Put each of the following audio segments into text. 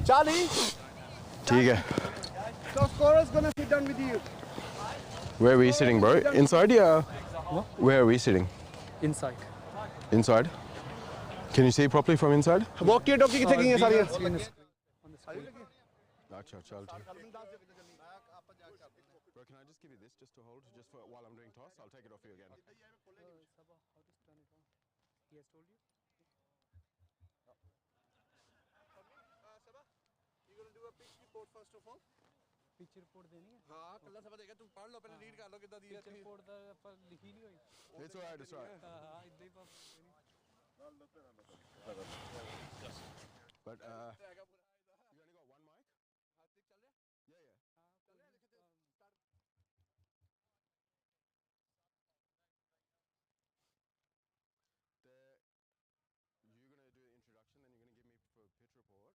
Charlie. ठीक है. So scorer's gonna sit down with you. Where are we sitting, bro? Inside, yeah. What? Where are we sitting? Inside. Inside. Can you see properly from inside? Walkie talkie किथे गई हैं सारी? अच्छा चल ठीक. Bro, can I just give you this just to hold just for while I'm doing toss? I'll take it off you again. He has told you? You gonna do a pitch report first of all? Pitch report देनी है? हाँ कल सब देगा तू पढ़ लो पहले read कर लो कितना दिया Pitch report दा पर लिखी नहीं हुई. It's alright, it's alright. हाँ इधर ही पास. But you only got one mic? Yeah. You're gonna do the introduction, then you're gonna give me for a pitch report.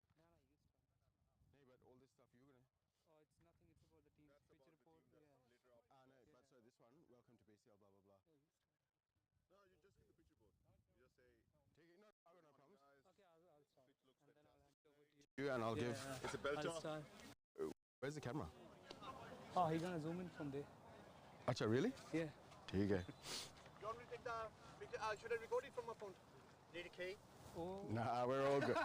No, but all this stuff you're gonna. Oh, it's nothing. It's about the team. Pitch report. Yeah. No, but so this one, welcome to BCL, blah blah blah. No, you just give the pitch report. You just say. Take it. No, I got no problems. Okay, I'll start. And then I'll hand it over to you. You and I'll give. It's a belter. I'll start. Where's the camera? Oh, he's gonna zoom in from there. Acha, really? Yeah. ठीक है. You want me to take the picture? Should I record it from my phone? Need a key? Oh. Nah, we're all good.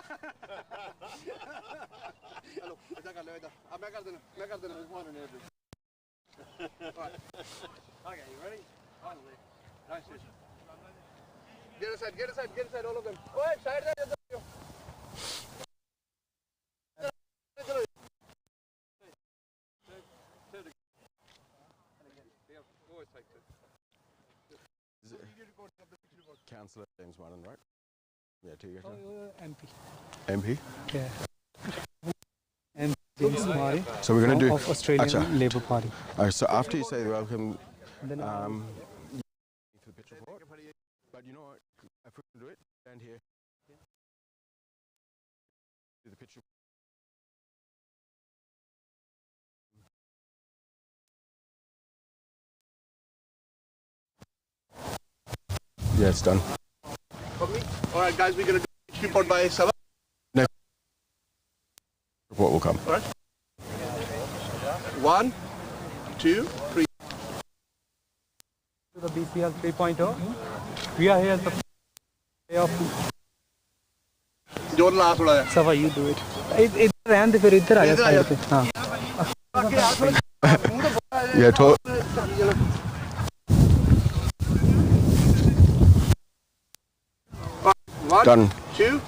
चलो ऐसा कर लो इधर. अब मैं कर देना. There's one in every. Right. Okay, you ready? Finally. Nice fish. Get aside, all of them. Oh, side there. Councillor James Martin, right? Yeah, ठीक है. MP. MP. Yeah. And James Murray. So we're gonna do. Of Australian Acha. Labour Party. So after you say welcome, Then for the pitch report. But you know what? If we can do it, stand here. Do the pitch report. Yeah, it's done. For me? Alright guys, we're gonna do a pitch report by Sava. Next report will come. Alright. 1, 2, 3. to the BCL 3.0. We are here at the playoff. जोर ला थोड़ा है. Sava, you do it. इधर रहने दे फिर इधर आ जा side पे. हाँ. Yeah, One, 2,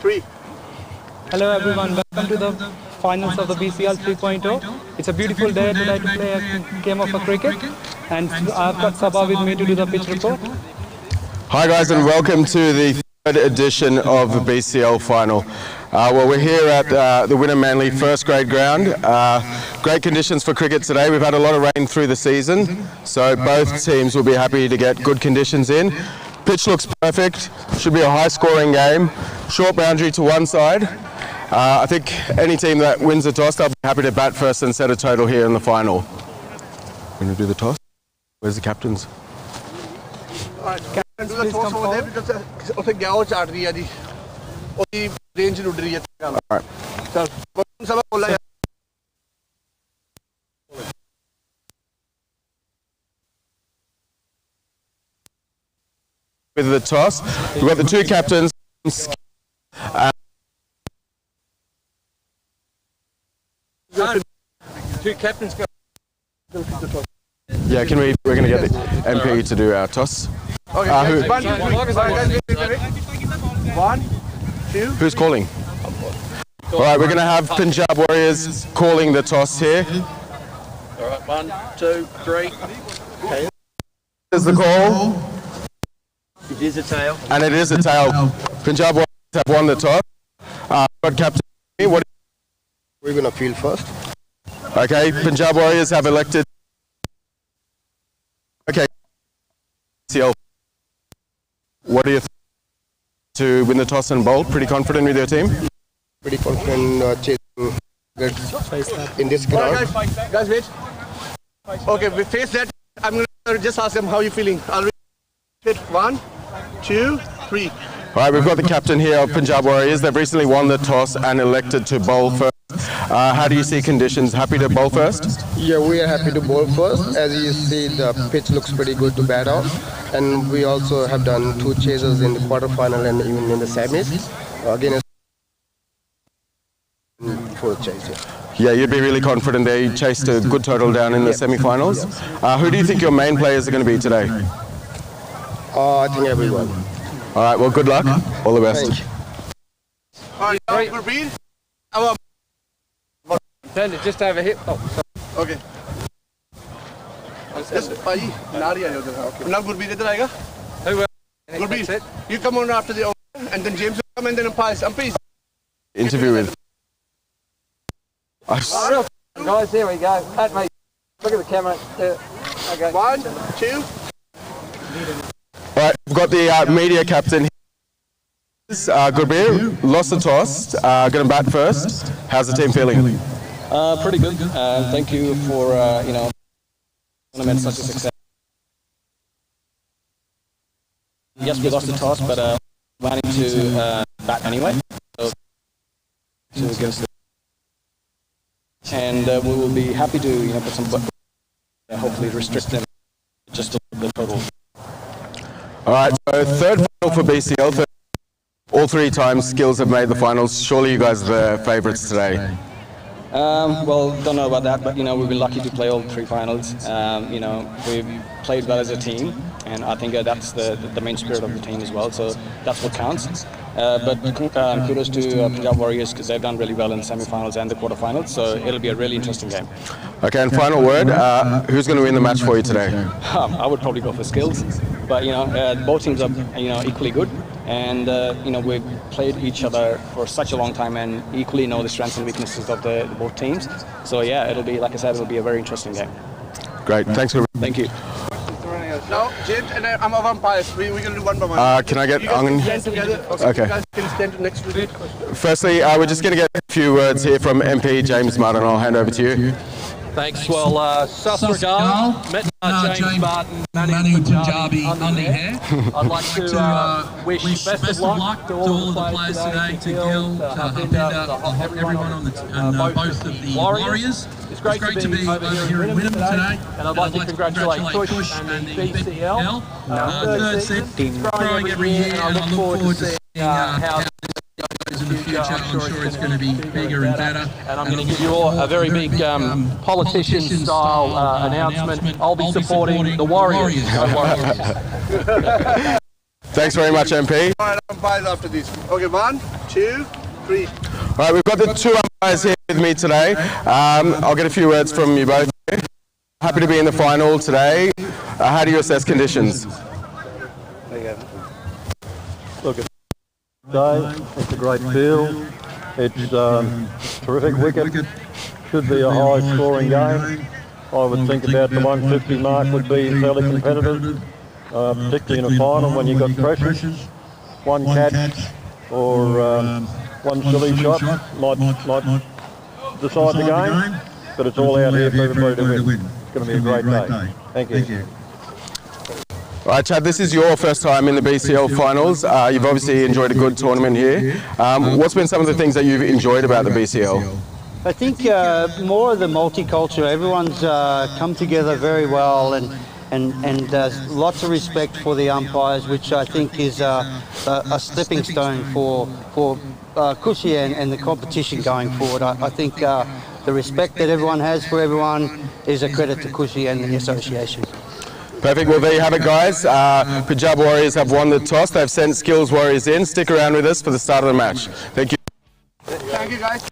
3. Hello everyone, welcome to the finals of the BCL 3.0. It's a beautiful day today to play a game of cricket, and I've got Sabha with me to do the pitch report. Hi guys, and welcome to the third edition of the BCL final. Well, we're here at the Winner Manly first grade ground. Great conditions for cricket today. We've had a lot of rain through the season, so both teams will be happy to get good conditions in. Pitch looks perfect. Should be a high scoring game. Short boundary to one side. I think any team that wins the toss, they'll be happy to bat first and set a total here in the final. Going to do the toss. Where's the captains? Alright, captain, do the toss over there because उसे गाँव चाट रही है जी. उसकी range उड़ रही है. Alright. चल, कौन सा बोला यार? With the toss, we've got the two captains. Two captains go. Yeah, we're going to get the MP to do our toss. Okay, who- 1, 2, 3. 1, 2. Who's calling? Alright, we're going to have Punjab Warriors calling the toss here. Alright, 1, 2, 3. Here's the call. It is a tail. And it is a tail. Punjab Warriors have won the toss. Got Captain. What? We're going to field first. Okay, Punjab Warriors have elected. Okay. CL. What do you think to win the toss and bowl? Pretty confident with your team? Pretty confident chasing in this ground. Guys, wait. Okay, we face that. I'm going to just ask them how you feeling. I'll read it. 1, 2, 3. All right, we've got the captain here of Punjab Warriors. They've recently won the toss and elected to bowl first. How do you see conditions? Happy to bowl first? Yeah, we are happy to bowl first. As you see, the pitch looks pretty good to bat on. And we also have done 2 chases in the quarterfinal and even in the semis. Again, for a chase, Yeah, you'd be really confident there. You chased a good total down in the semi-finals. Who do you think your main players are going to be today? I think everyone. All right, well, good luck. All the best. Thank you. All right, repeat. Just over here. Oh, Okay. Just, bhai, Nari aayo udhar. Now Gurpreet idhar aayega. who else? Gurpreet, you come on after the opener, and then James will come and then umpires. Interview with. Guys, here we go. At me. Look at the camera. Okay. 1, 2. All right, we've got the media captain here. Gurpreet, lost the toss. Going to bat first. How's the team feeling? Pretty good. Thank you for tournament such a success. Yes, we lost the toss, but planning to bat anyway. So to against the and we will be happy to put some hopefully restrict them just to the total. All right, so third final for BCL. All 3 times Skills have made the finals. Surely you guys are the favourites today. Well, don't know about that, but we've been lucky to play all 3 finals. We've played well as a team, and I think that's the main spirit of the team as well. So that's what counts. But kudos to Punjab Warriors because they've done really well in the semi-finals and the quarterfinals. So it'll be a really interesting game. Okay, and final word. Who's going to win the match for you today? I would probably go for Skills, but both teams are equally good, and we've played each other for such a long time and equally know the strengths and weaknesses of the both teams. So yeah, it'll be, like I said, it'll be a very interesting game. Great, thanks for. Thank you. Now, James and I'm a umpires. We're going to do one by one. Can I get? You guys can stand together. Okay. You guys can stand next to it. Firstly, we're just going to get a few words here from MP James Martin. I'll hand over to you. Thanks. Well, Sasragal, met James Martin, Manu Punjabi Andi here. I'd like to wish best of luck to all of the players today, to Gil, to Harpinder, everyone on both of the Warriors. It's great to be over here in Wynnum today, and I'd like to congratulate Tush and the BCL. Third set, growing every year, and I look forward to seeing how in the future. I'm sure it's going to be bigger and better. And I'm going to give you all a very big politician-style announcement. I'll be supporting the Warriors. Thanks very much, MP. All right, umpires after this. Okay, 1, 2, 3. All right, we've got the 2 umpires here with me today. I'll get a few words from you both. Happy to be in the final today. How do you assess conditions? There you go. Look, it's a great field. It's terrific wicket. Should be a high scoring game. I would think about the 150 mark would be fairly competitive, particularly in a final when you've got pressures. One catch or one silly shot might decide the game, but it's all out here for everybody to win. It's going to be a great day. Thank you. All right, Chad, this is your first time in the BCL finals. You've obviously enjoyed a good tournament here. What's been some of the things that you've enjoyed about the BCL? I think more of the multicultural. Everyone's come together very well, and lots of respect for the umpires, which I think is a stepping stone for Cushy and the competition going forward. I think the respect that everyone has for everyone is a credit to Cushy and the association. Perfect. Well, there you have it, guys. Punjab Warriors have won the toss. They've sent Skills Warriors in. Stick around with us for the start of the match. Thank you. Thank you, guys.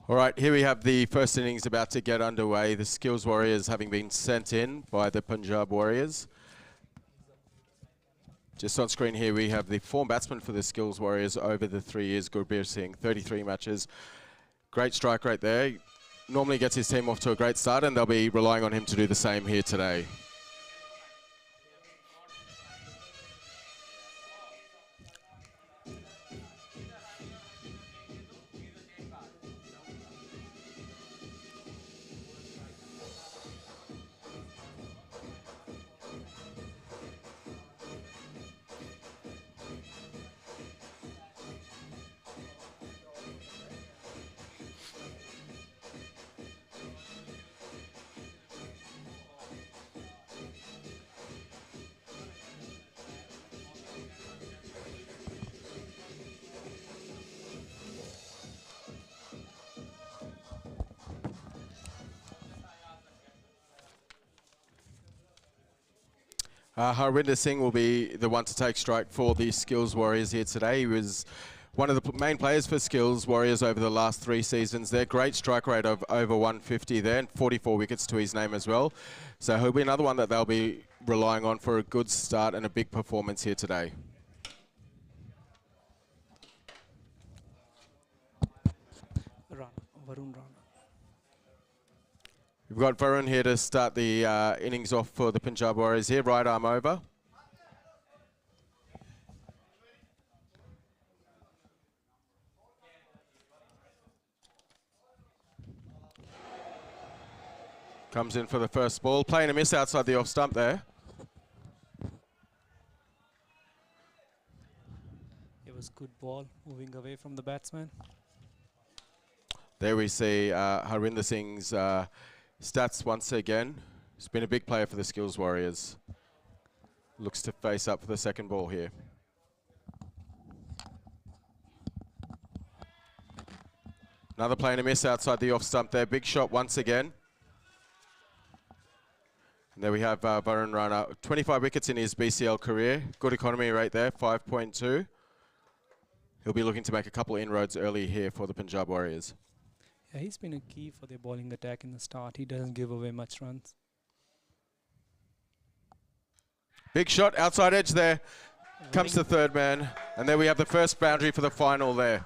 All right, here we have the first innings about to get underway. The Skills Warriors having been sent in by the Punjab Warriors. Just on screen here, we have the form batsman for the Skills Warriors over the 3 years, Gurbir Singh, 33 matches. Great strike rate there. Normally gets his team off to a great start, and they'll be relying on him to do the same here today. Harwinder Singh will be the one to take strike for the Skills Warriors here today. He was one of the main players for Skills Warriors over the last 3 seasons. Their great strike rate of over 150 there, and 44 wickets to his name as well. So he'll be another one that they'll be relying on for a good start and a big performance here today. Varun Rana. We've got Varun here to start the innings off for the Punjab Warriors here. Right arm over. Comes in for the first ball. Playing a miss outside the off stump there. It was good ball, moving away from the batsman. There we see Harwinder Singh's stats once again. He's been a big player for the Skills Warriors. Looks to face up for the second ball here. Another playing a miss outside the off stump there. Big shot once again. And there we have Varun Rana. 25 wickets in his BCL career. Good economy rate there, 5.2. He'll be looking to make a couple of inroads early here for the Punjab Warriors. Yeah, he's been a key for their bowling attack in the start. He doesn't give away much runs. Big shot, outside edge there. Comes the third man. And there we have the first boundary for the final there.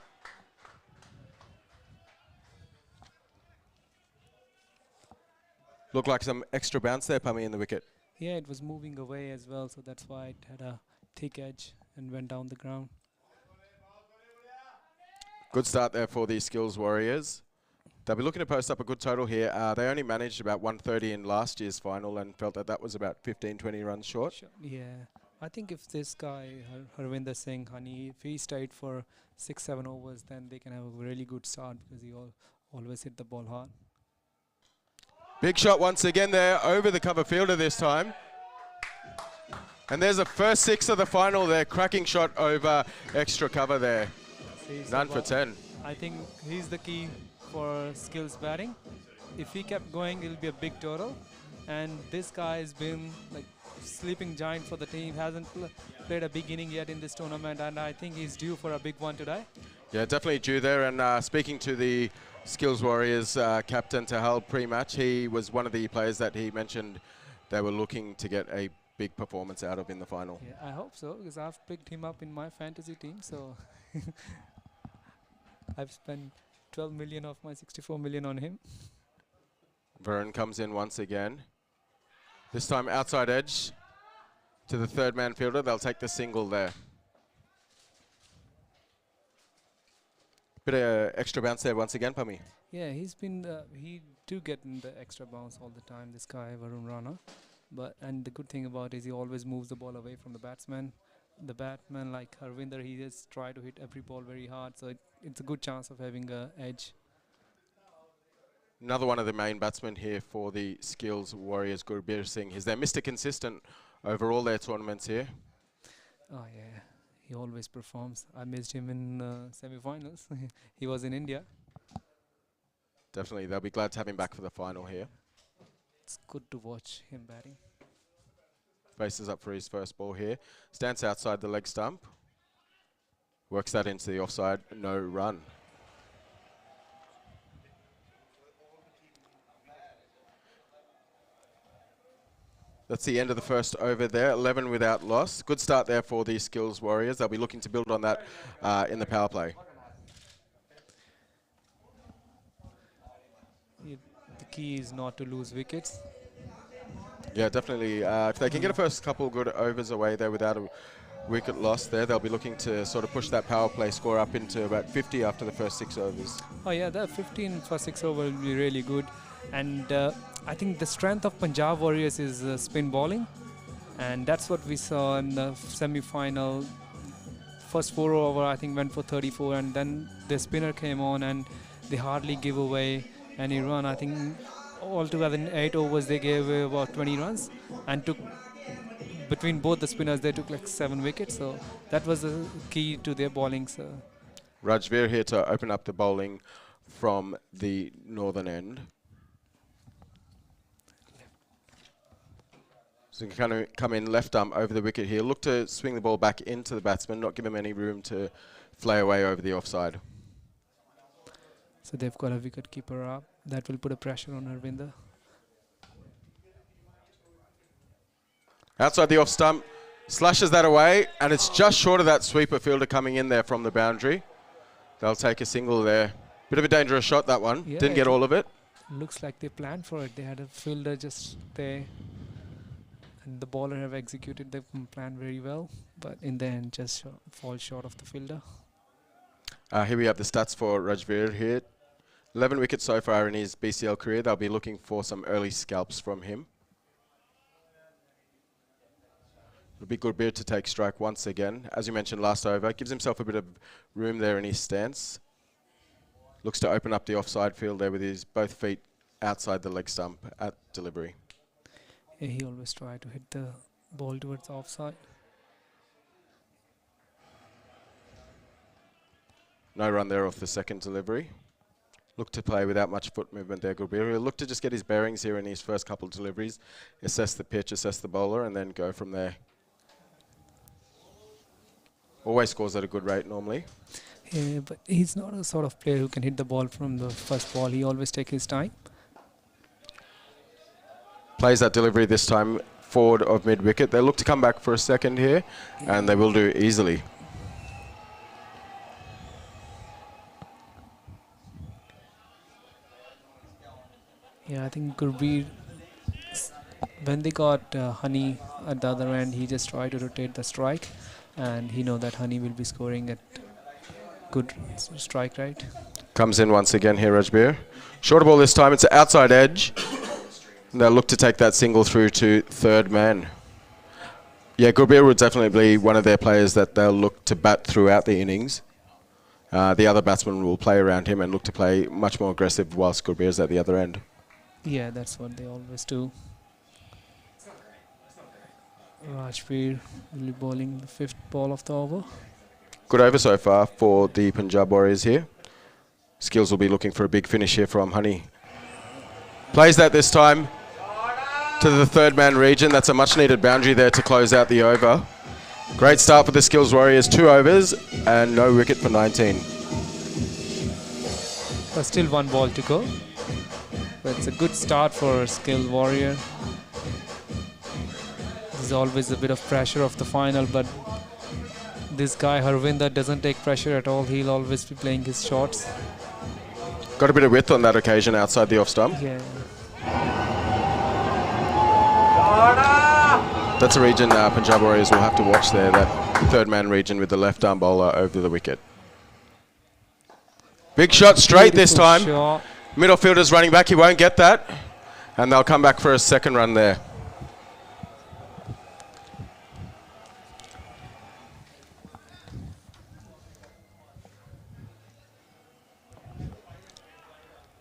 Looked like some extra bounce there, Pummy, in the wicket. Yeah, it was moving away as well, so that's why it had a thick edge and went down the ground. Good start there for the Skills Warriors. They'll be looking to post up a good total here. They only managed about 130 in last year's final and felt that that was about 15, 20 runs short. Yeah, I think if this guy, Harwinder Singh, if he stayed for 6-7 overs, then they can have a really good start because he always hit the ball hard. Big shot once again there, over the cover fielder this time. And there's the first 6 of the final there. Cracking shot over extra cover there. None for 10. I think he's the key for Skills batting. If he kept going, it'll be a big total. And this guy has been like sleeping giant for the team. Hasn't played a big inning yet in this tournament, and I think he's due for a big one today. Yeah, definitely due there. And speaking to the Skills Warriors captain Tahal pre-match, he was one of the players that he mentioned they were looking to get a big performance out of in the final. Yeah, I hope so, because I've picked him up in my fantasy team, so I've spent 12 million of my 64 million on him. Varun comes in once again. This time outside edge to the third man fielder. They'll take the single there. Bit of extra bounce there once again, Pummy. Yeah, he do get in the extra bounce all the time, this guy Varun Rana. And the good thing about it is he always moves the ball away from the batsman. The batsman like Harwinder, he just try to hit every ball very hard, so it's a good chance of having an edge. Another one of the main batsmen here for the Skills Warriors, Gurbir Singh. Is there Mr. Consistent over all their tournaments here? Oh yeah, he always performs. I missed him in semi-finals. He was in India. Definitely, they'll be glad to have him back for the final here. It's good to watch him batting. Faces up for his first ball here. Stands outside the leg stump. Works that into the offside, no run. That's the end of the first over there, 11 without loss. Good start there for the Skills Warriors. They'll be looking to build on that in the power play. The key is not to lose wickets. Yeah, definitely. If they can get a first couple good overs away there without a wicket loss there, they'll be looking to sort of push that power play score up into about 50 after the first 6 overs. Oh yeah, that 15 for 6 over will be really good. And I think the strength of Punjab Warriors is spin bowling. And that's what we saw in the semi-final. First 4 over, I think, went for 34. And then the spinner came on and they hardly give away any run. I think altogether in 8 overs, they gave away about 20 runs. And took between both the spinners, they took like 7 wickets. So that was the key to their bowling. So Rajveer here to open up the bowling from the northern end. So he can come in left arm over the wicket here. Look to swing the ball back into the batsman, not give him any room to flay away over the offside. So they've got a wicket keeper up. That will put a pressure on Harvinder. Outside the off stump, slashes that away, and it's just short of that sweeper fielder coming in there from the boundary. They'll take a single there. Bit of a dangerous shot, that one. Yeah, Didn't get all of it. Looks like they planned for it. They had a fielder just there. And the bowler have executed the plan very well. But in the end, just falls short of the fielder. Here we have the stats for Rajveer here. 11 wickets so far in his BCL career. They'll be looking for some early scalps from him. It'll be Gurbeer to take strike once again. As you mentioned last over, gives himself a bit of room there in his stance. Looks to open up the offside field there with his both feet outside the leg stump at delivery. Yeah, he always tried to hit the ball towards the offside. No run there off the second delivery. Look to play without much foot movement there, Gurbeer. He'll look to just get his bearings here in his first couple of deliveries, assess the pitch, assess the bowler, and then go from there. Always scores at a good rate normally. Yeah, but he's not a sort of player who can hit the ball from the first ball. He always takes his time. Plays that delivery this time forward of mid-wicket. They look to come back for a second here, and they will do easily. Yeah, I think Gurbeer, when they got Honey at the other end, he just tried to rotate the strike, and he know that Honey will be scoring at good strike rate. Comes in once again here, Rajveer. Shorter ball this time, it's an outside edge. And they'll look to take that single through to third man. Yeah, Gurbeer would definitely be one of their players that they'll look to bat throughout the innings. The other batsmen will play around him and look to play much more aggressive whilst Gurbeer's at the other end. Yeah, that's what they always do. Rajveer will be bowling the 5th ball of the over. Good over so far for the Punjab Warriors here. Skills will be looking for a big finish here from Honey. Plays that this time to the third man region. That's a much needed boundary there to close out the over. Great start for the Skills Warriors. 2 overs and no wicket for 19. But still 1 ball to go. But it's a good start for Skills Warrior. There's always a bit of pressure of the final, but this guy Harvinder doesn't take pressure at all. He'll always be playing his shots. Got a bit of width on that occasion outside the off stump. Yeah. That's a region Punjab Warriors will have to watch there, that third man region with the left arm bowler over the wicket. Big shot straight this time. Shot. Middle fielder's running back, he won't get that. And they'll come back for a second run there.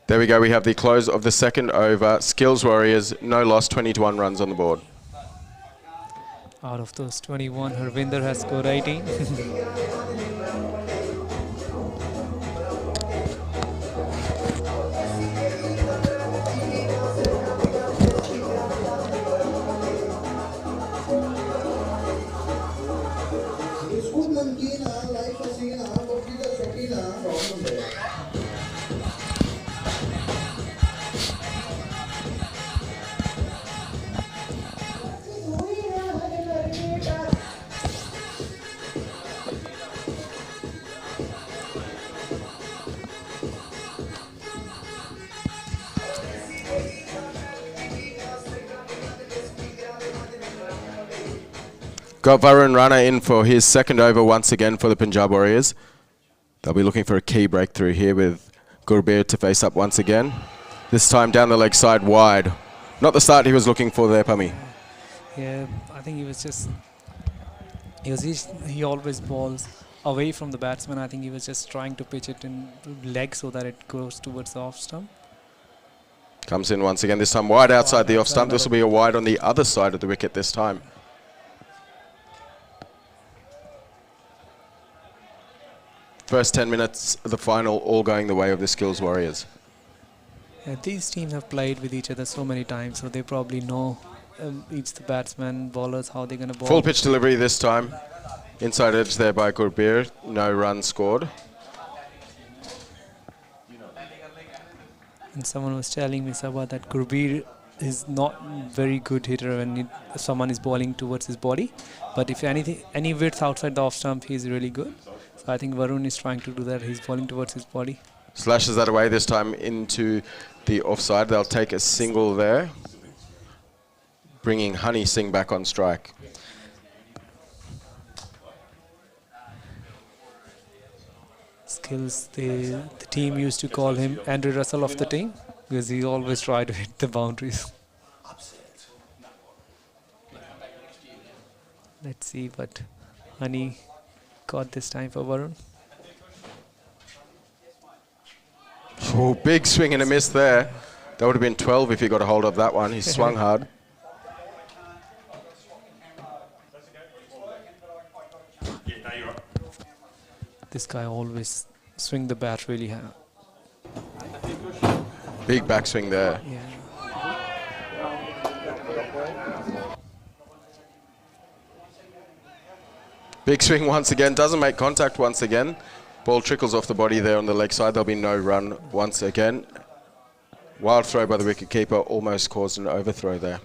There we go, we have the close of the second over. Skills Warriors, no loss, 20-1 runs on the board. Out of those 21, Harvinder has scored 18. Got Varun Rana in for his second over once again for the Punjab Warriors. They'll be looking for a key breakthrough here with Gurbir to face up once again. This time down the leg side wide. Not the start he was looking for there, Pami. Yeah, I think he was just... He always balls away from the batsman. I think he was just trying to pitch it in leg so that it goes towards the off stump. Comes in once again, this time wide outside the off stump. This will be a wide on the other side of the wicket this time. First 10 minutes of the final, all going the way of the Skills Warriors. Yeah, these teams have played with each other so many times, so they probably know each the batsman, bowlers, how they're going to bowl. Full pitch delivery this time. Inside edge there by Gurbir. No run scored. And someone was telling me, Sabah, that Gurbir is not very good hitter when someone is bowling towards his body. But if any width outside the off stump, he's really good. So I think Varun is trying to do that. He's bowling towards his body. Slashes that away this time into the offside. They'll take a single there, bringing Honey Singh back on strike. Skills, the team used to call him Andrew Russell of the team because he always tried to hit the boundaries. Let's see what Honey got this time for Varun. Oh, big swing and a miss there. That would have been 12 if he got a hold of that one. He swung hard. This guy always swing the bat really hard. Big backswing there. Yeah. Big swing once again. Doesn't make contact once again. Ball trickles off the body there on the leg side. There'll be no run once again. Wild throw by the wicketkeeper almost caused an overthrow there.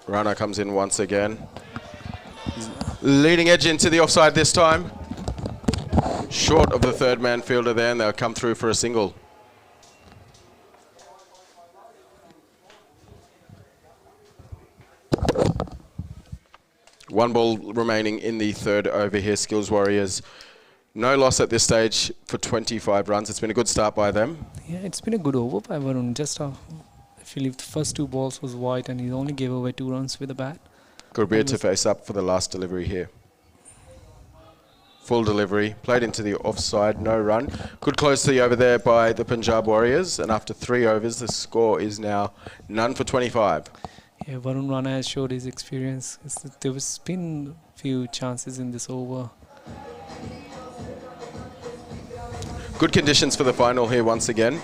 Rana comes in once again. Leading edge into the offside this time. Short of the third man fielder there, and they'll come through for a single. One ball remaining in the third over here, Skills Warriors. No loss at this stage for 25 runs. It's been a good start by them. Yeah, it's been a good over by Varun. Just I believe the first two balls was wide and he only gave away 2 runs with the bat. Gurbir to face up for the last delivery here. Full delivery, played into the offside, no run. Good close to the over there by the Punjab Warriors, and after 3 overs, the score is now none for 25. Yeah, Varun Rana has showed his experience. There has been a few chances in this over. Good conditions for the final here once again.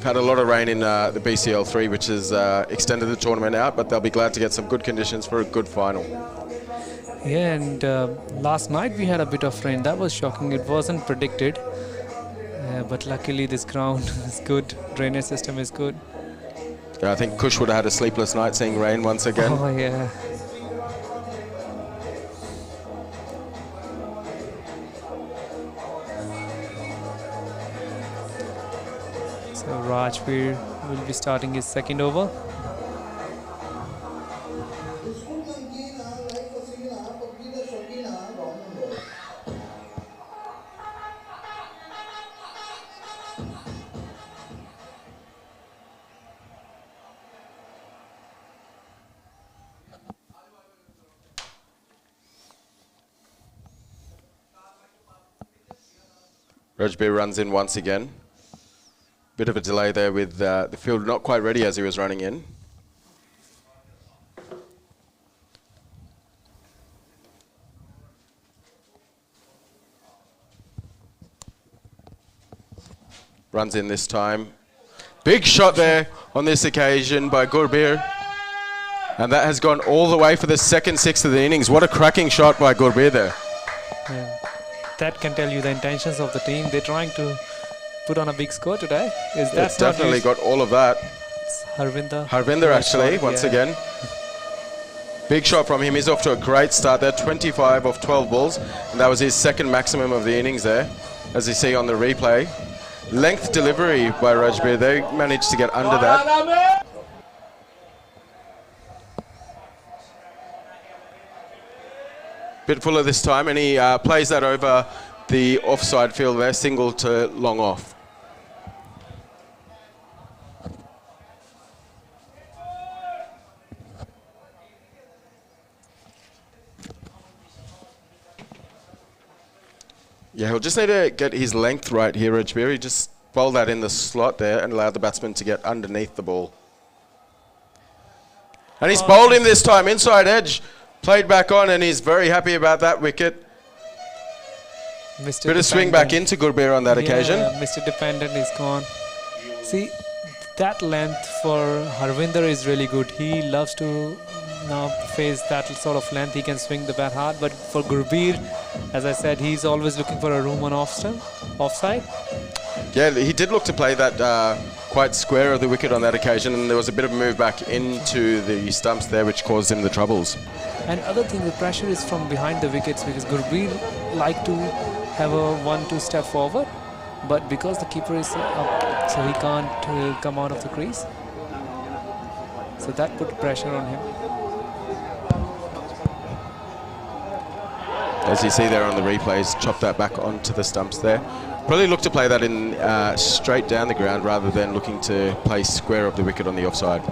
Had a lot of rain in the BCL 3, which has extended the tournament out, but they'll be glad to get some good conditions for a good final. Yeah, and last night we had a bit of rain. That was shocking. It wasn't predicted. But luckily this ground is good. Drainage system is good. Yeah, I think Kush would have had a sleepless night seeing rain once again. Oh, yeah. So Rajveer will be starting his second over. Rajveer runs in once again. Bit of a delay there with the field not quite ready as he was running in. Runs in this time. Big shot there on this occasion by Gurbir. And that has gone all the way for the second 6 of the innings. What a cracking shot by Gurbir there. Yeah. That can tell you the intentions of the team. They're trying to put on a big score today. That's definitely got all of that. It's Harvinder. Harvinder actually, once again. Big shot from him. He's off to a great start there. 25 off 12 balls. And that was his second maximum of the innings there, as you see on the replay. Length delivery by Rajbir. They managed to get under that. Bit fuller this time, and he plays that over the offside field there, single to long off. Yeah, he'll just need to get his length right here, Rajbir. He just bowled that in the slot there and allowed the batsman to get underneath the ball. And he's bowled him this time, inside edge. Played back on, and he's very happy about that wicket. Bit of swing back into Gurbir on that occasion. Mr. Dependent is gone. See, that length for Harvinder is really good. He loves to now face that sort of length. He can swing the bat hard, but for Gurbir, as I said, he's always looking for a room on offside. Yeah, he did look to play that quite square of the wicket on that occasion, and there was a bit of a move back into the stumps there, which caused him the troubles. And other thing, the pressure is from behind the wickets, because Gurbir like to have a 1-2 step forward, but because the keeper is up, so he can't come out of the crease. So that put pressure on him. As you see there on the replays, chop that back onto the stumps there. Probably look to play that in straight down the ground rather than looking to play square of the wicket on the offside.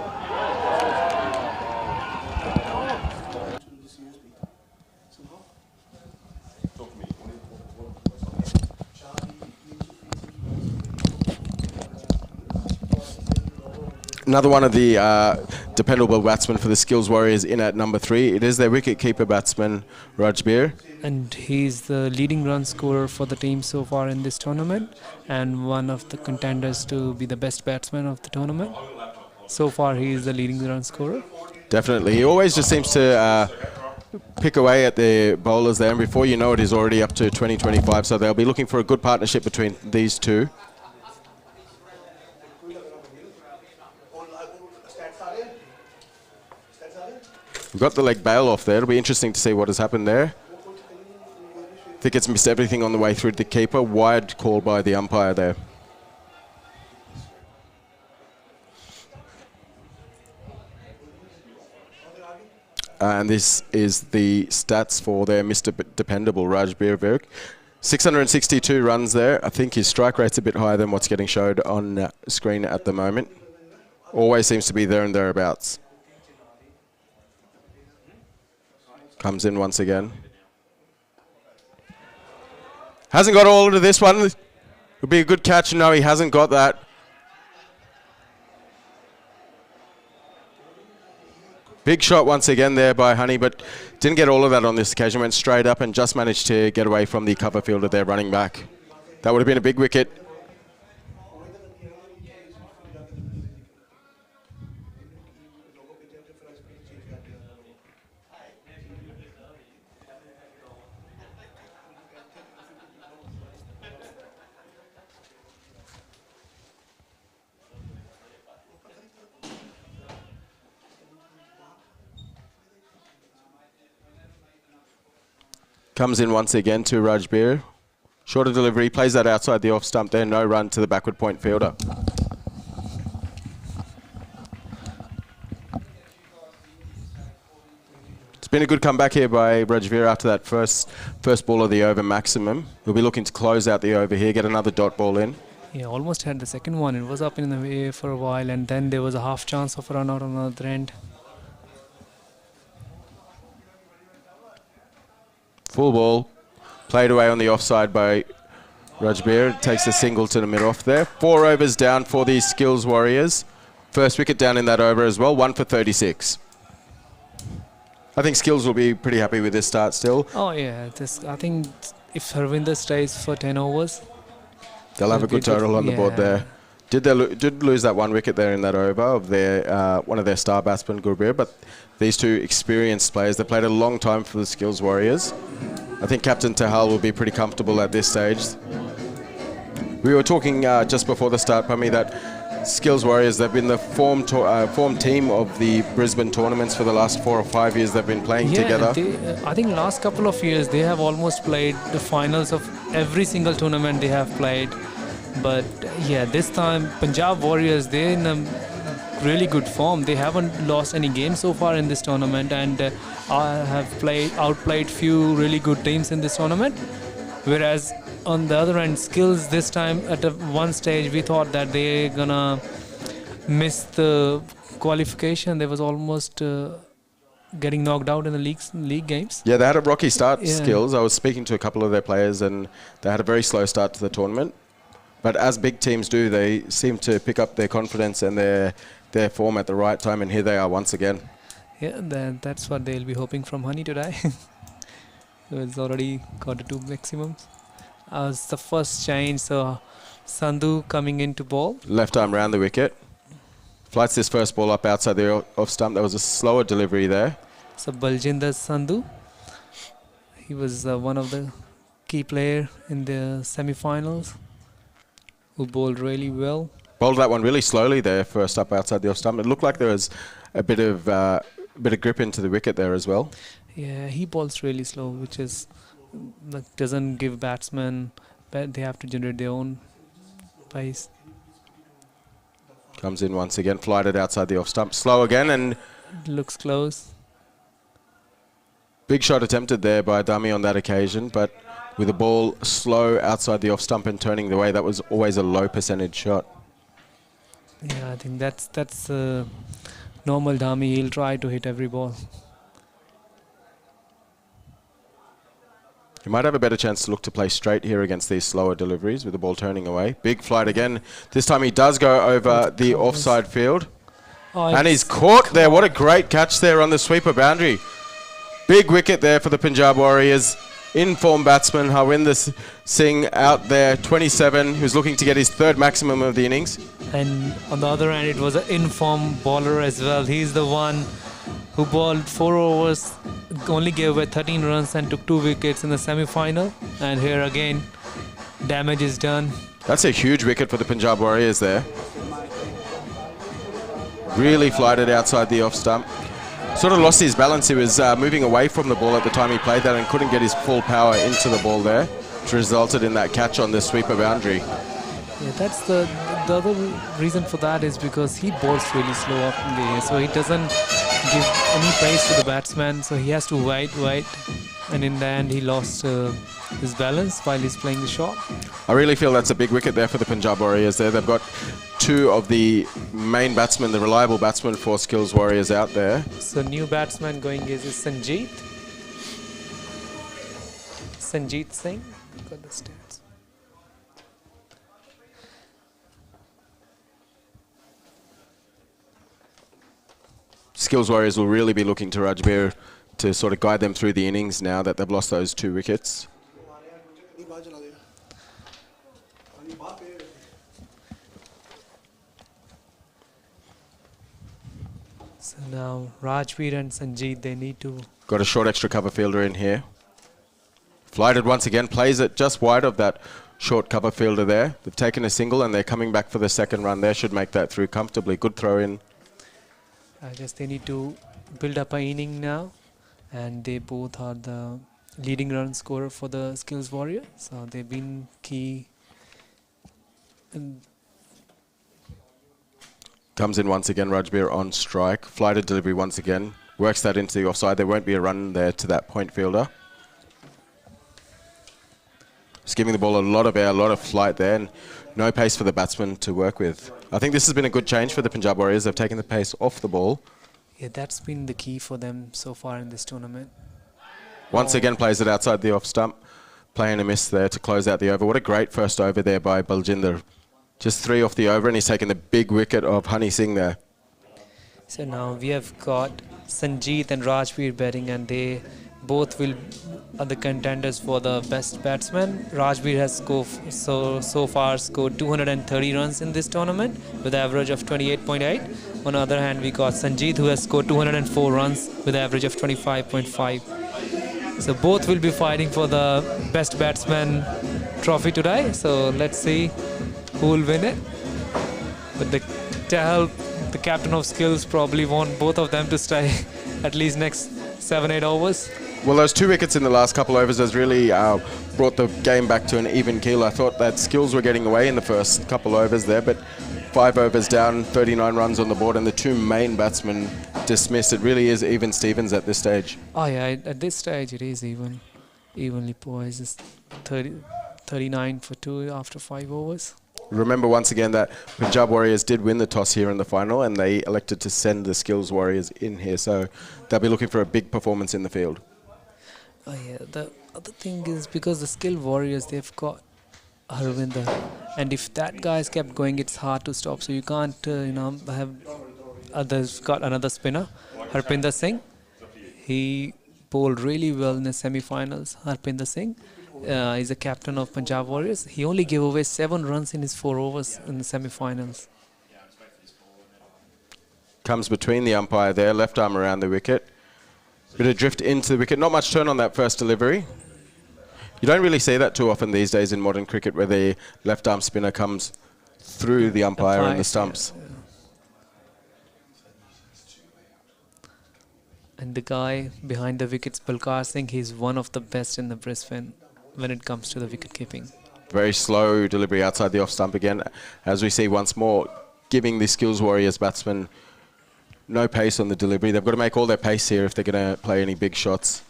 Another one of the dependable batsmen for the Skills Warriors in at number 3. It is their wicket-keeper batsman, Rajbir. And he's the leading run scorer for the team so far in this tournament, and one of the contenders to be the best batsman of the tournament. So far, he is the leading run scorer. Definitely. He always just seems to pick away at the bowlers there, and before you know it, he's already up to 20-25, so they'll be looking for a good partnership between these two. We've got the leg bail off there. It'll be interesting to see what has happened there. I think it's missed everything on the way through to the keeper. Wide call by the umpire there. And this is the stats for their Mr. Dependable, Rajbir. 662 runs there. I think his strike rate's a bit higher than what's getting showed on screen at the moment. Always seems to be there and thereabouts. Comes in once again. Hasn't got all of this one. Would be a good catch. No, he hasn't got that. Big shot once again there by Honey, but didn't get all of that on this occasion. Went straight up and just managed to get away from the cover fielder there running back. That would have been a big wicket. Comes in once again to Rajbir. Shorter delivery, plays that outside the off stump there. No run to the backward point fielder. It's been a good comeback here by Rajbir after that first ball of the over maximum. He'll be looking to close out the over here, get another dot ball in. Yeah, almost had the second one. It was up in the way for a while, and then there was a half chance of a run out on the other end. Full ball, played away on the offside by Rajbir. Takes a single to the mid-off there. 4 overs down for the Skills Warriors. First wicket down in that over as well, 1 for 36. I think Skills will be pretty happy with this start still. Oh yeah, I think if Harvinder stays for 10 overs, they'll have a good total on the board there. Did lose that 1 wicket there in that over of their one of their star batsmen, Gurbir, but these two experienced players, they played a long time for the Skills Warriors. I think Captain Tahal will be pretty comfortable at this stage. We were talking just before the start, Pami, that Skills Warriors, they've been the form team of the Brisbane tournaments for the last 4 or 5 years. They've been playing together. I think last couple of years they have almost played the finals of every single tournament they have played. But yeah, this time Punjab Warriors, they're in a really good form. They haven't lost any games so far in this tournament, and have outplayed few really good teams in this tournament. Whereas on the other end, Skills this time at one stage we thought that they're gonna miss the qualification. They was almost getting knocked out in the league games. Yeah, they had a rocky start, Skills. I was speaking to a couple of their players and they had a very slow start to the tournament. But as big teams do, they seem to pick up their confidence and their form at the right time, and here they are once again. Yeah, that's what they'll be hoping from Honey today. It's already got the 2 maximums. It's the first change, so Sandhu coming into ball. Left arm round the wicket. Flights this first ball up outside the off stump. There was a slower delivery there. So Baljinder Sandhu, he was one of the key player in the semi-finals, who bowled really well. Bowled that one really slowly there, first up outside the off stump. It looked like there was a bit of grip into the wicket there as well. Yeah, he bowls really slow, which is doesn't give batsmen, but they have to generate their own pace. Comes in once again, flighted outside the off stump, slow again, and looks close. Big shot attempted there by Dummy on that occasion, but with the ball slow outside the off stump and turning the way, that was always a low percentage shot. Yeah, I think that's normal Dummy. He'll try to hit every ball. He might have a better chance to look to play straight here against these slower deliveries with the ball turning away. Big flight again. This time he does go over the offside field. And he's caught there. What a great catch there on the sweeper boundary. Big wicket there for the Punjab Warriors. In-form batsman Harwinder Singh out there, 27, who's looking to get his 3rd maximum of the innings. And on the other hand, it was an in-form bowler as well. He's the one who bowled 4 overs, only gave away 13 runs and took 2 wickets in the semi-final. And here again, damage is done. That's a huge wicket for the Punjab Warriors there. Really flighted outside the off stump. Sort of lost his balance. He was moving away from the ball at the time he played that and couldn't get his full power into the ball there, which resulted in that catch on the sweeper boundary. Yeah, that's the other reason for that is because he bowls really slow up in the air, so he doesn't give any pace to the batsman, so he has to wait, and in the end he lost his balance while he's playing the shot. I really feel that's a big wicket there for the Punjab Warriors there. They've got 2 of the main batsmen, the reliable batsmen for Skills Warriors out there. So new batsman going is Sanjeet Singh. Got the stats. Skills Warriors will really be looking to Rajbir to sort of guide them through the innings now that they've lost those 2 wickets. So now Rajveer and Sanjeet, they need to... Got a short extra cover fielder in here. Flighted once again, plays it just wide of that short cover fielder there. They've taken a single and they're coming back for the 2nd run there. Should make that through comfortably. Good throw in. I guess they need to build up an inning now, and they both are the leading run scorer for the Skills Warrior, so they've been key. Comes in once again, Rajbir on strike. Flighted delivery once again. Works that into the offside. There won't be a run there to that point fielder. Just giving the ball a lot of air, a lot of flight there, and no pace for the batsman to work with. I think this has been a good change for the Punjab Warriors. They've taken the pace off the ball. Yeah, that's been the key for them so far in this tournament. Once again plays it outside the off stump. Playing a miss there to close out the over. What a great first over there by Baljinder. Just 3 off the over and he's taken the big wicket of Honey Singh there. So now we have got Sanjeet and Rajveer batting, and they both are the contenders for the best batsman. Rajveer has so far scored 230 runs in this tournament with an average of 28.8. On the other hand, we got Sanjeet, who has scored 204 runs with an average of 25.5. So both will be fighting for the best batsman trophy today. So let's see who will win it. But to help the captain of skills probably want both of them to stay at least next 7-8 overs. Well, those 2 wickets in the last couple overs has really brought the game back to an even keel. I thought that skills were getting away in the first couple overs there, but 5 overs down, 39 runs on the board, and the 2 main batsmen dismissed. It really is even Stevens at this stage. Oh yeah, at this stage it is evenly poised. It's 39 for 2 after 5 overs. Remember once again that Punjab Warriors did win the toss here in the final, and they elected to send the skills Warriors in here, so they'll be looking for a big performance in the field. Oh yeah, the other thing is because the skill Warriors, they've got Harvinder, and if that guy's kept going, it's hard to stop. So you can't, have others. Got another spinner, Harpinder Singh. He bowled really well in the semi-finals. Harpinder Singh is the captain of Punjab Warriors. He only gave away 7 runs in his 4 overs in the semi-finals. Comes between the umpire there, left arm around the wicket. Bit of drift into the wicket. Not much turn on that first delivery. You don't really see that too often these days in modern cricket, where the left arm spinner comes through the umpire and the stumps. Yeah. And the guy behind the wickets, Balkar Singh, he's one of the best in the Brisbane when it comes to the wicket keeping. Very slow delivery outside the off stump again, as we see once more, giving the skills Warriors batsmen no pace on the delivery. They've got to make all their pace here if they're going to play any big shots.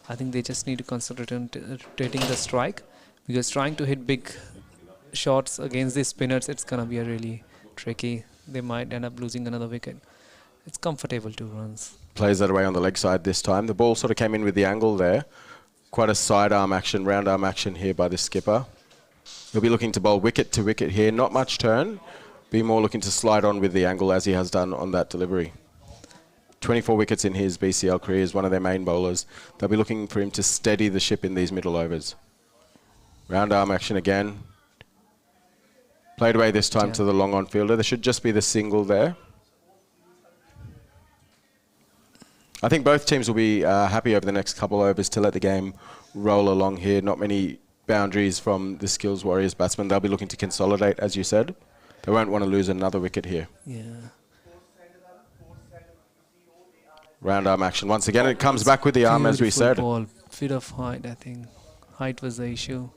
I think they just need to concentrate on rotating the strike, because trying to hit big shots against these spinners, it's going to be a really tricky. They might end up losing another wicket. It's comfortable 2 runs. Plays that away on the leg side this time. The ball sort of came in with the angle there. Quite a sidearm action, round arm action here by the skipper. He'll be looking to bowl wicket to wicket here. Not much turn. Be more looking to slide on with the angle as he has done on that delivery. 24 wickets in his BCL career, is one of their main bowlers. They'll be looking for him to steady the ship in these middle overs. Round arm action again. Played away this time to the long on fielder. There should just be the single there. I think both teams will be happy over the next couple overs to let the game roll along here. Not many boundaries from the skills Warriors batsmen. They'll be looking to consolidate, as you said. They won't want to lose another wicket here. Yeah. Round arm action. Once again, it comes back with the arm, as we said. Ball. Bit of height, I think. Height was the issue.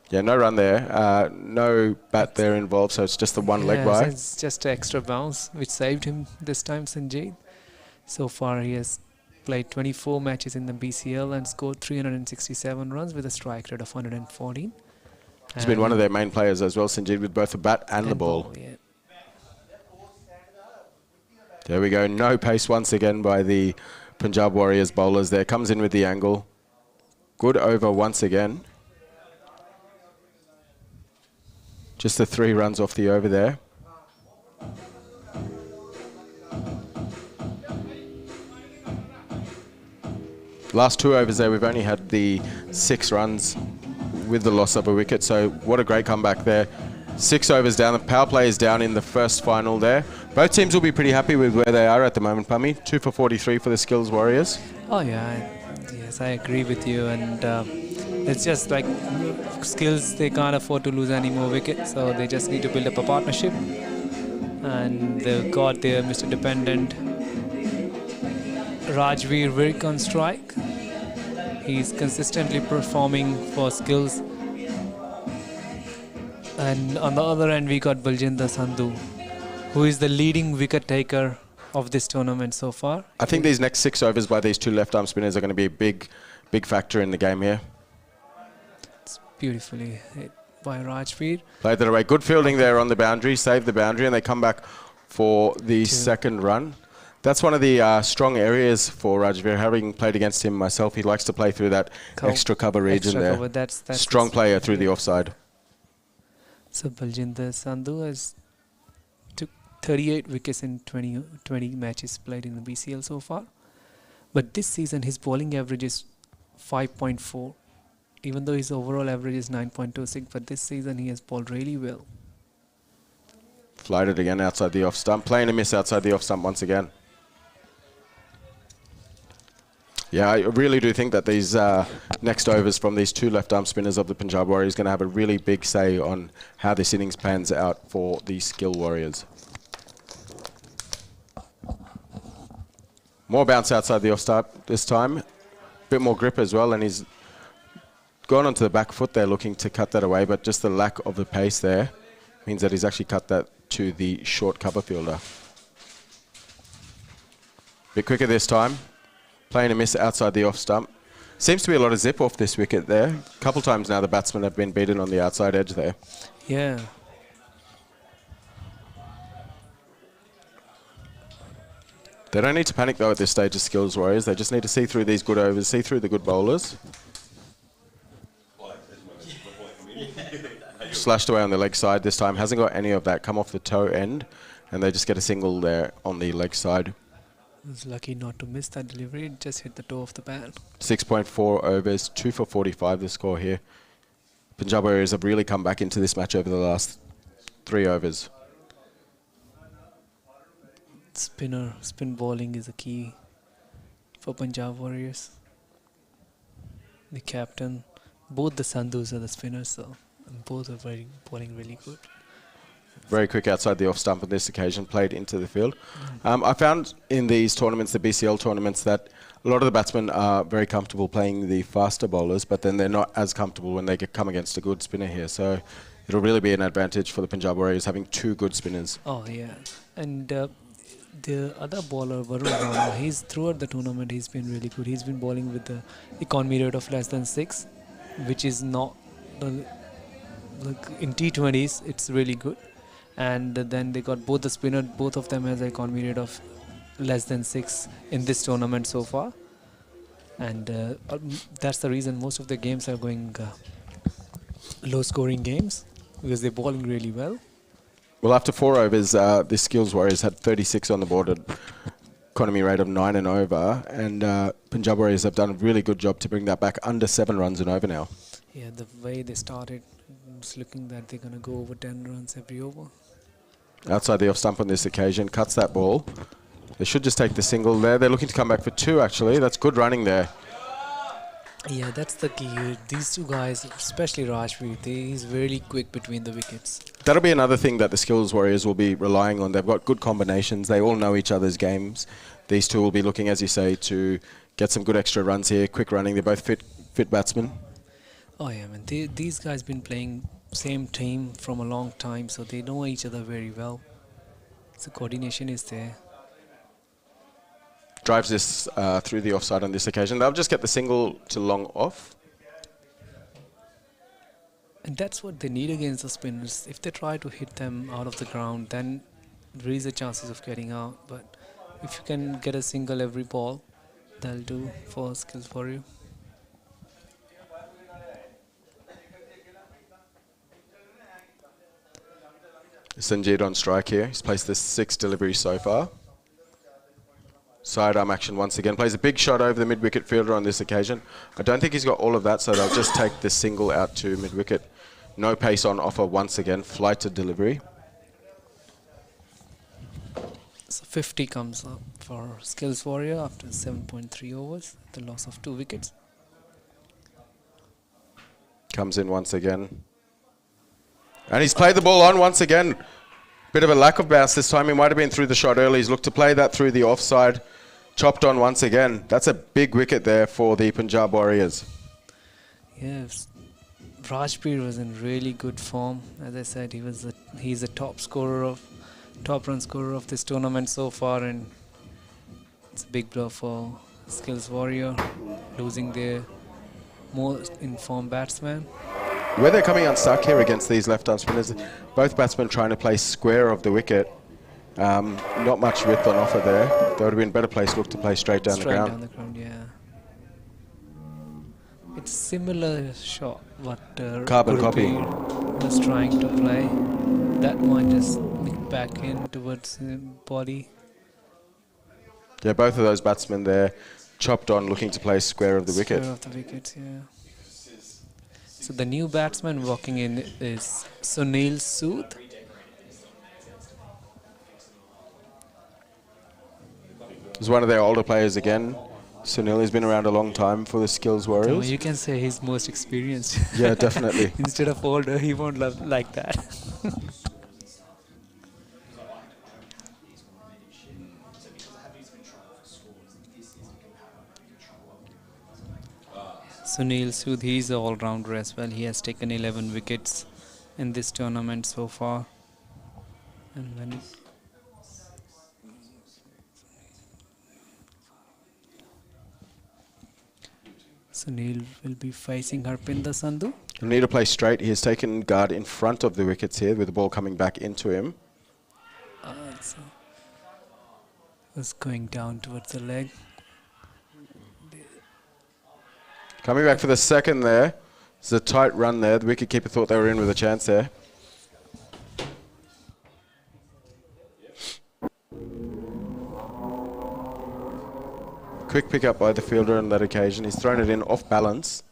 Yeah, no run there. No bat there involved, so it's just the one leg by. It's just an extra bounce, which saved him this time, Sanjeev. So far, he has played 24 matches in the BCL and scored 367 runs with a strike rate of 114. He's been one of their main players as well, Sanjeev, with both the bat and the ball. Yeah. There we go. No pace once again by the Punjab Warriors bowlers there. Comes in with the angle. Good over once again. Just the 3 runs off the over there. Last 2 overs there, we've only had the 6 runs with the loss of a wicket, so what a great comeback there. 6 overs down, the power play is down in the first final there. Both teams will be pretty happy with where they are at the moment, Pummy. 2 for 43 for the skills Warriors. Oh yeah, yes, I agree with you, and it's just like skills, they can't afford to lose any more wickets, so they just need to build up a partnership. And they've got their Mr. Dependent Rajveer Virk on strike. He's consistently performing for skills. And on the other end, we got Baljinder Sandhu, who is the leading wicket taker of this tournament so far. I think these next 6 overs by these 2 left arm spinners are going to be a big factor in the game here. It's beautifully hit by Rajveer. Played that away. Good fielding there on the boundary, saved the boundary, and they come back for the second run. That's one of the strong areas for Rajveer. Having played against him myself, he likes to play through that extra cover region there. Cover, that's strong player through the offside. So Baljinder Sandhu has took 38 wickets in 20 matches played in the BCL so far. But this season his bowling average is 5.4. Even though his overall average is 9.26, but this season he has bowled really well. Flighted again outside the off stump. Playing a miss outside the off stump once again. Yeah, I really do think that these next overs from these two left-arm spinners of the Punjab Warriors going to have a really big say on how this innings pans out for the Skill Warriors. More bounce outside the off-start this time. Bit more grip as well, and he's gone onto the back foot there looking to cut that away, but just the lack of the pace there means that he's actually cut that to the short cover fielder. Bit quicker this time. Playing a miss outside the off stump. Seems to be a lot of zip off this wicket there. A couple times now the batsmen have been beaten on the outside edge there. Yeah. They don't need to panic though at this stage of Skills Warriors. They just need to see through these good overs, see through the good bowlers. Slashed away on the leg side this time. Hasn't got any of that. Come off the toe end. And they just get a single there on the leg side. Was lucky not to miss that delivery. It just hit the toe of the bat. 6.4 overs, 2 for 45 the score here. Punjab Warriors have really come back into this match over the last 3 overs. Spin bowling is a key for Punjab Warriors. The captain, both the Sandhus are the spinners, so and both are bowling really good. Very quick outside the off stump on this occasion, played into the field. I found in these tournaments, the BCL tournaments, that a lot of the batsmen are very comfortable playing the faster bowlers, but then they're not as comfortable when they come against a good spinner here. So it'll really be an advantage for the Punjab Warriors having 2 good spinners. Oh yeah, and the other bowler, Varun Rana, throughout the tournament he's been really good. He's been bowling with the economy rate of less than 6, which is not like in T20s. It's really good. And then they got both the spinner, both of them has an economy rate of less than 6 in this tournament so far. And that's the reason most of the games are going low scoring games, because they're bowling really well. Well, after 4 overs, the Skills Warriors had 36 on the board at economy rate of 9 and over. And Punjab Warriors have done a really good job to bring that back under 7 runs and over now. Yeah, the way they started, it's looking that they're going to go over 10 runs every over. Outside the off stump on this occasion, cuts that ball. They should just take the single there. They're looking to come back for 2 actually. That's good running there. Yeah, that's the key. These 2 guys, especially Rajveer, he's really quick between the wickets. That'll be another thing that the Skills Warriors will be relying on. They've got good combinations. They all know each other's games. These 2 will be looking, as you say, to get some good extra runs here. Quick running. They're both fit batsmen. Oh yeah, man. These guys been playing same team from a long time, so they know each other very well. So coordination is there. Drives this through the offside on this occasion. They'll just get the single to long off. And that's what they need against the spinners. If they try to hit them out of the ground, then there is a chances of getting out. But if you can get a single every ball, that'll do for Skills for you. Sanjeev on strike here. He's placed the 6th delivery so far. Sidearm action once again. Plays a big shot over the mid-wicket fielder on this occasion. I don't think he's got all of that, so they'll just take the single out to mid-wicket. No pace on offer once again. Flighted delivery. So 50 comes up for Skills Warrior after 7.3 overs. The loss of 2 wickets. Comes in once again. And he's played the ball on once again. Bit of a lack of bounce this time. He might have been through the shot early. He's looked to play that through the offside. Chopped on once again. That's a big wicket there for the Punjab Warriors. Yes, Rajveer was in really good form. As I said, he's a top run scorer of this tournament so far, and it's a big blow for Skills Warrior, losing their most informed batsman. Where they're coming unstuck here against these left-arm spinners, both batsmen trying to play square of the wicket. Not much width on offer there. There would have been better place look to play straight down the ground. Straight down the ground, yeah. It's similar shot what Carbon copy was trying to play. That one just nicked back in towards the body. Yeah, both of those batsmen there chopped on, looking to play square of the wicket. Square of the wickets, yeah. So the new batsman walking in is Sunil Sood. He's one of their older players again. Sunil has been around a long time for the Skills So Warriors. you can say he's most experienced. Yeah, definitely. Instead of older, he won't love like that. Sunil Sood, he's an all-rounder as well. He has taken 11 wickets in this tournament so far. And when Sunil will be facing Harpinder Sandhu. He'll need to play straight. He has taken guard in front of the wickets here with the ball coming back into him. So was going down towards the leg. Coming back for the second there. It's a tight run there. The wicketkeeper thought they were in with a chance there. Quick pick up by the fielder on that occasion. He's thrown it in off balance.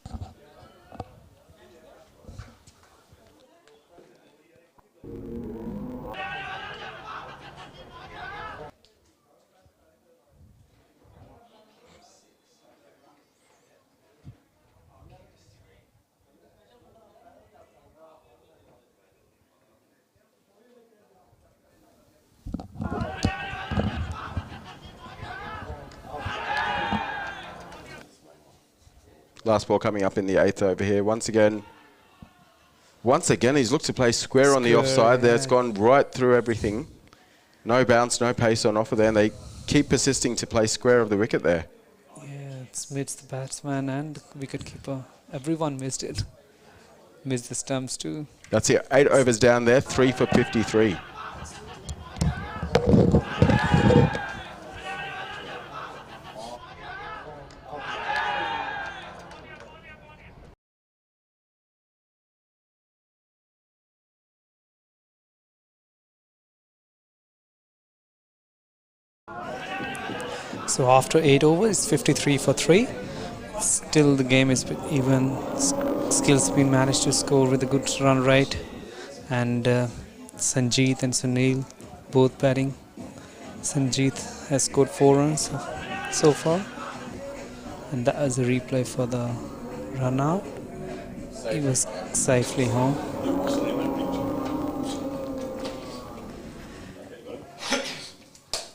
Last ball coming up in the 8th over here. Once again, he's looked to play square on the offside there. It's gone right through everything. No bounce, no pace on offer there, and they keep persisting to play square of the wicket there. Yeah, it's missed the batsman and the wicketkeeper. Everyone missed it. Missed the stumps too. That's it. 8 overs down there, 3 for 53. So after 8 overs, 53 for 3. Still the game is even. Skills been managed to score with a good run rate. And Sanjeet and Sunil both batting. Sanjeet has scored 4 runs so far. And that was a replay for the run out. He was safely home.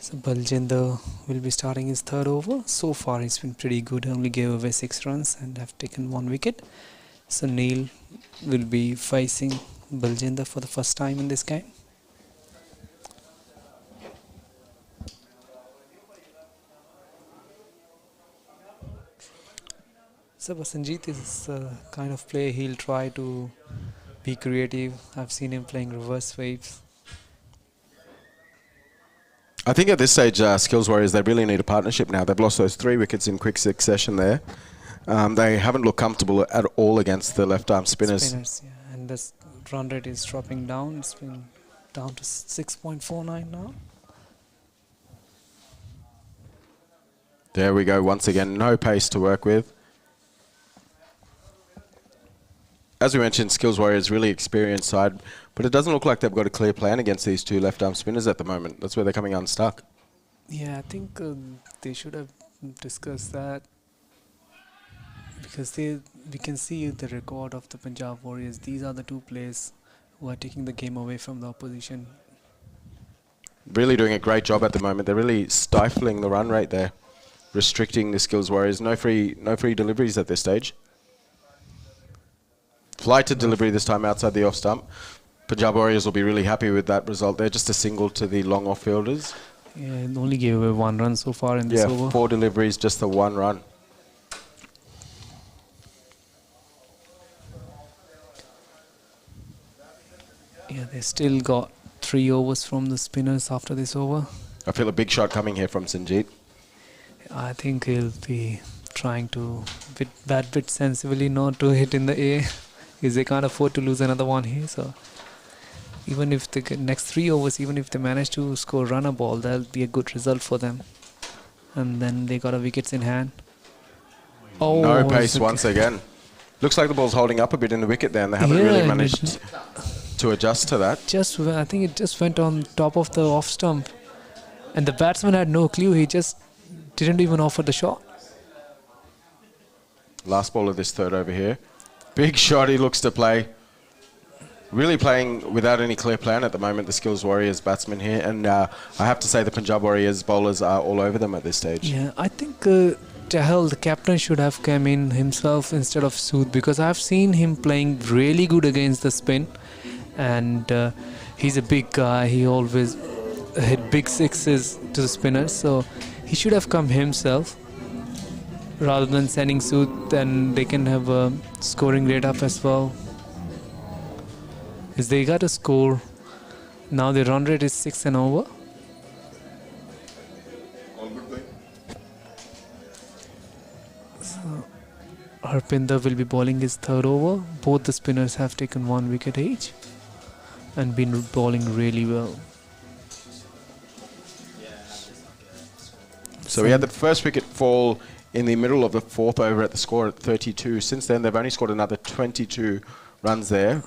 So Baljinder will be starting his 3rd over. So far he's been pretty good, only gave away 6 runs and have taken 1 wicket. So Neil will be facing Baljinder for the first time in this game. So Sanjeet is a kind of player, he'll try to be creative. I've seen him playing reverse waves. I think at this stage, Skills Warriors, they really need a partnership now. They've lost those 3 wickets in quick succession there. They haven't looked comfortable at all against the left-arm spinners. Yeah. And the run rate is dropping down. It's been down to 6.49 now. There we go. Once again, no pace to work with. As we mentioned, Skills Warriors really experienced side, but it doesn't look like they've got a clear plan against these 2 left-arm spinners at the moment. That's where they're coming unstuck. Yeah, I think they should have discussed that, because we can see the record of the Punjab Warriors. These are the 2 players who are taking the game away from the opposition. Really doing a great job at the moment. They're really stifling the run rate there, restricting the Skills Warriors. No free deliveries at this stage. Flighted delivery this time outside the off stump. Punjab Warriors will be really happy with that result there. Just a single to the long off fielders. Yeah, it only gave away 1 run so far in this over. 4 deliveries, just the 1 run. Yeah, they still got 3 overs from the spinners after this over. I feel a big shot coming here from Sanjeet. I think he'll be trying to bat bit sensibly, not to hit in the air, because they can't afford to lose another one here. So even if the next 3 overs, even if they manage to score runner ball, that'll be a good result for them. And then they got a wickets in hand. Oh, no pace once again. Looks like the ball's holding up a bit in the wicket there, and they haven't really managed to adjust to that. I think it just went on top of the off stump, and the batsman had no clue. He just didn't even offer the shot. Last ball of this third over here. Big shot he looks to play. Really playing without any clear plan at the moment, the Skills Warriors batsman here. And I have to say the Punjab Warriors bowlers are all over them at this stage. Yeah, I think Chahal, the captain, should have come in himself instead of Sood, because I've seen him playing really good against the spin. And he's a big guy. He always hit big sixes to the spinners. So he should have come himself rather than sending Sood. Then they can have a scoring rate up as well. Is they got a score. Now the run rate is 6 and over. So Harpinder will be bowling his third over. Both the spinners have taken 1 wicket each and been bowling really well. So we had the first wicket fall in the middle of the 4th over at the score at 32. Since then, they've only scored another 22 runs there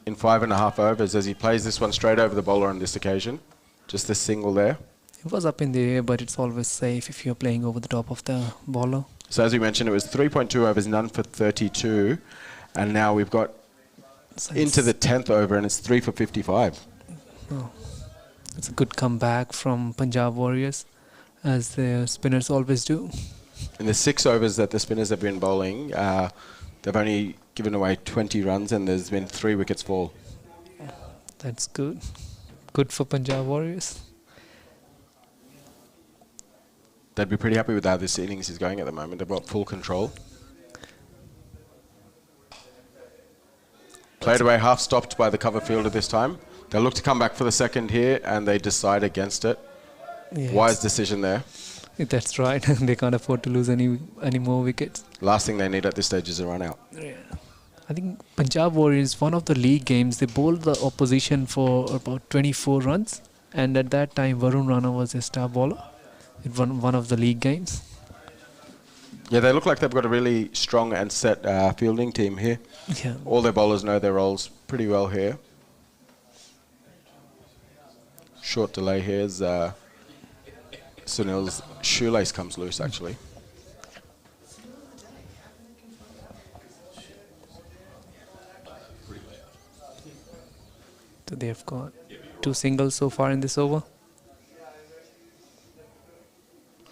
in 5.5 overs as he plays this one straight over the bowler on this occasion. Just a single there. It was up in the air, but it's always safe if you're playing over the top of the bowler. So as we mentioned, it was 3.2 overs, none for 32. And now we've got into the 10th over and it's 3 for 55. Oh, it's a good comeback from Punjab Warriors, as the spinners always do. In the 6 overs that the spinners have been bowling, they've only given away 20 runs and there's been 3 wickets fall. That's good. Good for Punjab Warriors. They'd be pretty happy with how this innings is going at the moment. They've got full control. Played away, half stopped by the cover fielder this time. They'll look to come back for the second here and they decide against it. Yes. Wise decision there. That's right. They can't afford to lose any more wickets. Last thing they need at this stage is a run out. Yeah. I think Punjab Warriors, one of the league games, they bowled the opposition for about 24 runs. And at that time, Varun Rana was a star bowler in one of the league games. Yeah, they look like they've got a really strong and set fielding team here. Yeah. All their bowlers know their roles pretty well here. Short delay here as Sunil's shoelace comes loose, actually. So they've got 2 singles so far in this over.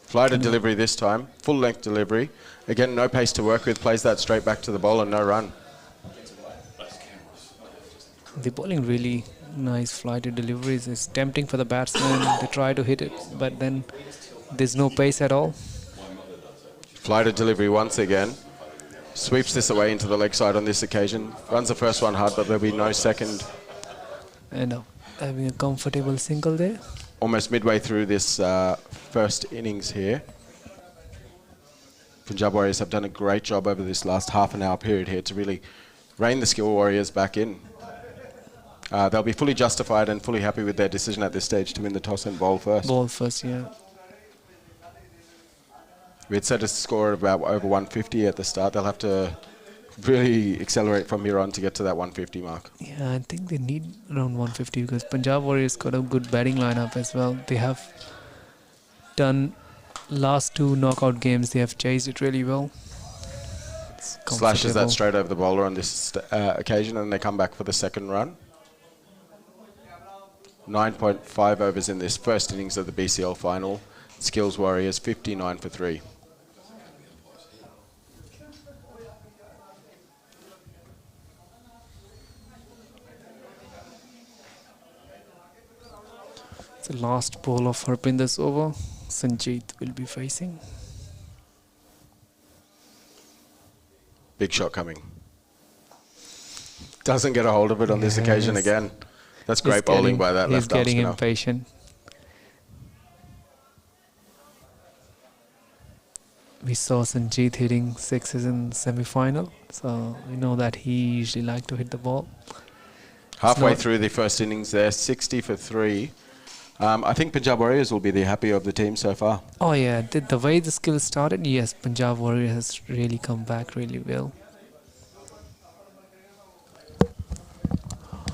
Flighter delivery this time, full length delivery. Again, no pace to work with, plays that straight back to the bowler, no run. They're bowling really nice flighted deliveries. It's tempting for the batsman. They try to hit it, but then there's no pace at all. Flighter delivery once again. Sweeps this away into the leg side on this occasion. Runs the first one hard, but there'll be no second. And having a comfortable single there. Almost midway through this first innings here. Punjab Warriors have done a great job over this last half an hour period here to really rein the Skill Warriors back in. They'll be fully justified and fully happy with their decision at this stage to win the toss and bowl first. Bowl first, yeah. We had set a score of about over 150 at the start. They'll have to really accelerate from here on to get to that 150 mark. Yeah, I think they need around 150 because Punjab Warriors got a good batting lineup as well. They have done last 2 knockout games. They have chased it really well. Slashes that straight over the bowler on this occasion and they come back for the second run. 9.5 overs in this first innings of the BCL final. Skills Warriors 59 for 3. It's the last ball of Harpinder's over. Sanjeet will be facing. Big shot coming. Doesn't get a hold of it on this occasion again. That's great bowling by that left arm spinner. He's getting impatient. We saw Sanjeet hitting 6s in semi-final, so we know that he usually likes to hit the ball. Halfway through the first innings there, 60 for 3. I think Punjab Warriors will be the happy of the team so far. Oh yeah, the way the skill started, yes, Punjab Warriors has really come back really well.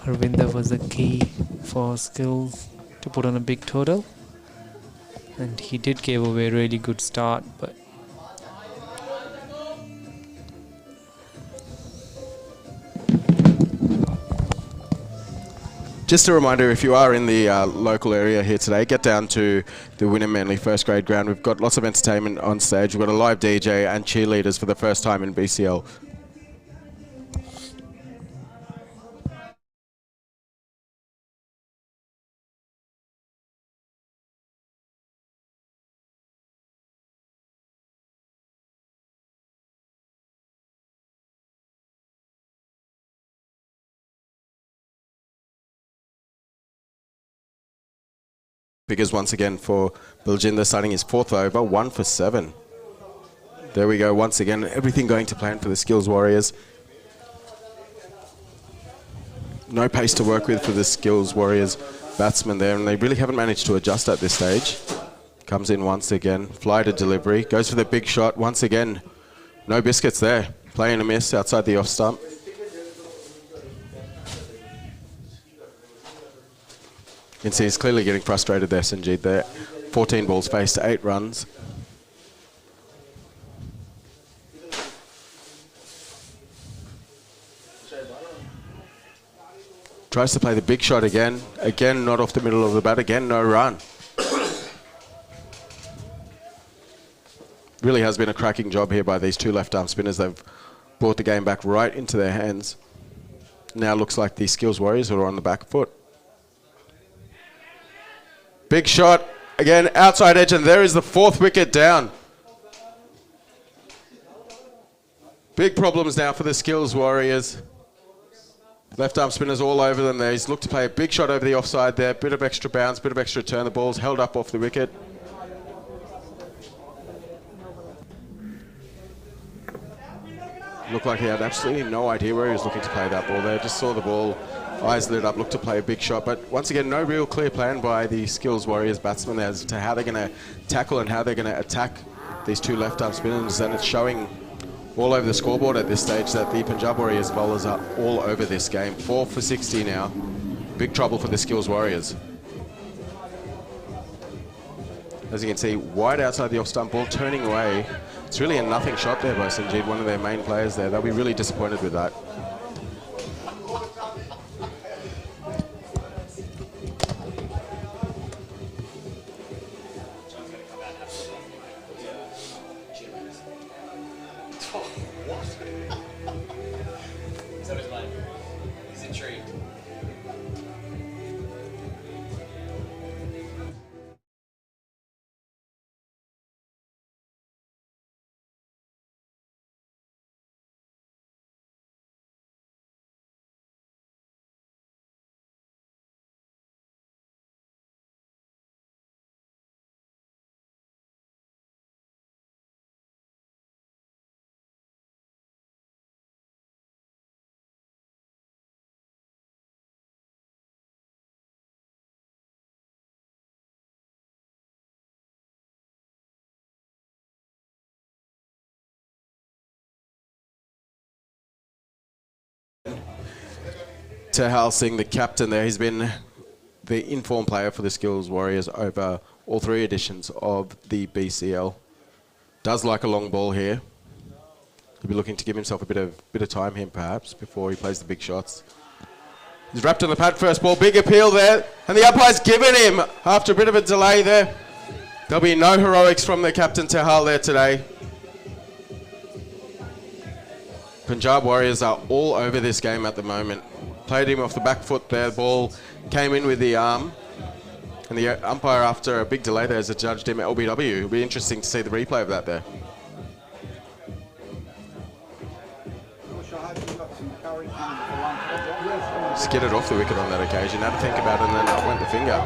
Harvinder was the key for skills to put on a big total, and he did give away a really good start, but Just a reminder, if you are in the local area here today, get down to the Winner Manly first grade ground. We've got lots of entertainment on stage. We've got a live DJ and cheerleaders for the first time in BCL. Figures once again for Baljinder, starting his 4th over, 1 for 7. There we go, once again, everything going to plan for the Skills Warriors. No pace to work with for the Skills Warriors batsmen there, and they really haven't managed to adjust at this stage. Comes in once again, fly to delivery, goes for the big shot once again. No biscuits there, play and a miss outside the off stump. You can see he's clearly getting frustrated there, Sanjeev there. 14 balls faced, 8 runs. Tries to play the big shot again. Again, not off the middle of the bat. Again, no run. Really has been a cracking job here by these two left-arm spinners. They've brought the game back right into their hands. Now looks like the Skills Warriors are on the back foot. Big shot, again, outside edge, and there is the 4th wicket down. Big problems now for the Skills Warriors. Left arm spinners all over them there. He's looked to play a big shot over the offside there. Bit of extra bounce, bit of extra turn. The ball's held up off the wicket. Looked like he had absolutely no idea where he was looking to play that ball there. Just saw the ball, eyes lit up, looked to play a big shot. But once again, no real clear plan by the Skills Warriors batsmen as to how they're going to tackle and how they're going to attack these two left-arm spinners. And it's showing all over the scoreboard at this stage that the Punjab Warriors bowlers are all over this game. 4 for 60 now. Big trouble for the Skills Warriors. As you can see, wide outside the off-stump, ball turning away. It's really a nothing shot there by Sanjeev, one of their main players there. They'll be really disappointed with that. Tehal Singh, the captain there, he's been the informed player for the Skills Warriors over all 3 editions of the BCL. Does like a long ball here. He'll be looking to give himself a bit of time here perhaps before he plays the big shots. He's wrapped on the pad, first ball, big appeal there, and the umpire's given him after a bit of a delay there. There'll be no heroics from the captain Tehal there today. Punjab Warriors are all over this game at the moment. Played him off the back foot there, the ball came in with the arm. And the umpire, after a big delay there, has adjudged him LBW. It'll be interesting to see the replay of that there. Skidded off the wicket on that occasion. Had to think about it and then up went the finger.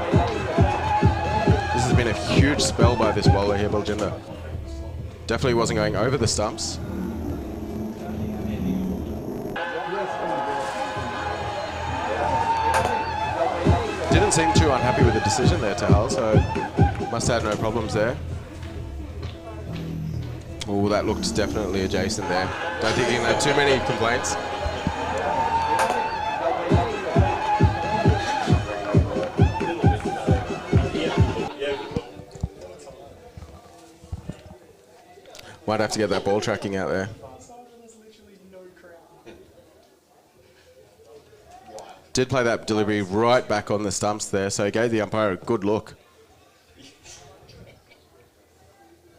This has been a huge spell by this bowler here, Baljinder. Definitely wasn't going over the stumps. Didn't seem too unhappy with the decision there, Tehal, so must have had no problems there. Oh, that looked definitely adjacent there. Don't think he can have too many complaints. Might have to get that ball tracking out there. Did play that delivery right back on the stumps there, so he gave the umpire a good look.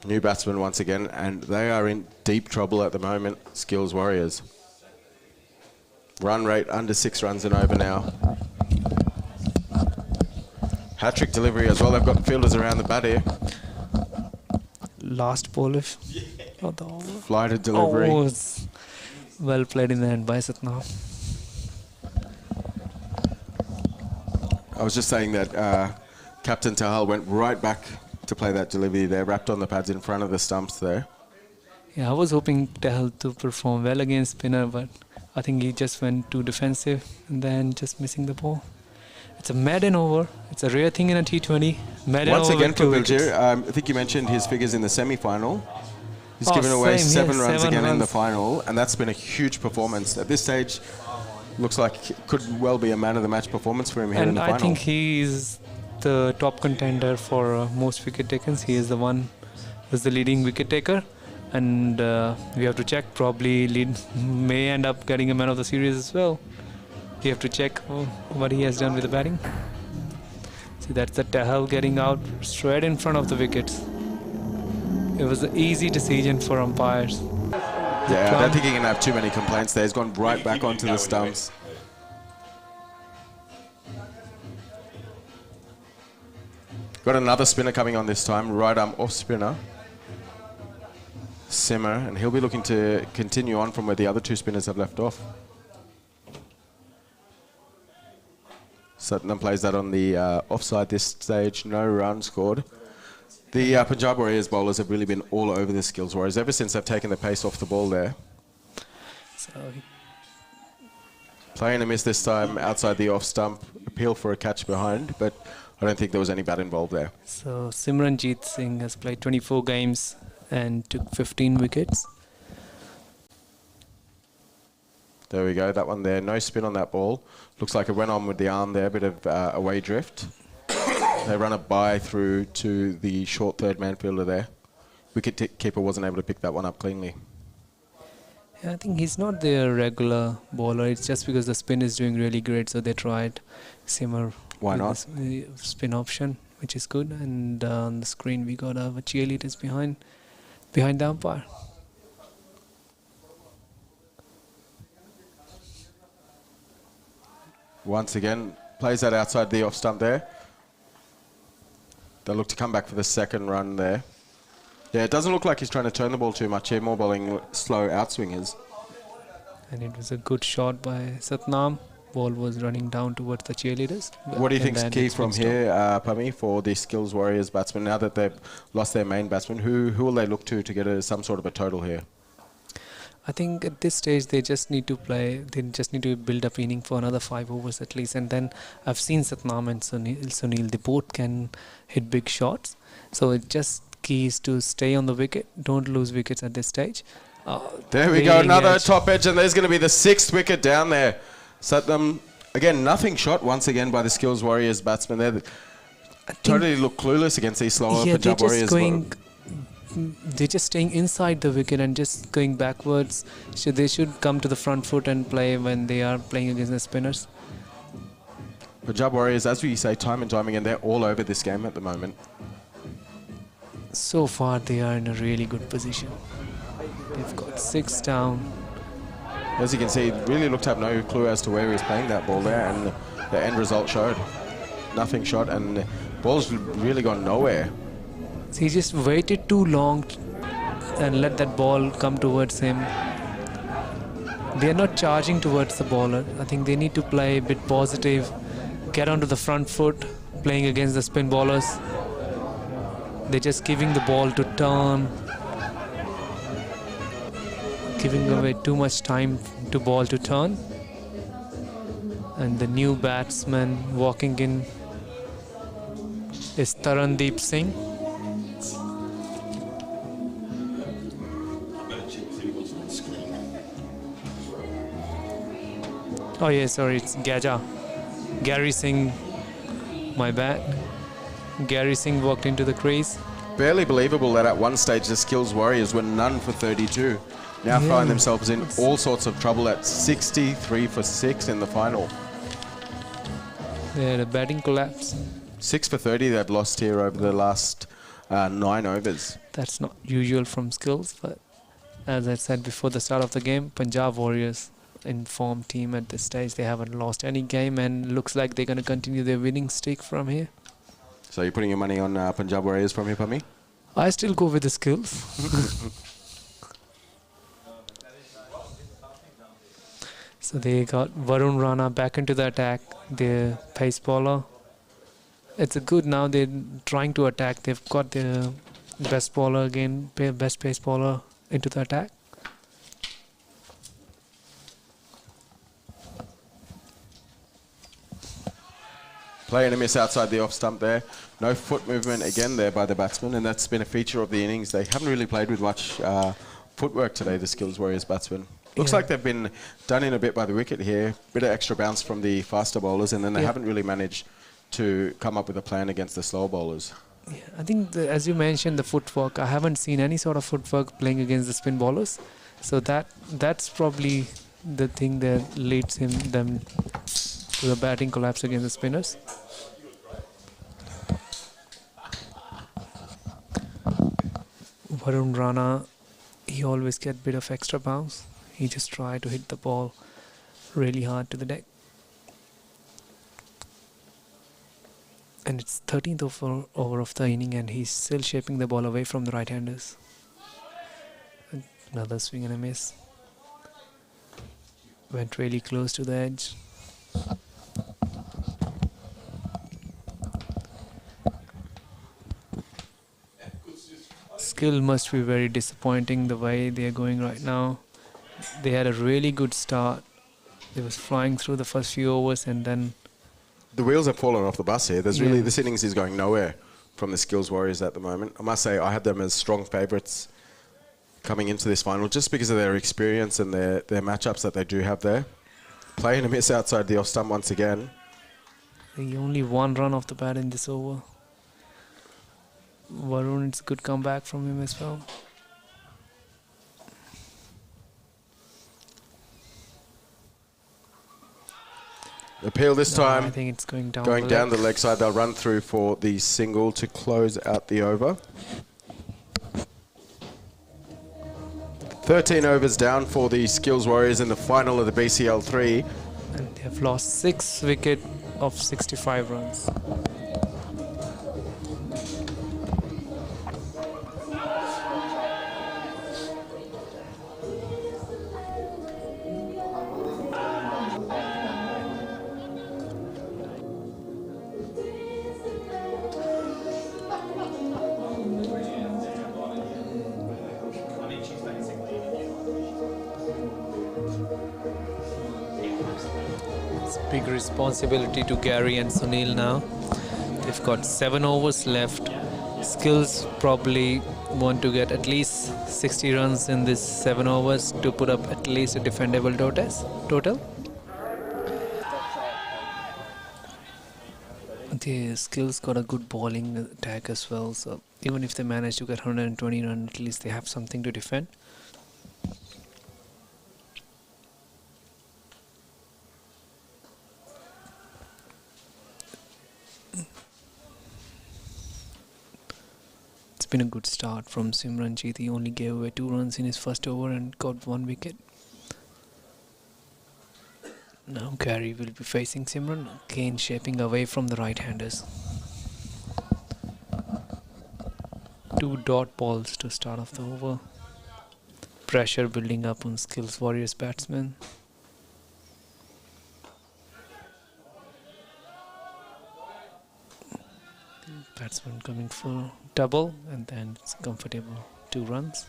New batsman once again, and they are in deep trouble at the moment, Skills Warriors. Run rate under 6 runs and over now. Hat-trick delivery as well. They've got fielders around the bat here. Last ball if not the over. Flighted delivery. Oh, it's well played in the end by Satnam. I was just saying that Captain Tahal went right back to play that delivery there, wrapped on the pads in front of the stumps there. Yeah, I was hoping Tahal to perform well against spinner, but I think he just went too defensive and then just missing the ball. It's a maiden over. It's a rare thing in a T20. Maiden Once over again with for 2 wickets. Bilgir, I think you mentioned his figures in the semi-final. He's given away same, 7 yeah, runs 7 again in the runs. final, and that's been a huge performance. At this stage, looks like it could well be a man of the match performance for him here in And the I final. think he is the top contender for most wicket takers. He is the one who's the leading wicket taker. And we have to check, probably may end up getting a man of the series as well. You have to check what he has done with the batting. See, that's the Tahal getting out straight in front of the wickets. It was an easy decision for umpires. Yeah, I don't think he can have too many complaints there. He's gone right back onto the stumps. Got another spinner coming on this time, right arm off spinner. Simmer, and he'll be looking to continue on from where the other 2 spinners have left off. Sutton plays that on the offside this stage, no run scored. The Punjab Warriors bowlers have really been all over the Skills Warriors ever since they've taken the pace off the ball there. So Playing a miss this time outside the off stump, appeal for a catch behind, but I don't think there was any bat involved there. So Simranjeet Singh has played 24 games and took 15 wickets. There we go, that one there, no spin on that ball. Looks like it went on with the arm there, a bit of away drift. They run it by through to the short third man fielder there. Wicket keeper wasn't able to pick that one up cleanly. Yeah, I think he's not their regular bowler. It's just because the spin is doing really great, so they tried Simmer. Why with not? this, spin option, which is good. And on the screen we got our cheerleaders behind the umpire. Once again, plays that outside the off stump there. They'll look to come back for the second run there. Yeah, it doesn't look like he's trying to turn the ball too much here, more bowling slow outswingers. And it was a good shot by Satnam. Ball was running down towards the cheerleaders. What do you And think's then key it's from been here, Pummy, for the Skills Warriors batsmen? Now that they've lost their main batsman, who will they look to get some sort of a total here? I think at this stage they just need to play. They just need to build up inning for another 5 overs at least. And then I've seen Satnam and Sunil. They both can hit big shots. So it just key is to stay on the wicket. Don't lose wickets at this stage. There we go, another top edge, and there's going to be the 6th wicket down there. Satnam, again, nothing shot once again by the Skills Warriors batsmen there. They totally look clueless against these slower Punjab Warriors. They're just staying inside the wicket and just going backwards. So they should come to the front foot and play when they are playing against the spinners. Punjab Warriors, as we say time and time again, they're all over this game at the moment. So far they are in a really good position. They've got 6 down. As you can see, really looked to have no clue as to where he was playing that ball there, and the end result showed nothing shot, and the ball's really gone nowhere. So he just waited too long and let that ball come towards him. They are not charging towards the bowler. I think they need to play a bit positive, get onto the front foot, playing against the spin bowlers. They're just giving the ball to turn, giving away too much time to ball to turn. And the new batsman walking in is Tarandeep Singh. Oh yeah, sorry, it's Gary Singh, my bad. Gary Singh walked into the crease. Barely believable that at one stage the Skills Warriors were none for 32. Now find themselves in all sorts of trouble at 63 for 6 in the final. They had a batting collapse. 6 for 30 they've lost here over the last 9 overs. That's not usual from Skills, but as I said before the start of the game, Punjab Warriors in form team at this stage. They haven't lost any game and looks like they're going to continue their winning streak from here. So you're putting your money on Punjab Warriors from here, Pummy? I still go with the Skills. So they got Varun Rana back into the attack, their pace bowler. It's a good now, they're trying to attack. They've got their best bowler again, best pace bowler into the attack. Play and a miss outside the off stump there. No foot movement again there by the batsman, and that's been a feature of the innings. They haven't really played with much footwork today, the Skills Warriors batsmen. Looks like they've been done in a bit by the wicket here. Bit of extra bounce from the faster bowlers, and then they haven't really managed to come up with a plan against the slower bowlers. Yeah, I think, as you mentioned, the footwork. I haven't seen any sort of footwork playing against the spin bowlers. So that's probably the thing that leads them to the batting collapse against the spinners. Varun Rana, he always gets a bit of extra bounce. He just tried to hit the ball really hard to the deck. And it's 13th over of the inning and he's still shaping the ball away from the right-handers. Another swing and a miss. Went really close to the edge. Skill must be very disappointing the way they are going right now. They had a really good start. They was flying through the first few overs and then the wheels have fallen off the bus here. There's really, this innings is going nowhere from the Skills Warriors at the moment. I must say I had them as strong favourites coming into this final just because of their experience and their matchups that they do have there. Playing a miss outside the off stump once again. Only 1 run off the bat in this over. Varun, it's a good comeback from him as well. Appeal this time. I think it's going down. Going down the leg side. They'll run through for the single to close out the over. 13 overs down for the Skills Warriors in the final of the BCL 3. And they have lost 6 wickets of 65 runs. Big responsibility to Gary and Sunil now. They've got 7 overs left. Skills probably want to get at least 60 runs in this 7 overs to put up at least a defendable total. The Skills got a good bowling attack as well, so even if they manage to get 120 runs, at least they have something to defend. Been a good start from Simranjit. He only gave away 2 runs in his first over and got 1 wicket. Now Gary will be facing Simran, again shaping away from the right-handers. 2 dot balls to start off the over. Pressure building up on Skills Warriors batsmen. Batsman coming for double and then it's comfortable 2 runs.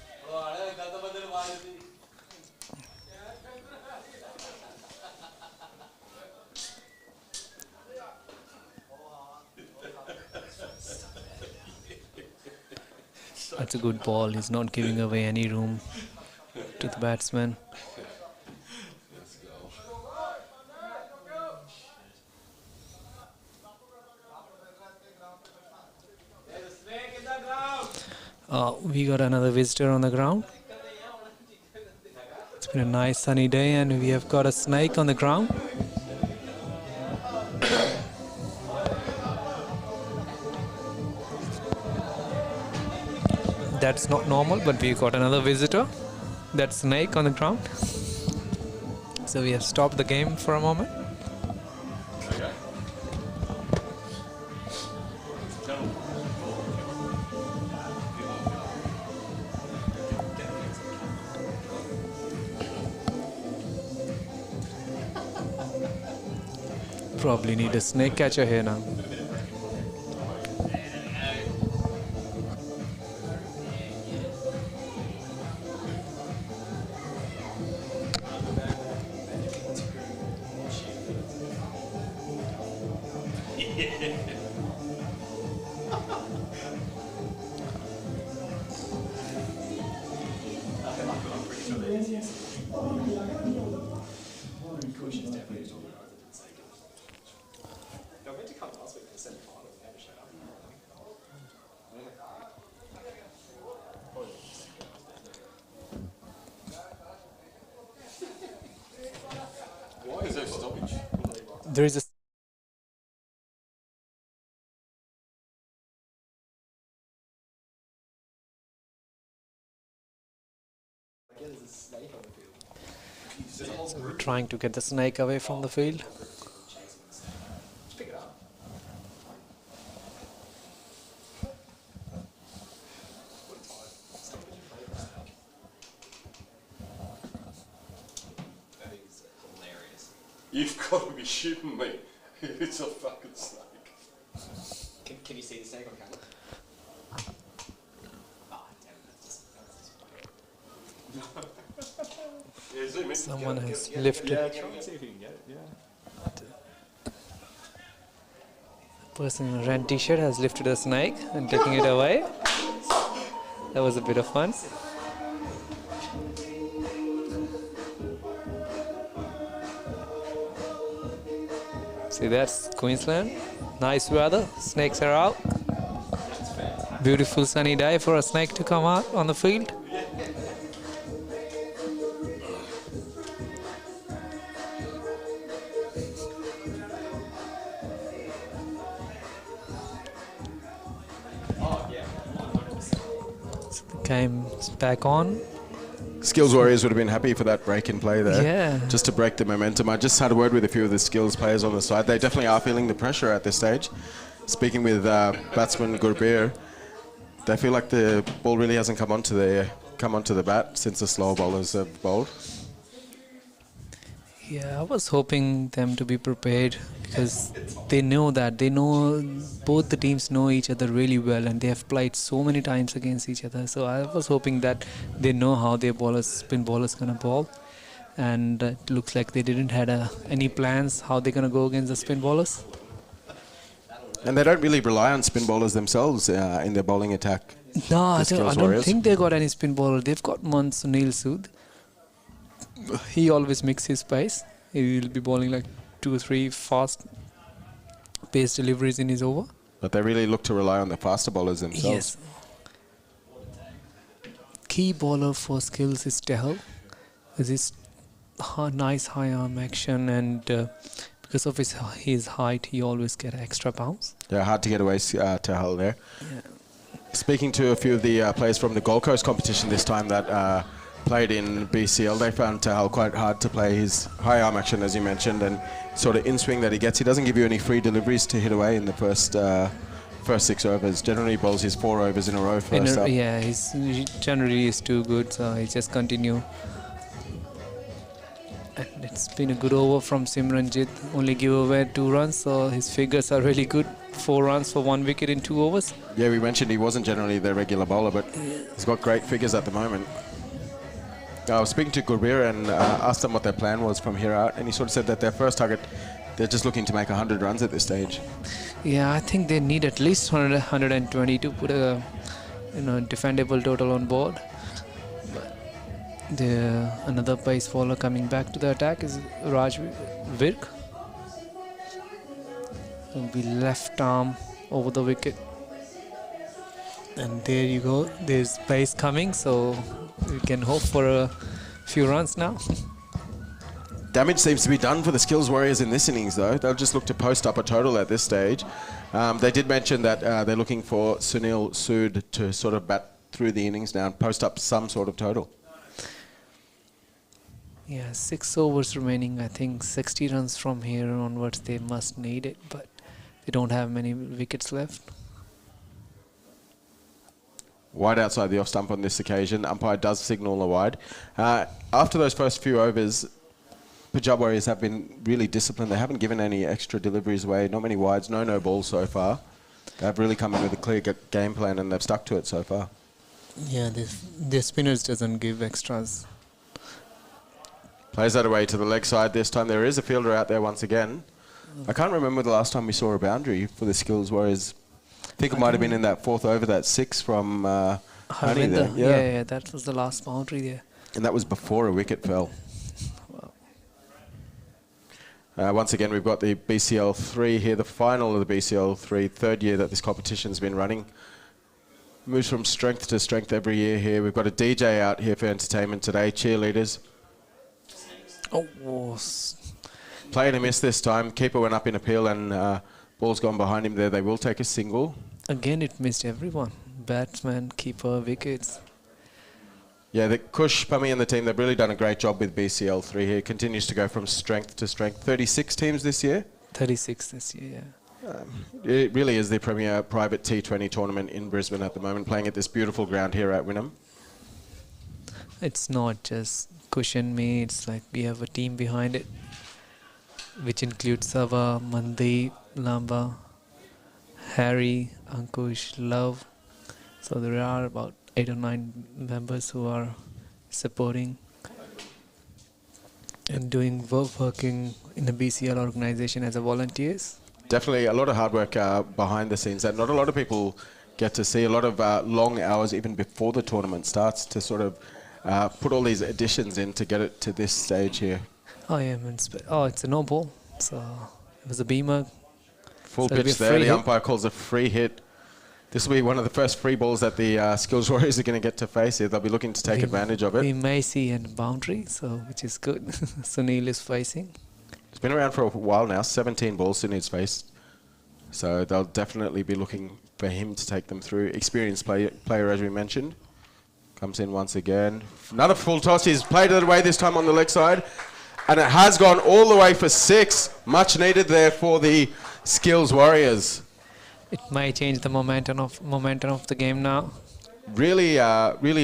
That's a good ball. He's not giving away any room to the batsman. We got another visitor on the ground. It's been a nice sunny day and we have got a snake on the ground. That's not normal, but we've got another visitor. That snake on the ground. So we have stopped the game for a moment. Okay. Probably need a snake catcher here now. Why is there stoppage? There is a So we're trying to get the snake away from the field. You've got to be shooting me. It's a fucking snake. Can you see the snake on camera? Yeah, zoom in. Someone has lifted. Yeah, try and see if you can get it. Yeah. Person in a red t-shirt has lifted a snake and taking it away. That was a bit of fun. See, that's Queensland. Nice weather. Snakes are out. Beautiful sunny day for a snake to come out on the field. Game's back on. Skills Warriors would have been happy for that break in play there. Yeah. Just to break the momentum. I just had a word with a few of the skills players on the side. They definitely are feeling the pressure at this stage. Speaking with batsman Gurbir, they feel like the ball really hasn't come onto the bat since the slower bowlers have bowled. Yeah, I was hoping them to be prepared because they know both the teams know each other really well and they have played so many times against each other. So I was hoping that they know how their spin bowlers gonna bowl, and it looks like they didn't had any plans how they're gonna go against the spin bowlers. And they don't really rely on spin bowlers themselves in their bowling attack. No, I don't think they got any spin bowler. They've got one Sunil Sood. He always mixes his pace. He will be bowling like 2 or 3 fast pace deliveries in his over. But they really look to rely on the faster bowlers themselves. Yes. Key bowler for skills is Tehal. With his nice high arm action, and because of his height, he always get extra bounce. Yeah, hard to get away Tehal there. Yeah. Speaking to a few of the players from the Gold Coast competition this time that played in BCL, they found Tehal quite hard to play. His high arm action, as you mentioned, and sort of in swing that he gets, he doesn't give you any free deliveries to hit away in the first 6 overs. Generally bowls his 4 overs in a row first up. Yeah, he generally is too good, so he just continue. And it's been a good over from Simranjit. Only give away 2 runs, so his figures are really good. 4 runs for 1 wicket in 2 overs. Yeah, we mentioned he wasn't generally the regular bowler, but he's got great figures at the moment. I was speaking to Gurbir and asked them what their plan was from here out, and he sort of said that their first target, they're just looking to make 100 runs at this stage. Yeah, I think they need at least 120 to put a defendable total on board. But another pace bowler coming back to the attack is Raj Virk. Will be left arm over the wicket. And there you go, there's pace coming, so we can hope for a few runs now. Damage seems to be done for the Skills Warriors in this innings, though. They'll just look to post up a total at this stage. They did mention that they're looking for Sunil Sood to sort of bat through the innings now and post up some sort of total. Yeah, 6 overs remaining. I think 60 runs from here onwards they must need it, but they don't have many wickets left. Wide outside the off stump on this occasion. Umpire does signal a wide. After those first few overs, Punjab Warriors have been really disciplined. They haven't given any extra deliveries away. Not many wides, no balls so far. They've really come in with a clear game plan and they've stuck to it so far. Yeah, the spinners doesn't give extras. Plays that away to the leg side this time. There is a fielder out there once again. I can't remember the last time we saw a boundary for the Skills Warriors. I think it might have been in that 4th over, that 6 from Honey there. Yeah, that was the last boundary there. And that was before a wicket fell. Once again, we've got the BCL 3 here, the final of the BCL 3, 3rd year that this competition's been running. Moves from strength to strength every year here. We've got a DJ out here for entertainment today, cheerleaders. Oh, Playing a miss this time. Keeper went up in appeal and ball's gone behind him there. They will take a single. Again, it missed everyone. Batsman, keeper, wickets. Yeah, the Kush, Pummy and the team, they've really done a great job with BCL 3 here. Continues to go from strength to strength. 36 teams this year? 36 this year, yeah. It really is the premier private T20 tournament in Brisbane at the moment, playing at this beautiful ground here at Wynnum. It's not just Kush and me, it's like we have a team behind it, which includes Sava, Mandeep, Lamba, Harry, Ankush, Love. So there are about 8 or 9 members who are supporting and doing working in the BCL organization as a volunteers. Definitely a lot of hard work behind the scenes that not a lot of people get to see. A lot of long hours even before the tournament starts to sort of put all these additions in to get it to this stage here. Oh yeah, it's a no ball. So it was a beamer. Full pitch there. The umpire calls a free hit. This will be one of the first free balls that the Skills Warriors are going to get to face here. They'll be looking to take advantage of it. We may see a boundary, which is good. Sunil is facing. It's been around for a while now. 17 balls Sunil's faced. So they'll definitely be looking for him to take them through. Experienced player, as we mentioned. Comes in once again. Another full toss. He's played it away this time on the leg side. And it has gone all the way for 6. Much needed there for the Skills Warriors. It may change the momentum of the game now. Really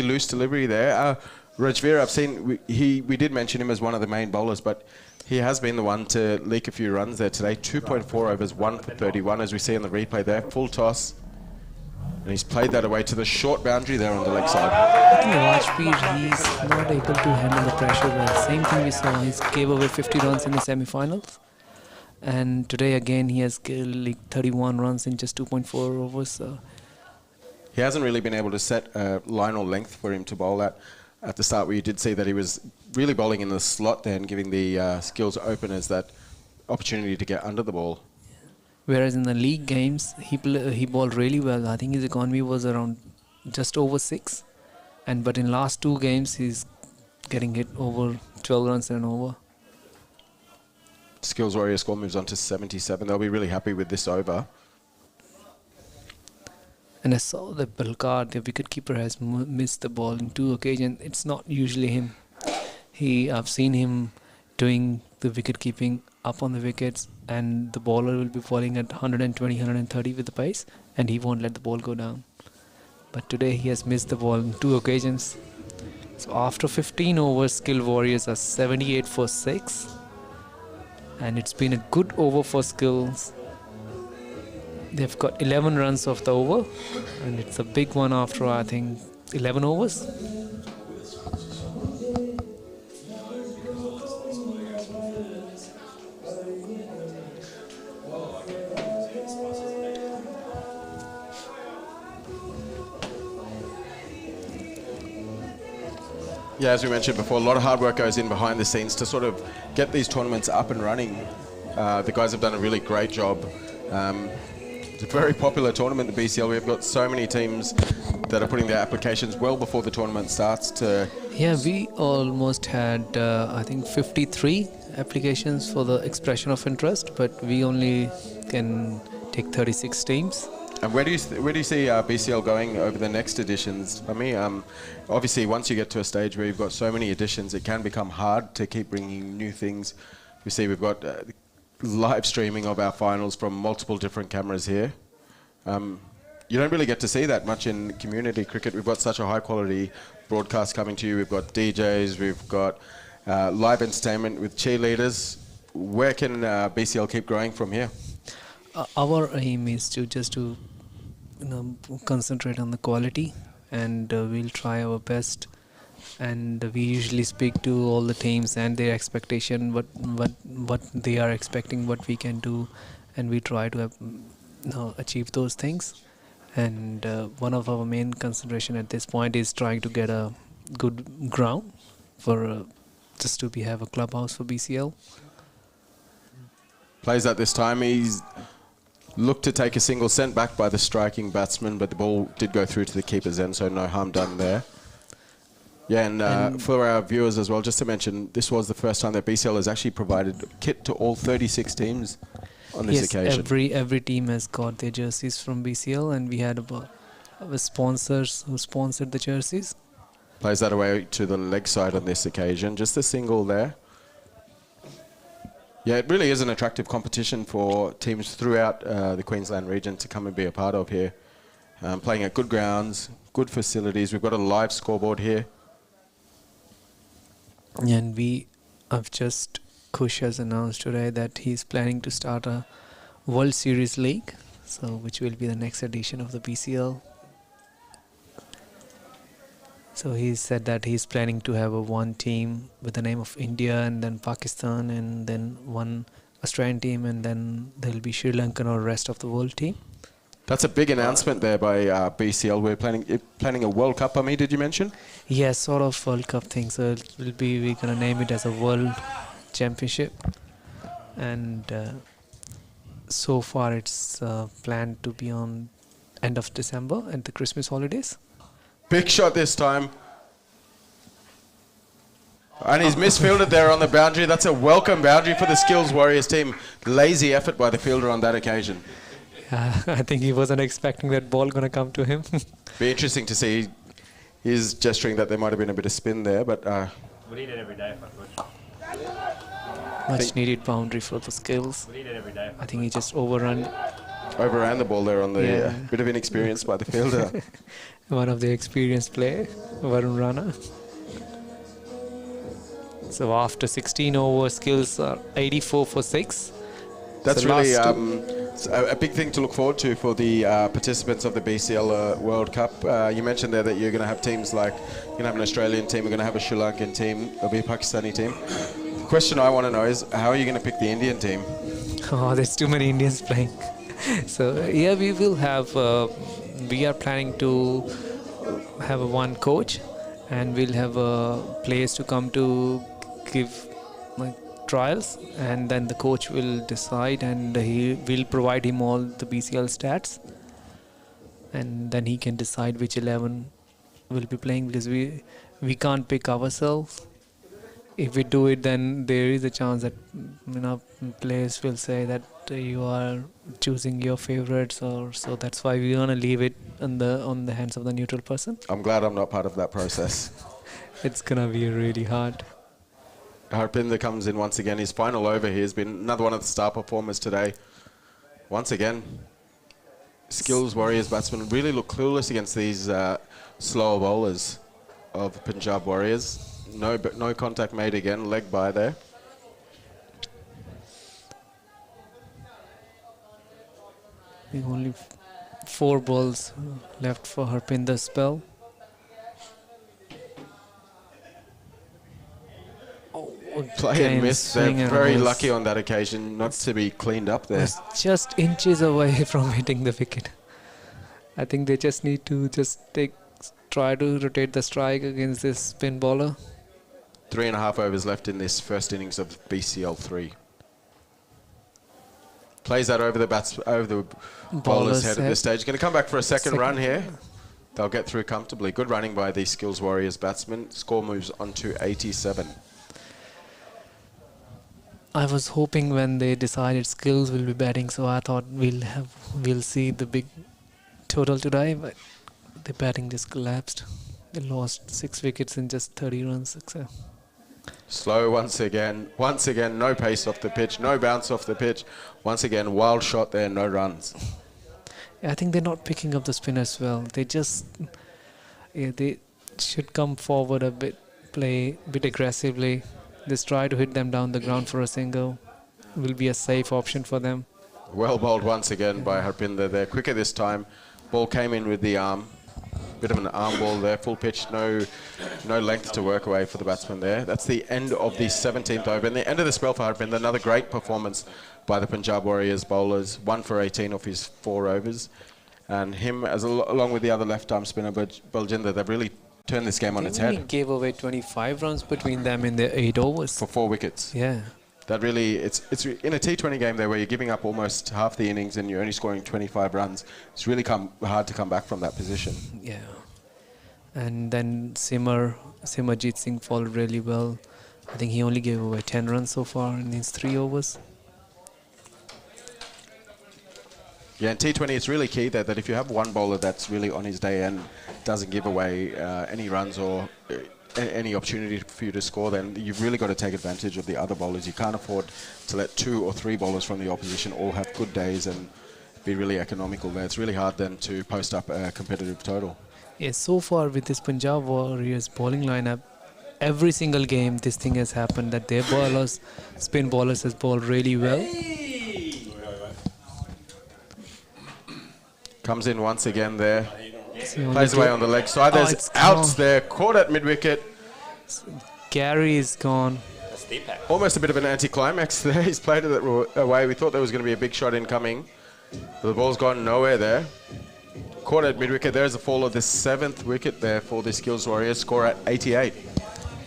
loose delivery there. Rajveer, I've seen, we did mention him as one of the main bowlers, but he has been the one to leak a few runs there today. 2.4 overs, 1 for 31, as we see on the replay there. Full toss. And he's played that away to the short boundary there on the leg side. I think Rajveer, he's not able to handle the pressure well. Same thing we saw. He gave away 50 runs in the semi-finals. And today again he has leaked 31 runs in just 2.4 overs. So. He hasn't really been able to set a line or length for him to bowl at the start, where you did see that he was really bowling in the slot there and giving the Skills openers that opportunity to get under the ball. Whereas in the league games, he bowled really well. I think his economy was around just over 6. But in last 2 games, he's getting hit over 12 runs and over. Skills Warrior score moves on to 77. They'll be really happy with this over. And I saw the Balkar, the wicketkeeper, has missed the ball in 2 occasions. It's not usually him. I've seen him doing the wicket keeping up on the wickets, and the bowler will be falling at 120, 130 with the pace, and he won't let the ball go down. But today he has missed the ball on 2 occasions. So after 15 overs, Skilled Warriors are 78 for 6. And it's been a good over for Skills. They've got 11 runs off the over, and it's a big one after, I think, 11 overs. Yeah, as we mentioned before, a lot of hard work goes in behind the scenes to sort of get these tournaments up and running. The guys have done a really great job. It's a very popular tournament, the BCL. We've got so many teams that are putting their applications well before the tournament starts to... Yeah, we almost had, I think, 53 applications for the expression of interest, but we only can take 36 teams. And where do you see BCL going over the next editions? For me, obviously, once you get to a stage where you've got so many editions, it can become hard to keep bringing new things. We see we've got live streaming of our finals from multiple different cameras here. You don't really get to see that much in community cricket. We've got such a high quality broadcast coming to you. We've got DJs, we've got live entertainment with cheerleaders. Where can BCL keep growing from here? Our aim is to concentrate on the quality, and we'll try our best. And we usually speak to all the teams and their expectation, what they are expecting, what we can do, and we try to achieve those things. And one of our main consideration at this point is trying to get a good ground for just to have a clubhouse for BCL. Plays at this time. He's looked to take a single, sent back by the striking batsman, but the ball did go through to the keeper's end, so no harm done there. Yeah, and for our viewers as well, just to mention, this was the first time that BCL has actually provided kit to all 36 teams on this occasion. Every team has got their jerseys from BCL, and we had about sponsors who sponsored the jerseys. Plays that away to the leg side on this occasion, just a single there. Yeah, it really is an attractive competition for teams throughout the Queensland region to come and be a part of here. Playing at good grounds, good facilities. We've got a live scoreboard here. And Kush has announced today that he's planning to start a World Series League, which will be the next edition of the BCL. So he said that he's planning to have one team with the name of India, and then Pakistan, and then one Australian team, and then there'll be Sri Lankan or rest of the world team. That's a big announcement there by BCL. We're planning a World Cup, Ami, did you mention? Yes, sort of World Cup thing. So we're going to name it as a World Championship. And so far it's planned to be on end of December and the Christmas holidays. Big shot this time. And he's misfielded there on the boundary. That's a welcome boundary for the Skills Warriors team. Lazy effort by the fielder on that occasion. I think he wasn't expecting that ball going to come to him. Be interesting to see. He's gesturing that there might have been a bit of spin there, but... we need it every day if I could. Much needed boundary for the Skills. We need it every day. I think he just overran the ball there on the bit of inexperience by the fielder. One of the experienced player, Varun Rana. So after 16 overs, Skills are 84 for 6. That's really a big thing to look forward to for the participants of the BCL World Cup. You mentioned there that you're going to have teams like, you're going to have an Australian team, we're going to have a Sri Lankan team, there'll be a Pakistani team. The question I want to know is, how are you going to pick the Indian team? Oh, there's too many Indians playing. So yeah, we will have, we are planning to have one coach, and we'll have players to come to give trials, and then the coach will decide, and he will provide him all the BCL stats, and then he can decide which 11 will be playing, because we can't pick ourselves. If we do it, then there is a chance that players will say that you are choosing your favorites, or so. That's why we want to leave it on the hands of the neutral person. I'm glad I'm not part of that process. It's gonna be really hard. Harpinder comes in once again. His final over here has been another one of the star performers today. Once again, Skills Warriors batsmen really look clueless against these slower bowlers of Punjab Warriors. No contact made again, leg by there. I think only 4 balls left for Harpinder's spell. Play and miss. They're very lucky on that occasion not to be cleaned up there. Just inches away from hitting the wicket. I think they just need to try to rotate the strike against this spin bowler. 3.5 overs left in this first innings of BCL 3. Plays that over the bowler's head at this stage. Going to come back for a second run here. They'll get through comfortably. Good running by the Skills Warriors batsmen. Score moves on to 87. I was hoping when they decided Skills will be batting, so I thought we'll see the big total today, but the batting just collapsed. They lost 6 wickets in just 30 runs. So. Slow once again, no pace off the pitch, no bounce off the pitch. Once again, wild shot there, no runs. I think they're not picking up the spinners well. They just, they should come forward a bit, play a bit aggressively. Just try to hit them down the ground for a single. Will be a safe option for them. Well bowled once again by Harpinder there. Quicker this time. Ball came in with the arm. Bit of an arm ball there, full pitch, no length to work away for the batsman there. That's the end of the 17th over and the end of the spell for Harpinder. Another great performance by the Punjab Warriors bowlers. 1 for 18 off his 4 overs. And him, along with the other left-arm spinner, Baljinder, they've really turned this game on its head. He gave away 25 runs between them in the 8 overs. For 4 wickets. Yeah. That really, it's in a T20 game there where you're giving up almost half the innings and you're only scoring 25 runs. It's really hard to come back from that position. Yeah. And then Simmerjeet Singh followed really well. I think he only gave away 10 runs so far in these 3 overs. Yeah, in T20 it's really key that if you have one bowler that's really on his day and doesn't give away any runs or any opportunity for you to score, then you've really got to take advantage of the other bowlers. You can't afford to let 2 or 3 bowlers from the opposition all have good days and be really economical there. It's really hard then to post up a competitive total. Yes, so far with this Punjab Warriors bowling lineup, every single game this thing has happened, that their bowlers, spin bowlers, has bowled really well. Comes in once again there. Plays away on the leg side. There's outs there. Caught at mid-wicket. Gary is gone. Almost a bit of an anticlimax there. He's played it away. We thought there was going to be a big shot incoming. But the ball's gone nowhere there. Caught at mid-wicket. There's a fall of the 7th wicket there for the Skills Warriors. Score at 88.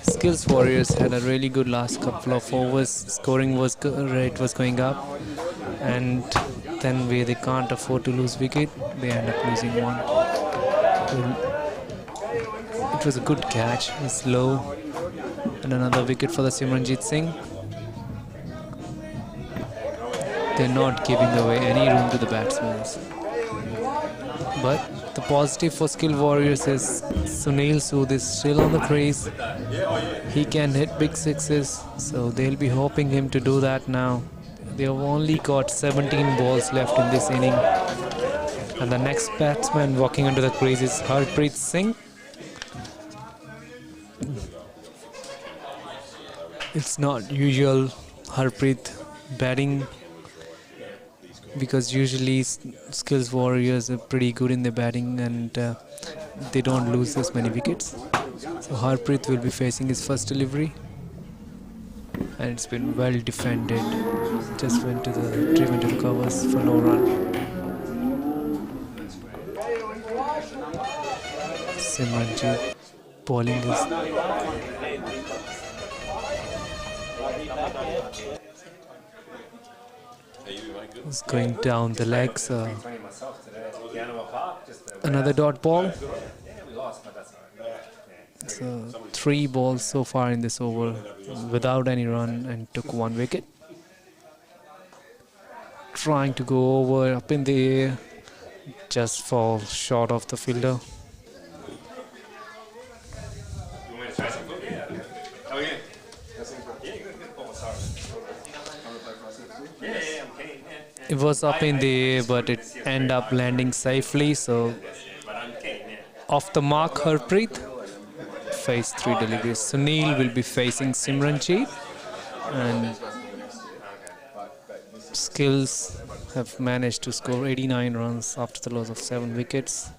Skills Warriors had a really good last couple of overs. Scoring rate was going up. And then where they can't afford to lose wicket, they end up losing one. It was a good catch. It's low. And another wicket for the Simranjeet Singh. They're not giving away any room to the batsmen. But the positive for Skill Warriors is Sunil Sood is still on the crease. He can hit big sixes, so they'll be hoping him to do that now. They have only got 17 balls left in this inning. And the next batsman walking onto the crease is Harpreet Singh. It's not usual Harpreet batting, because usually Skills Warriors are pretty good in their batting and they don't lose as many wickets. So Harpreet will be facing his first delivery. And it's been well defended. Just went to the driven to the covers for no run. Simranjeet bowling is going down the legs. Another dot ball. So 3 balls so far in this over without any run and took 1 wicket. Trying to go over up in the air, just fall short of the fielder. It was up in the air, but it ended up landing safely. So off the mark, Harpreet. Face 3 deliveries. Sunil will be facing Simranjeet, and Skills have managed to score 89 runs after the loss of 7 wickets.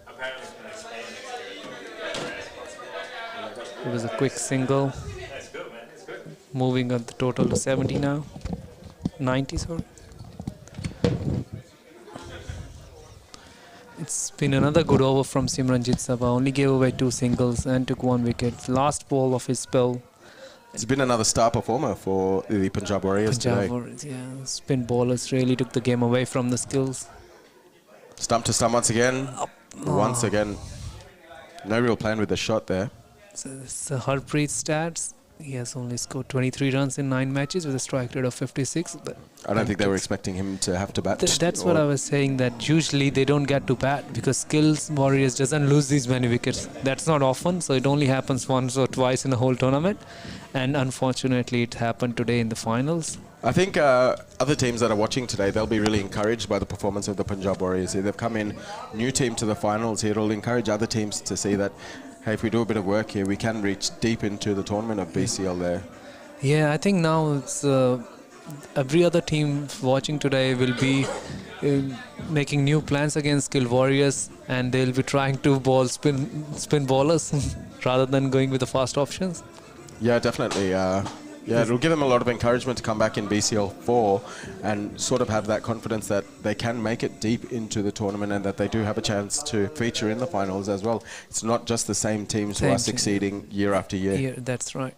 It was a quick single, moving up the total to 70 now. 90, sorry. It's been another good over from Simranjeet Sabha. Only gave away 2 singles and took 1 wicket. Last ball of his spell. It's been another star performer for the Punjab Warriors today. Warriors, yeah. Spin bowlers really took the game away from the Skills. Stump to stump once again. Once again. No real plan with the shot there. So Harpreet stats. He has only scored 23 runs in 9 matches with a strike rate of 56. But I don't think they were expecting him to have to bat. That's what I was saying, that usually they don't get to bat because Skills Warriors doesn't lose these many wickets. That's not often, so it only happens once or twice in the whole tournament. And unfortunately, it happened today in the finals. I think other teams that are watching today, they'll be really encouraged by the performance of the Punjab Warriors. They've come in, new team to the finals here. It'll encourage other teams to see that, hey, if we do a bit of work here, we can reach deep into the tournament of BCL there. Yeah, I think now it's every other team watching today will be making new plans against Skilled Warriors, and they'll be trying to ball spin bowlers rather than going with the fast options. Yeah, definitely. Yeah, it'll give them a lot of encouragement to come back in BCL 4 and sort of have that confidence that they can make it deep into the tournament and that they do have a chance to feature in the finals as well. It's not just the same teams who are succeeding year after year. Yeah, that's right.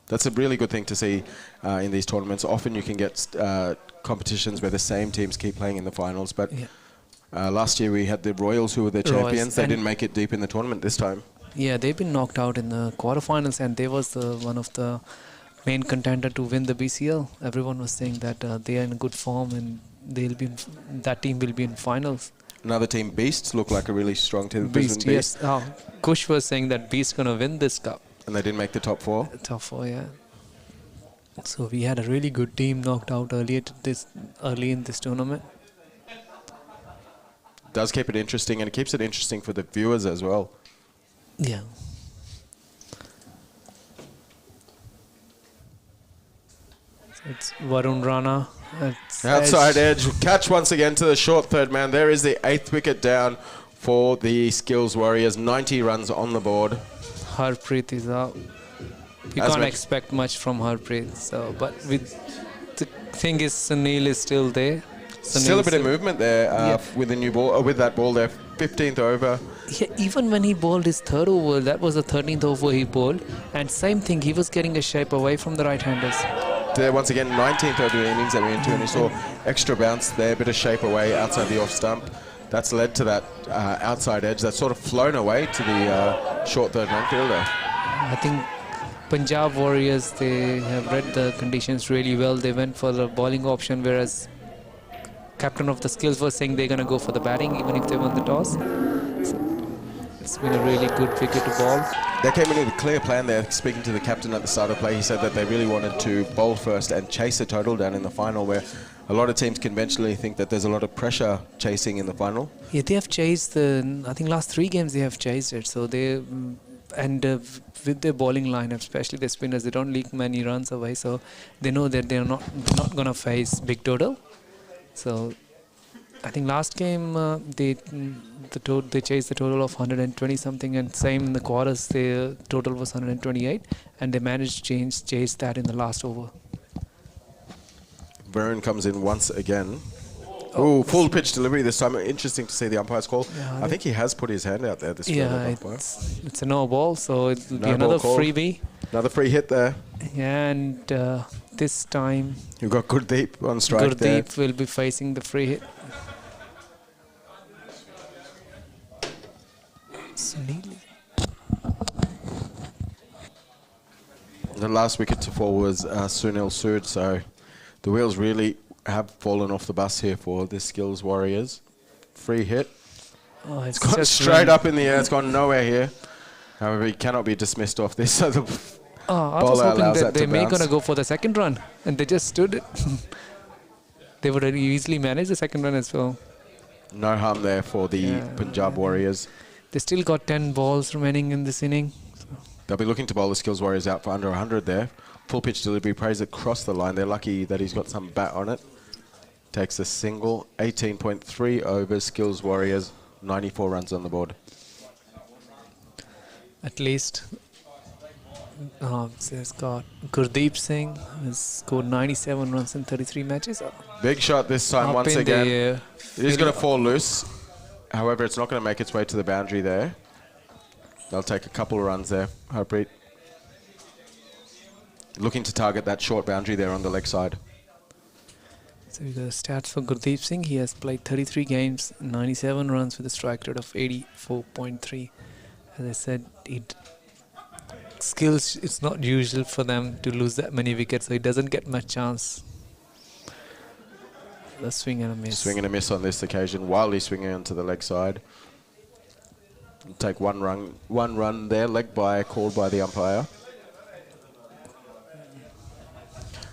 That's a really good thing to see in these tournaments. Often you can get competitions where the same teams keep playing in the finals, but last year we had the Royals who were the champions. They didn't make it deep in the tournament this time. Yeah, they've been knocked out in the quarterfinals, and they was one of the main contender to win the BCL. Everyone was saying that they are in good form and that team will be in finals. Another team, Beasts, look like a really strong team. Beast, yes. Kush was saying that Beast gonna win this cup. And they didn't make the top 4? Top 4, yeah. So we had a really good team knocked out early in this tournament. Does keep it interesting, and it keeps it interesting for the viewers as well. Yeah. So it's Varun Rana. Outside edge. Catch once again to the short third man. There is the 8th wicket down for the Skills Warriors. 90 runs on the board. Harpreet is out. You can't expect much from Harpreet. So, but the thing is, Sunil is still there. Still a bit of movement there with the new ball, with that ball there. 15th over. Yeah, even when he bowled his 3rd over, that was the 13th over he bowled, and same thing, he was getting a shape away from the right-handers. There once again, 19th over the innings that we into, and you saw extra bounce there, bit of shape away outside the off stump. That's led to that outside edge that's sort of flown away to the short third man fielder. I think Punjab Warriors, they have read the conditions really well. They went for the bowling option, whereas captain of the Skills was saying they're going to go for the batting even if they won the toss. So it's been a really good wicket to bowl. They came in with a clear plan there. Speaking to the captain at the start of play, he said that they really wanted to bowl first and chase a total down in the final, where a lot of teams conventionally think that there's a lot of pressure chasing in the final. Yeah, they have chased I think last 3 games they have chased it. So they with their bowling lineup, especially the spinners, they don't leak many runs away. So they know that they're not going to face big total. So I think last game they chased the total of 120 something, and same in the quarters the total was 128, and they managed to chase that in the last over. Varun comes in once again. Oh, full pitch delivery this time. Interesting to see the umpire's call. Yeah, I think he has put his hand out there. This it's a no ball, so it'll be another freebie. Another free hit there. Yeah, and this time you've got Gurdeep on strike there. Gurdeep will be facing the free hit. The last wicket to fall was Sunil Sood, so the wheels really have fallen off the bus here for the Skills Warriors. Free hit. Oh, it's gone straight up in the air. It's gone nowhere here. However, he cannot be dismissed off this. So the I was hoping that they may going to go for the second run, and they just stood it. They would have easily managed the second run as well. No harm there for the Punjab Warriors. They still got 10 balls remaining in this inning. So. They'll be looking to bowl the Skills Warriors out for under 100 there. Full pitch delivery, prays across the line. They're lucky that he's got some bat on it. Takes a single, 18.3 overs, Skills Warriors, 94 runs on the board. At least. It's got Gurdeep Singh has scored 97 runs in 33 matches. Big shot this time once again. It is going to fall loose. However, it's not going to make its way to the boundary there. They'll take a couple of runs there, Harpreet. Looking to target that short boundary there on the leg side. So we got the stats for Gurdeep Singh. He has played 33 games, 97 runs with a strike rate of 84.3. As I said, skills, it's not usual for them to lose that many wickets, so he doesn't get much chance. The swing and a miss. Swing and a miss on this occasion. Wildly swinging onto the leg side. Take one run there. Leg by, called by the umpire.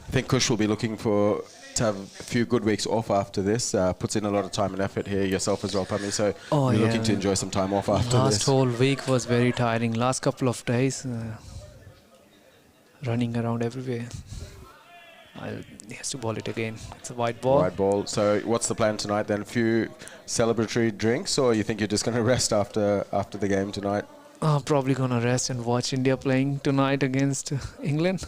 I think Kush will be looking to have a few good weeks off after this. Puts in a lot of time and effort here, yourself as well, Pami. So you're looking to enjoy some time off after Last this. whole week was very tiring. Last couple of days, running around everywhere. He has to ball it again. It's a white ball. White ball. So what's the plan tonight then? A few celebratory drinks, or you think you're just going to rest after the game tonight? Probably going to rest and watch India playing tonight against England.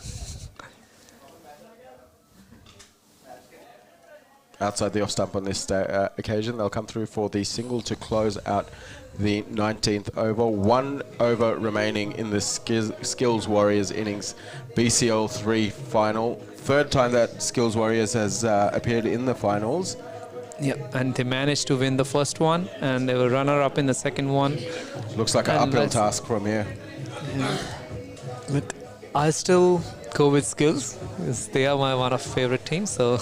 Outside the off stump on this occasion, they'll come through for the single to close out the 19th over. 1 over remaining in the Skills Warriors innings BCL 3 final. Third time that Skills Warriors has appeared in the finals. Yeah, and they managed to win the first one, and they were runner-up in the second one. Looks like an uphill task from here. Yeah. But I still go with Skills, because they are one of favorite teams, so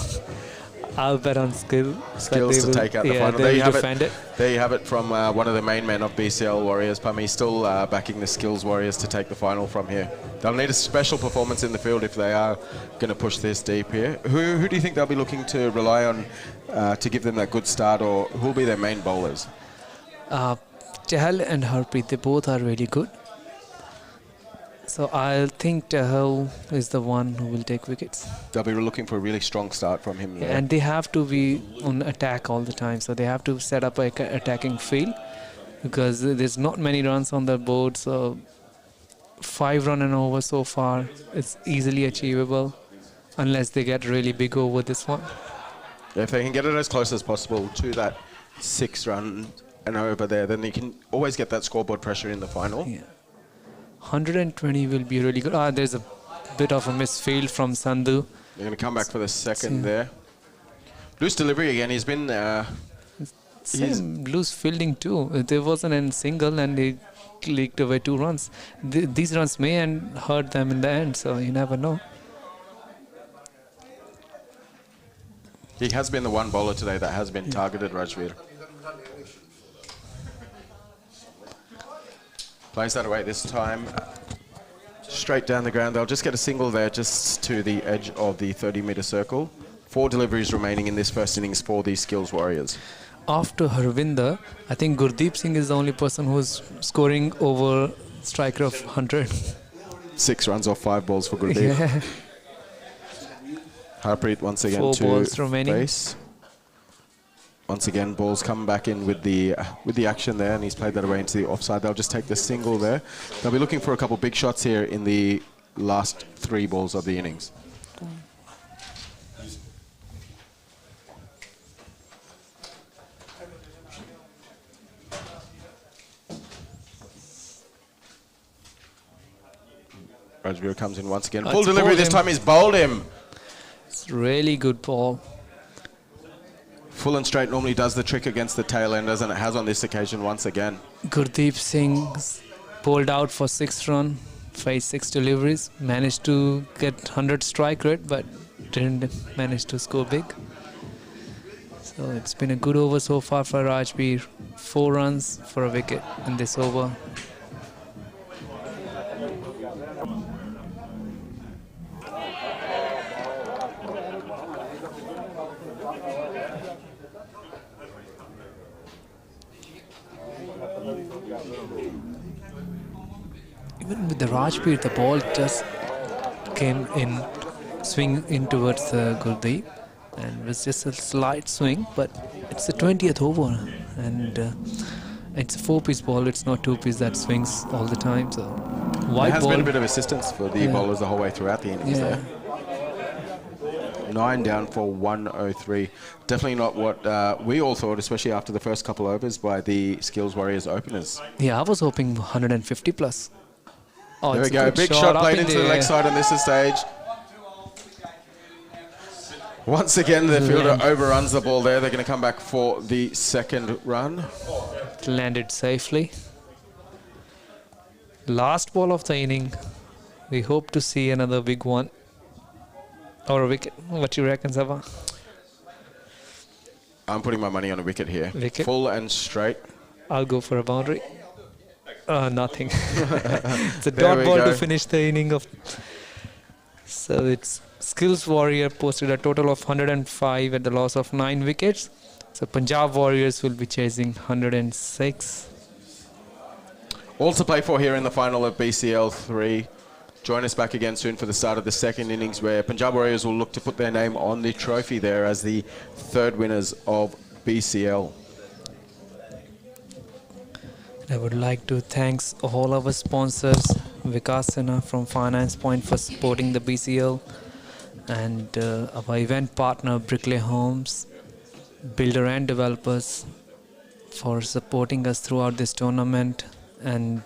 I'll bet on Skills to take out the final. There you have it. There you have it from one of the main men of BCL Warriors. Pami still backing the Skills Warriors to take the final from here. They'll need a special performance in the field if they are going to push this deep here. Who do you think they'll be looking to rely on to give them that good start, or who will be their main bowlers? Chahal and Harpreet, they both are really good. So I think Chahal is the one who will take wickets. They'll be looking for a really strong start from him. Yeah, and they have to be on attack all the time. So they have to set up an attacking field, because there's not many runs on the board. So 5 run and over so far, it's easily achievable, unless they get really big over this one. Yeah, if they can get it as close as possible to that 6 run and over there, then they can always get that scoreboard pressure in the final. Yeah. 120 will be really good. There's a bit of a misfield from Sandhu. They're going to come back for the second there. Loose delivery again. He's been... loose fielding too. There wasn't a single, and they leaked away 2 runs. These runs may hurt them in the end, so you never know. He has been the one bowler today that has been targeted, Rajveer. Plays that away this time. Straight down the ground. They'll just get a single there, just to the edge of the 30-metre circle. 4 deliveries remaining in this first innings for the Skills Warriors. After Harvinder, I think Gurdeep Singh is the only person who's scoring over striker of 100. 6 runs off 5 balls for Gurdeep. Yeah. Harpreet once again 4 to balls remaining. base. Once again, balls come back in with the action there, and he's played that away into the offside. They'll just take the single there. They'll be looking for a couple big shots here in the last 3 balls of the innings. Rajveer comes in once again. Full delivery this time. He's bowled him. It's really good ball. Full and straight normally does the trick against the tail enders, and it has on this occasion once again. Gurdeep Singh bowled out for 6 runs, faced 6 deliveries, managed to get 100 strike rate, but didn't manage to score big. So it's been a good over so far for Rajveer. 4 runs for a wicket in this over. Even with the Rajveer, the ball just came in, swing in towards Gurdeep, and it was just a slight swing, but it's the 20th over, and it's a 4-piece ball, it's not 2-piece that swings all the time. So there has been a bit of assistance for the bowlers the whole way throughout the innings there. 9 down for 103. Definitely not what we all thought, especially after the first couple overs by the Skills Warriors openers. Yeah, I was hoping 150 plus. Oh, there we go. Big shot played into the leg side on this stage. Once again, the fielder overruns the ball there. They're going to come back for the second run. Landed safely. Last ball of the inning. We hope to see another big one. Or a wicket. What you reckon, Zaba? I'm putting my money on a wicket here. Wicket? Full and straight. I'll go for a boundary. Nothing. It's a There dot we ball go. to finish the inning of. So it's Skills Warrior posted a total of 105 at the loss of 9 wickets. So Punjab Warriors will be chasing 106. All to play for here in the final of BCL 3. Join us back again soon for the start of the second innings, where Punjab Warriors will look to put their name on the trophy there as the third winners of BCL. I would like to thank all our sponsors, Vikasana from Finance Point for supporting the BCL, and our event partner Brickley Homes, Builder and Developers for supporting us throughout this tournament, and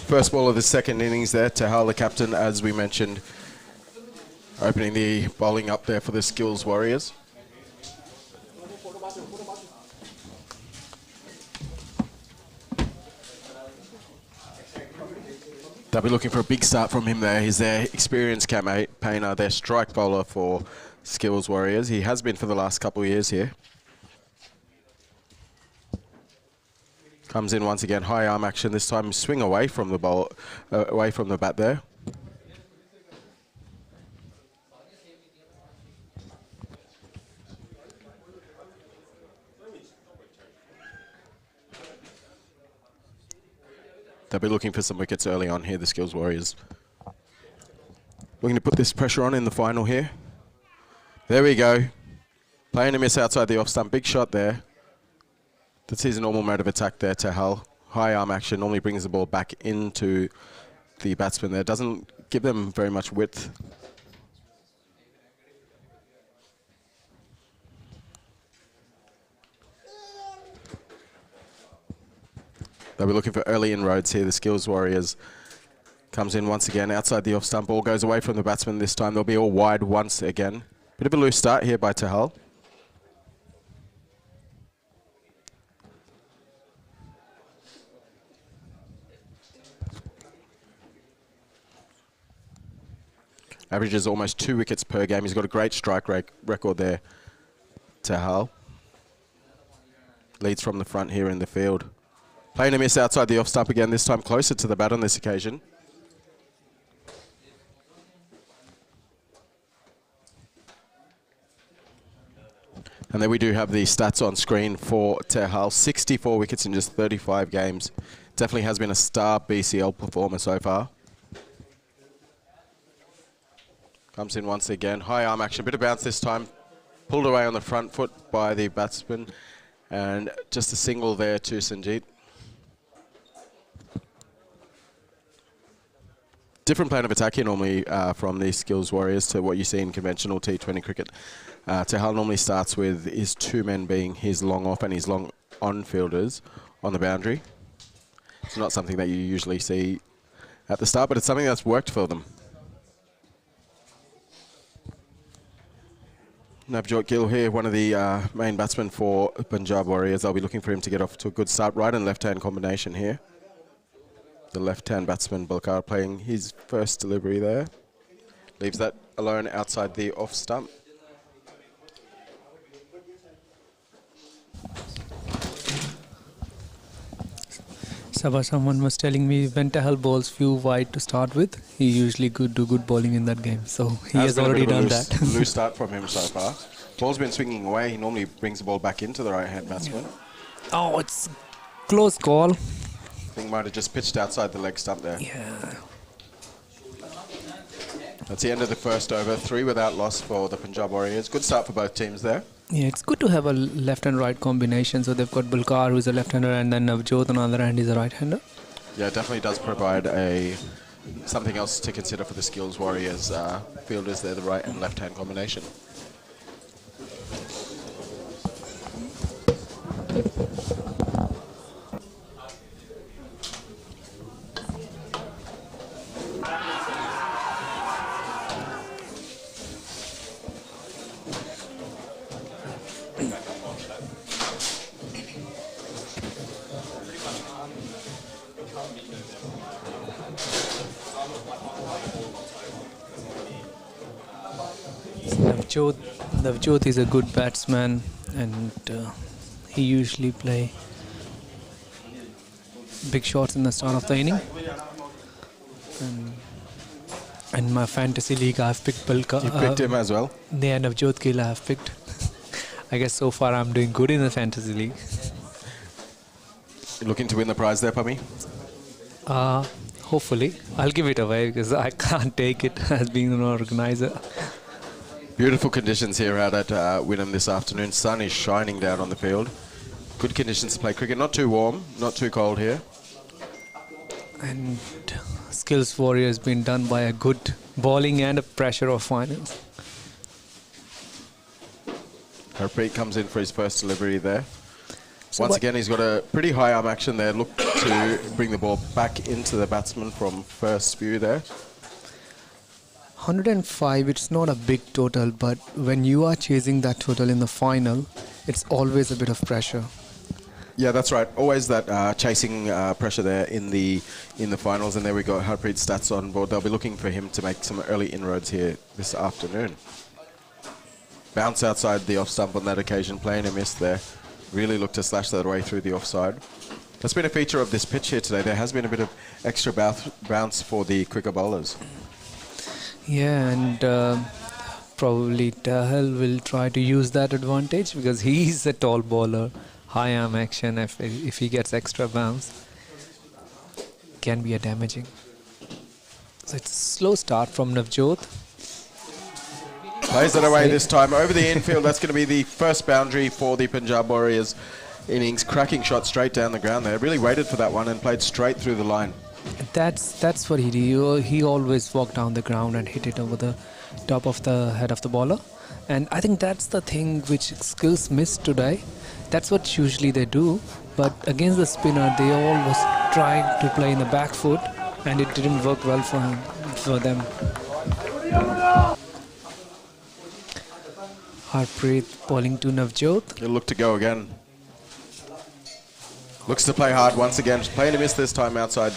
First ball of the second innings there. Tahal, the captain, as we mentioned, opening the bowling up there for the Skills Warriors. They'll be looking for a big start from him there. He's their experienced campaigner, their strike bowler for Skills Warriors. He has been for the last couple of years here. Comes in once again, high arm action. This time swing away from the ball, away from the bat there. They'll be looking for some wickets early on here, the Skills Warriors. Looking to put this pressure on in the final here. There we go. Playing a miss outside the off stump. Big shot there. That's his normal mode of attack there, Tahal. High arm action normally brings the ball back into the batsman there. Doesn't give them very much width. They'll be looking for early inroads here. The Skills Warriors comes in once again outside the off stump. Ball goes away from the batsman this time. They'll be all wide once again. Bit of a loose start here by Tahal. Averages almost 2 wickets per game. He's got a great strike record there, Tahal. Leads from the front here in the field. Playing a miss outside the off stump again, this time closer to the bat on this occasion. And then we do have the stats on screen for Tahal. 64 wickets in just 35 games. Definitely has been a star BCL performer so far. Comes in once again, high arm action, bit of bounce this time. Pulled away on the front foot by the batsman. And just a single there to Sanjeet. Different plan of attack here normally from the Skills Warriors to what you see in conventional T20 cricket. Tahal normally starts with his 2 men being his long off and his long on fielders on the boundary. It's not something that you usually see at the start, but it's something that's worked for them. Navjot Gill here, one of the main batsmen for Punjab Warriors. They'll be looking for him to get off to a good start. Right and left-hand combination here. The left-hand batsman, Balkar, playing his first delivery there. Leaves that alone outside the off stump. Someone was telling me when Tahal bowls few wide to start with, he usually could do good bowling in that game. So he has already done that. Loose start from him so far. Ball's been swinging away. He normally brings the ball back into the right-hand batsman. Oh, it's close call. I think might have just pitched outside the leg stump there. Yeah. That's the end of the first over. 3 without loss for the Punjab Warriors. Good start for both teams there. Yeah, it's good to have a left and right combination. So they've got Balkar, who's a left-hander, and then Navjot on the other hand is a right-hander. Yeah, it definitely does provide something else to consider for the Skills Warriors fielders there, the right and left-hand combination. Navjot is a good batsman, and he usually play big shots in the start of the inning. And my fantasy league, I've picked Balkar. You picked him as well? Yeah, Navjot Gill I have picked. I guess so far I'm doing good in the fantasy league. You looking to win the prize there, Pummy? Hopefully. I'll give it away because I can't take it as being an organizer. Beautiful conditions here out at Wynnum this afternoon. Sun is shining down on the field. Good conditions to play cricket. Not too warm, not too cold here. And Skills Warrior has been done by a good bowling and a pressure of finals. Harpreet comes in for his first delivery there. Once again, he's got a pretty high arm action there. Look to bring the ball back into the batsman from first spew there. 105, it's not a big total, but when you are chasing that total in the final, it's always a bit of pressure. Yeah, that's right. Always that chasing pressure there in the finals. And there we go. Harpreet's stats on board. They'll be looking for him to make some early inroads here this afternoon. Bounce outside the off stump on that occasion, playing a miss there. Really looked to slash that way through the offside. That's been a feature of this pitch here today. There has been a bit of extra bounce for the quicker bowlers. Yeah, and probably Tahal will try to use that advantage because he's a tall bowler. High arm action, if he gets extra bounce, can be a damaging. So it's a slow start from Navjot. Plays it away this time over the infield. That's going to be the first boundary for the Punjab Warriors innings. Cracking shot straight down the ground there. Really waited for that one and played straight through the line. That's what he did. He always walked down the ground and hit it over the top of the head of the bowler. And I think that's the thing which skills missed today. That's what usually they do. But against the spinner, they always tried to play in the back foot, and it didn't work well for them. Harpreet bowling to Navjot. He'll look to go again. Looks to play hard once again. Playing a miss this time outside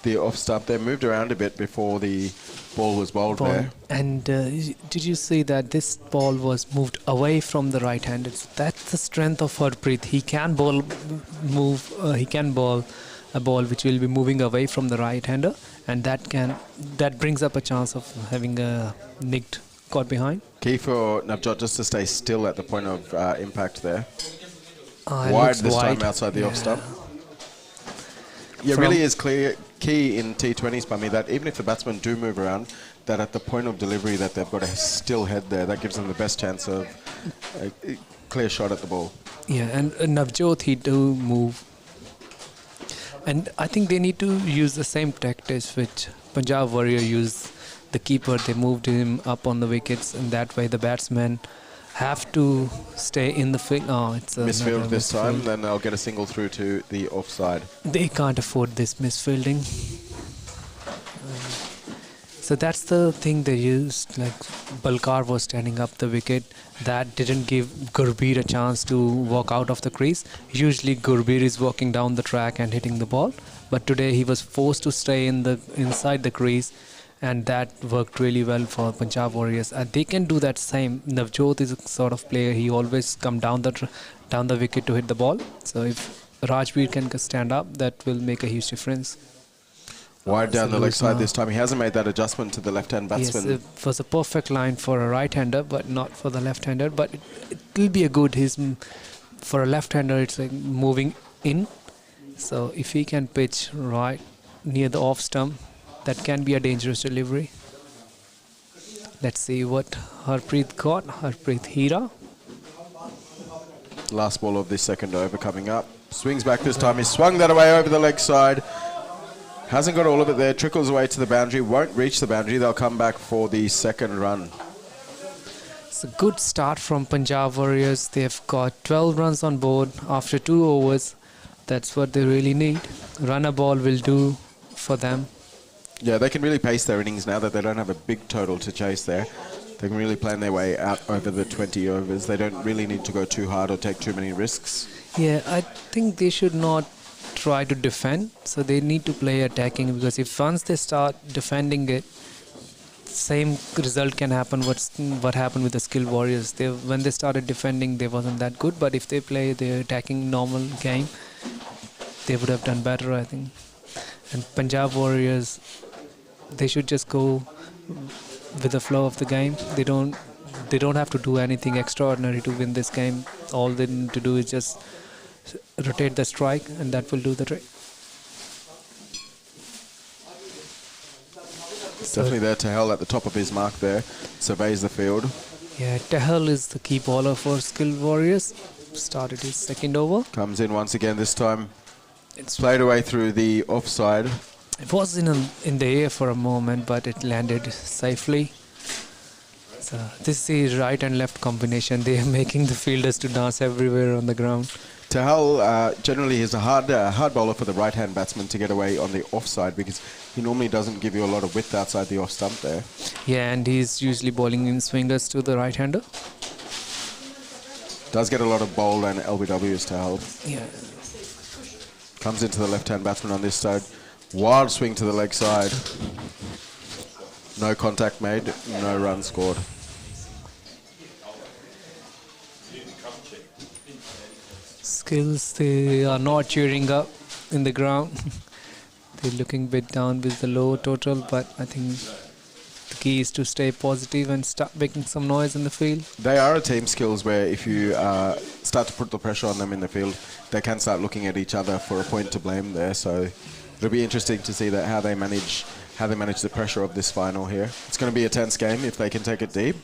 the off stump. They moved around a bit before the ball was bowled there. And did you see that this ball was moved away from the right-handed? That's the strength of Harpreet. He can bowl a ball which will be moving away from the right-hander, and that brings up a chance of having a nicked caught behind. Key for Navjot just to stay still at the point of impact there. Wide this time outside the off stump. Yeah, really is key in T20s, Pummy, that even if the batsmen do move around, that at the point of delivery that they've got a still head there. That gives them the best chance of a clear shot at the ball. Yeah, and Navjot, he do move. And I think they need to use the same tactics which Punjab Warrior used. The keeper, they moved him up on the wickets, and that way the batsmen have to stay in the field. Oh, it's a misfield this time, then they'll get a single through to the offside. They can't afford this misfielding. So that's the thing they used. Like Balkar was standing up the wicket. That didn't give Gurbir a chance to walk out of the crease. Usually Gurbir is walking down the track and hitting the ball, but today he was forced to stay inside the crease. And that worked really well for Punjab Warriors. They can do that same. Navjot is a sort of player. He always come down the wicket to hit the ball. So if Rajveer can stand up, that will make a huge difference. Wide down the leg side this time. He hasn't made that adjustment to the left-hand batsman. Yes, it was a perfect line for a right-hander, but not for the left-hander. But it will be a good. For a left-hander, it's like moving in. So if he can pitch right near the off stump, that can be a dangerous delivery. Let's see what Harpreet got. Harpreet Hira. Last ball of this second over coming up. Swings back this time. He swung that away over the leg side. Hasn't got all of it there. Trickles away to the boundary. Won't reach the boundary. They'll come back for the second run. It's a good start from Punjab Warriors. They've got 12 runs on board after 2 overs. That's what they really need. Run a ball will do for them. Yeah, they can really pace their innings now that they don't have a big total to chase there. They can really plan their way out over the 20 overs. They don't really need to go too hard or take too many risks. Yeah, I think they should not try to defend. So they need to play attacking, because if once they start defending it, same result can happen what happened with the skilled Warriors. When they started defending, they wasn't that good. But if they play the attacking normal game, they would have done better, I think. And Punjab Warriors, they should just go with the flow of the game. They don't have to do anything extraordinary to win this game. All they need to do is just rotate the strike, and that will do the trick. Definitely there, Tahal at the top of his mark there. Surveys the field. Yeah, Tahal is the key bowler for skilled Warriors. Started his second over. Comes in once again this time. It's played away through the offside. It was in the air for a moment, but it landed safely. So this is right and left combination. They are making the fielders to dance everywhere on the ground. Tahal generally is a hard bowler for the right-hand batsman to get away on the offside because he normally doesn't give you a lot of width outside the off stump there. Yeah, and he's usually bowling in swingers to the right-hander. Does get a lot of bold and LBWs, Tahal. Yeah. Comes into the left-hand batsman on this side. Wild swing to the leg side. No contact made, no run scored. Skills, they are not cheering up in the ground. They're looking a bit down with the low total, but I think the key is to stay positive and start making some noise in the field. They are a team, Skills, where if you start to put the pressure on them in the field, they can start looking at each other for a point to blame there. So it'll be interesting to see that how they manage the pressure of this final here. It's going to be a tense game if they can take it deep.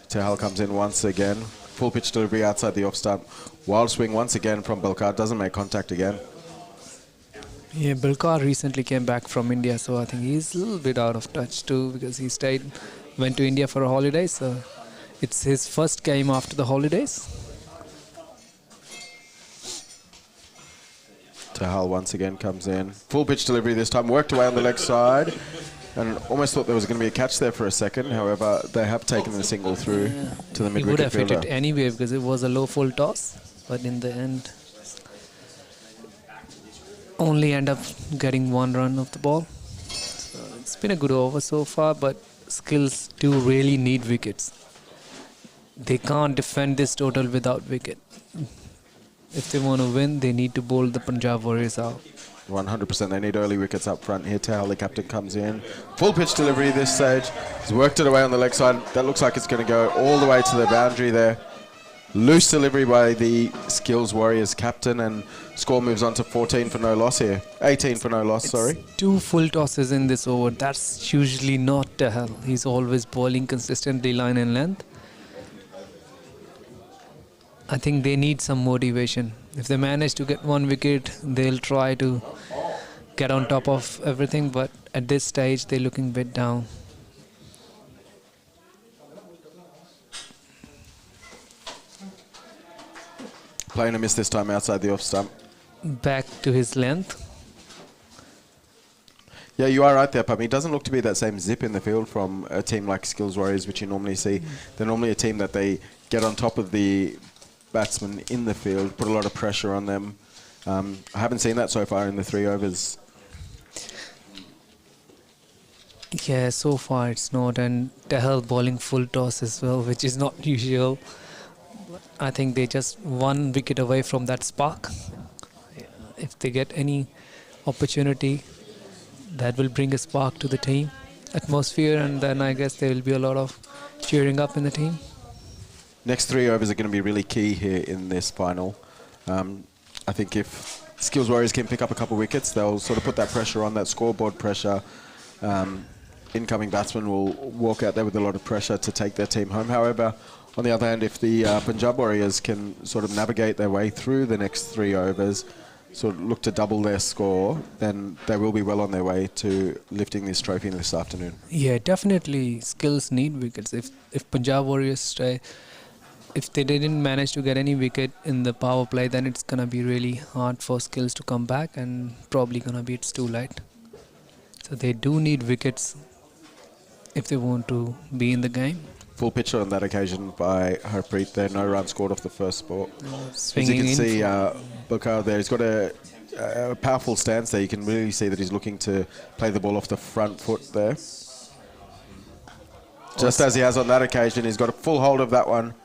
Tahal comes in once again. Full pitch delivery outside the off stump. Wild swing once again from Bilkar. Doesn't make contact again. Yeah, Bilkar recently came back from India, so I think he's a little bit out of touch too because he went to India for a holiday, so it's his first game after the holidays. Tahal once again comes in. Full pitch delivery this time. Worked away on the leg side. And almost thought there was going to be a catch there for a second. However, they have taken the single through to the mid-wicket fielder. He would have hit it anyway because it was a low full toss. But in the end, only end up getting 1 run of the ball. So it's been a good over so far, but Skills do really need wickets. They can't defend this total without wicket. If they want to win, they need to bowl the Punjab Warriors out. 100%. They need early wickets up front here. Tahal, the captain, comes in. Full pitch delivery this stage. He's worked it away on the leg side. That looks like it's going to go all the way to the boundary there. Loose delivery by the Skills Warriors captain, and score moves on to 14 for no loss here. 18 for no loss, sorry. 2 full tosses in this over. That's usually not Tahal. He's always bowling consistently line and length. I think they need some motivation. If they manage to get 1 wicket, they'll try to get on top of everything, but at this stage, they're looking a bit down. Playing a miss this time outside the off stump. Back to his length. Yeah, you are right there, Pummy. It doesn't look to be that same zip in the field from a team like Skills Warriors, which you normally see. They're normally a team that they get on top of the batsmen in the field, put a lot of pressure on them. I haven't seen that so far in the 3 overs. Yeah, so far it's not, and Tahal bowling full toss as well, which is not usual. I think they just 1 wicket away from that spark. If they get any opportunity, that will bring a spark to the team atmosphere, and then I guess there will be a lot of cheering up in the team. Next 3 overs are going to be really key here in this final. I think if Skills Warriors can pick up a couple of wickets, they'll sort of put that pressure on, that scoreboard pressure. Incoming batsmen will walk out there with a lot of pressure to take their team home. However, on the other hand, if the Punjab Warriors can sort of navigate their way through the next 3 overs, sort of look to double their score, then they will be well on their way to lifting this trophy this afternoon. Yeah, definitely Skills need wickets. If Punjab Warriors stay, if they didn't manage to get any wicket in the power play, then it's going to be really hard for Skills to come back, and probably going to be it's too late. So they do need wickets if they want to be in the game. Full pitch on that occasion by Harpreet there. No run scored off the first ball. As you can see, Bukar there, he's got a powerful stance there. You can really see that he's looking to play the ball off the front foot there. Just as he has on that occasion, he's got a full hold of that one.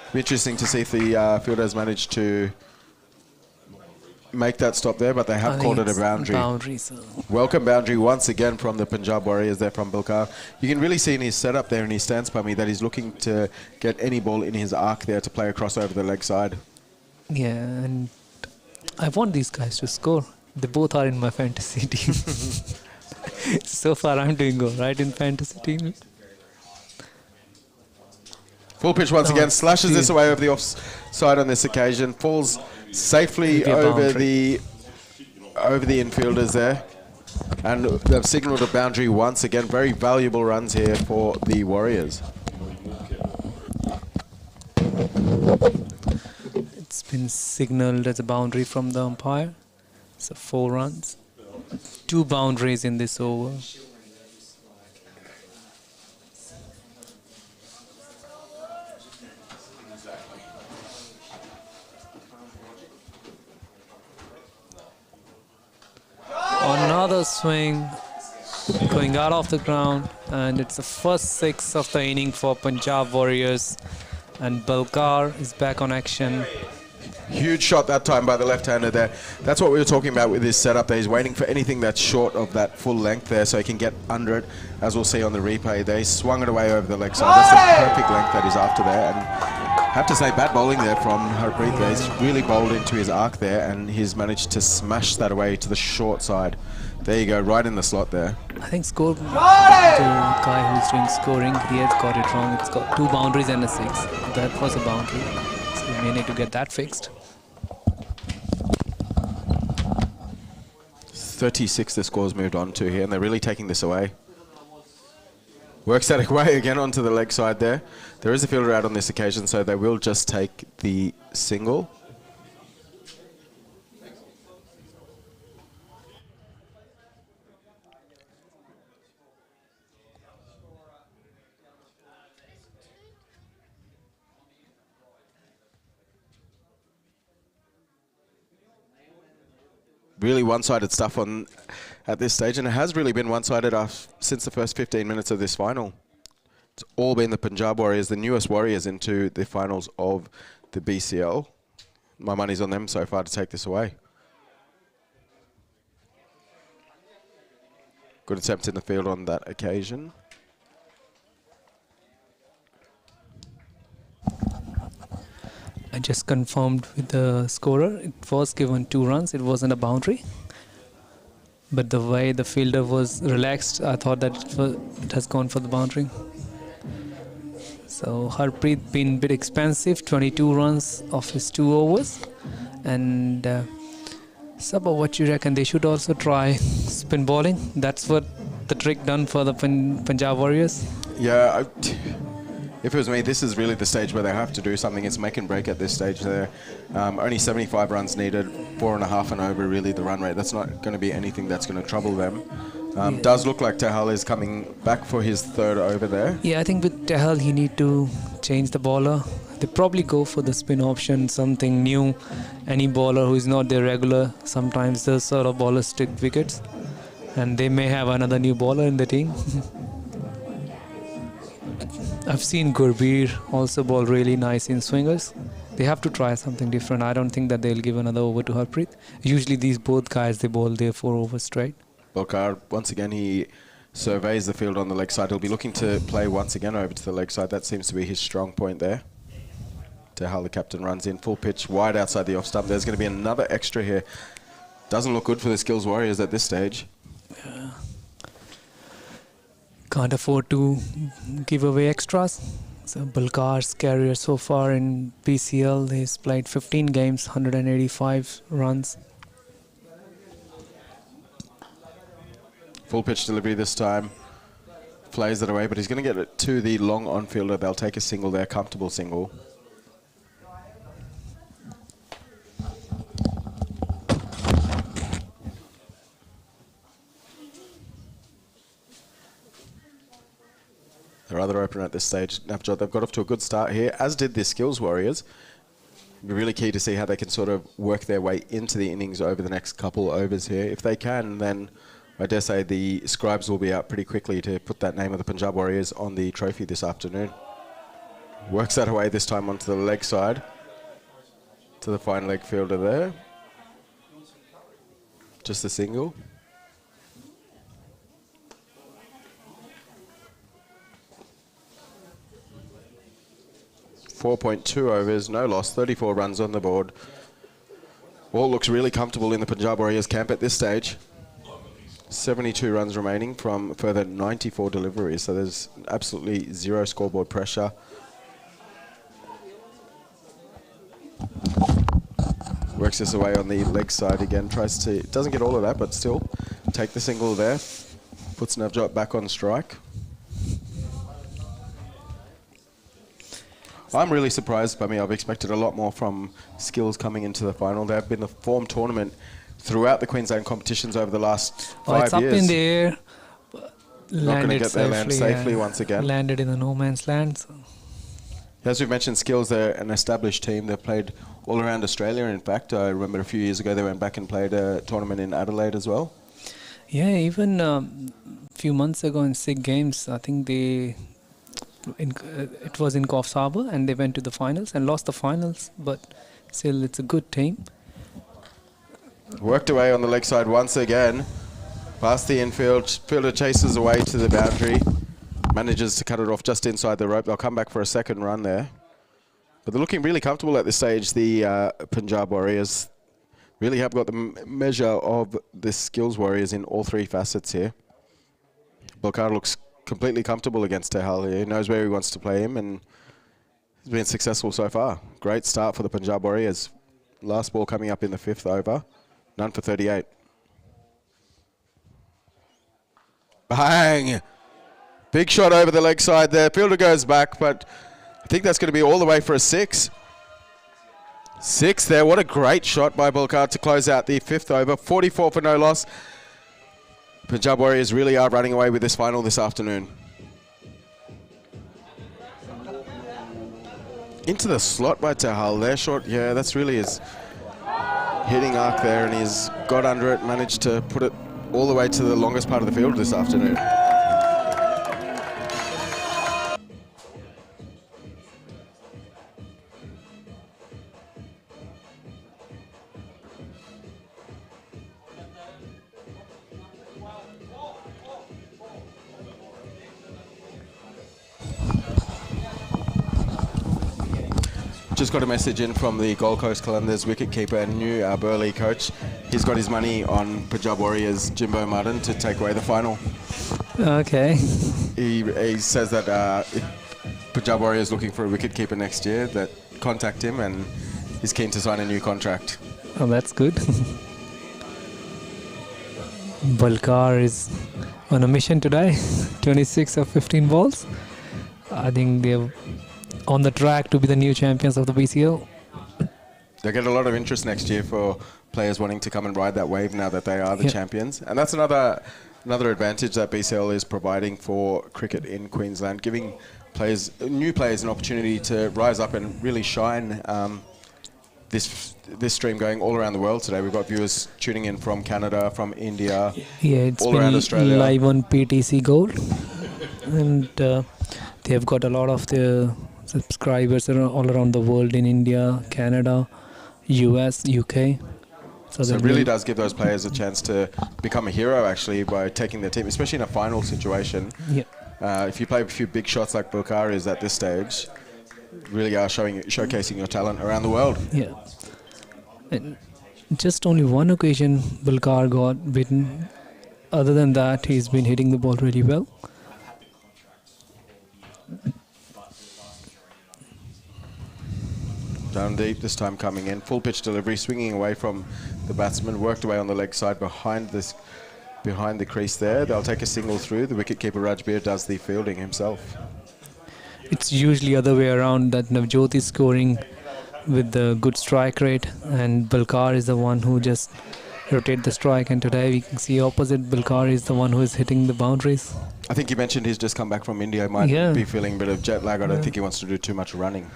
It'll be interesting to see if the fielders managed to make that stop there, but they have called it a boundary. Welcome boundary once again from the Punjab Warriors there from Bilkar. You can really see in his setup there in his stance, Pummy, that he's looking to get any ball in his arc there to play across over the leg side. Yeah, and I want these guys to score. They both are in my fantasy team. So far I'm doing all right in fantasy team. Full pitch once again, slashes this away over the offside on this occasion, falls safely over the infielders there, and they've signalled a boundary once again. Very valuable runs here for the Warriors. It's been signalled as a boundary from the umpire. So 4 runs. 2 boundaries in this over. Another swing going out of the ground, and it's the first 6 of the inning for Punjab Warriors, and Balkar is back on action. Huge shot that time by the left-hander there. That's what we were talking about with his setup there. He's waiting for anything that's short of that full length there so he can get under it, as we'll see on the replay. They swung it away over the leg side. That's the perfect length that he's after there. And I have to say, bad bowling there from Harpreet there. He's really bowled into his arc there, and he's managed to smash that away to the short side. There you go, right in the slot there. I think score to the guy who's doing scoring, he has got it wrong. It's got 2 boundaries and a 6. That was a boundary. So we may need to get that fixed. 36 the score's moved on to here, and they're really taking this away. Works that away again onto the leg side there. There is a fielder out on this occasion, so they will just take the single. Really one-sided stuff on at this stage, and it has really been one-sided since the first 15 minutes of this final. It's all been the Punjab Warriors, the newest Warriors into the finals of the BCL. My money's on them so far to take this away. Good attempt in the field on that occasion. I just confirmed with the scorer. It was given 2 runs. It wasn't a boundary. But the way the fielder was relaxed, I thought that it has gone for the boundary. So Harpreet been a bit expensive, 22 runs off his 2 overs. And Sabah, what you reckon? They should also try spin bowling. That's what the trick done for the Punjab Warriors. Yeah, if it was me, this is really the stage where they have to do something. It's make and break at this stage there. Only 75 runs needed, 4.5 and over really the run rate. That's not going to be anything that's going to trouble them. Does look like Tehal is coming back for his 3rd over there. Yeah, I think with Tehal, he need to change the bowler. They probably go for the spin option, something new. Any bowler who is not their regular, sometimes those sort of bowlers stick wickets. And they may have another new bowler in the team. I've seen Gurbir also bowl really nice in swingers. They have to try something different. I don't think that they'll give another over to Harpreet. Usually these both guys, they bowl their 4 overs straight. Balkar, once again, he surveys the field on the leg side. He'll be looking to play once again over to the leg side. That seems to be his strong point there. Tehal, the captain, runs in full pitch, wide outside the off stump. There's going to be another extra here. Doesn't look good for the Skills Warriors at this stage. Yeah. Can't afford to give away extras. So Balkar's career so far in BCL, he's played 15 games, 185 runs. Full pitch delivery this time. Flays it away, but he's going to get it to the long on-fielder. They'll take a single there, comfortable single. Their other opener at this stage, Navjot, they've got off to a good start here, as did the Skills Warriors. It'll be really key to see how they can sort of work their way into the innings over the next couple overs here. If they can, then I dare say the scribes will be out pretty quickly to put that name of the Punjab Warriors on the trophy this afternoon. Works that away this time onto the leg side. To the fine leg fielder there. Just a single. .2 overs, no loss, 34 runs on the board. All looks really comfortable in the Punjab Warriors camp at this stage. 72 runs remaining from further 94 deliveries, so there's absolutely zero scoreboard pressure. Works this away on the leg side again, tries to, doesn't get all of that, but still take the single there. Puts Navjot back on strike. I'm really surprised by me. I've expected a lot more from Skills coming into the final. They've been the form tournament throughout the Queensland competitions over the last 5 it's up years. in the air. Not going to get their land safely once again. Landed in the no man's land. So. As we've mentioned, Skills, they're an established team. They've played all around Australia. In fact, I remember a few years ago they went back and played a tournament in Adelaide as well. Yeah, even a few months ago in SIG Games, I think it was in Coffs Harbour and they went to the finals and lost the finals, but still it's a good team. Worked away on the leg side once again. Past the infield, fielder chases away to the boundary. Manages to cut it off just inside the rope. They'll come back for a second run there. But they're looking really comfortable at this stage, the Punjab Warriors. Really have got the measure of the Skills Warriors in all three facets here. Balkar looks completely comfortable against Tehal. He knows where he wants to play him and he's been successful so far. Great start for the Punjab Warriors. Last ball coming up in the 5th over. None for 38. Bang! Big shot over the leg side there. Fielder goes back, but I think that's going to be all the way for a 6. 6 there. What a great shot by Balkar to close out the 5th over. 44 for no loss. Punjab Warriors really are running away with this final this afternoon. Into the slot by Tehal there. Short, yeah, that's really his hitting arc there, and he's got under it, managed to put it all the way to the longest part of the field this afternoon. Just got a message in from the Gold Coast Calendars wicketkeeper and new ALBURY coach. He's got his money on Punjab Warriors Jimbo Martin to take away the final. Okay. He says that if Punjab Warriors looking for a wicketkeeper next year, that contact him and he's keen to sign a new contract. Oh, that's good. Balkar is on a mission today. 26 of 15 balls. I think they're on the track to be the new champions of the BCL. They'll get a lot of interest next year for players wanting to come and ride that wave now that they are the champions. And that's another advantage that BCL is providing for cricket in Queensland, giving new players an opportunity to rise up and really shine. This stream going all around the world today. We've got viewers tuning in from Canada, from India, it's all around Australia. Live on PTC Gold. And they've got a lot of the subscribers all around the world in India, Canada, US, UK. So it really does give those players a chance to become a hero actually by taking their team, especially in a final situation. Yeah. If you play a few big shots like Balkar is at this stage, really are showcasing your talent around the world. Yeah. And just only one occasion Balkar got beaten. Other than that, he's been hitting the ball really well. Down deep this time coming in. Full pitch delivery, swinging away from the batsman. Worked away on the leg side behind the crease there. They'll take a single through. The wicketkeeper Rajbir does the fielding himself. It's usually other way around that Navjot is scoring with the good strike rate and Balkar is the one who just rotate the strike, and today we can see opposite. Balkar is the one who is hitting the boundaries. I think you mentioned he's just come back from India. Might be feeling a bit of jet lag. I don't think he wants to do too much running.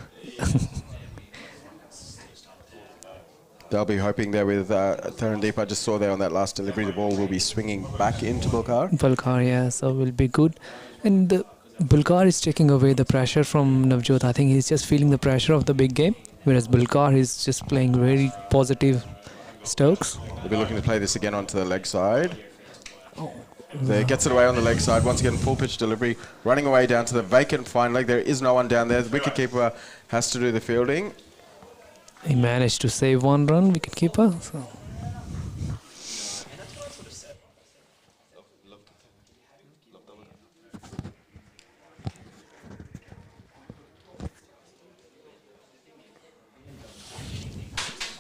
They'll be hoping there with Tharandeep. I just saw there on that last delivery, the ball will be swinging back into Balkar. Balkar, yeah, so will be good. And Balkar is taking away the pressure from Navjot. I think he's just feeling the pressure of the big game, whereas Balkar is just playing very positive strokes. They'll be looking to play this again onto the leg side. There, gets it away on the leg side. Once again, full pitch delivery, running away down to the vacant fine leg. There is no one down there. The wicketkeeper has to do the fielding. He managed to save one run, wicketkeeper. So.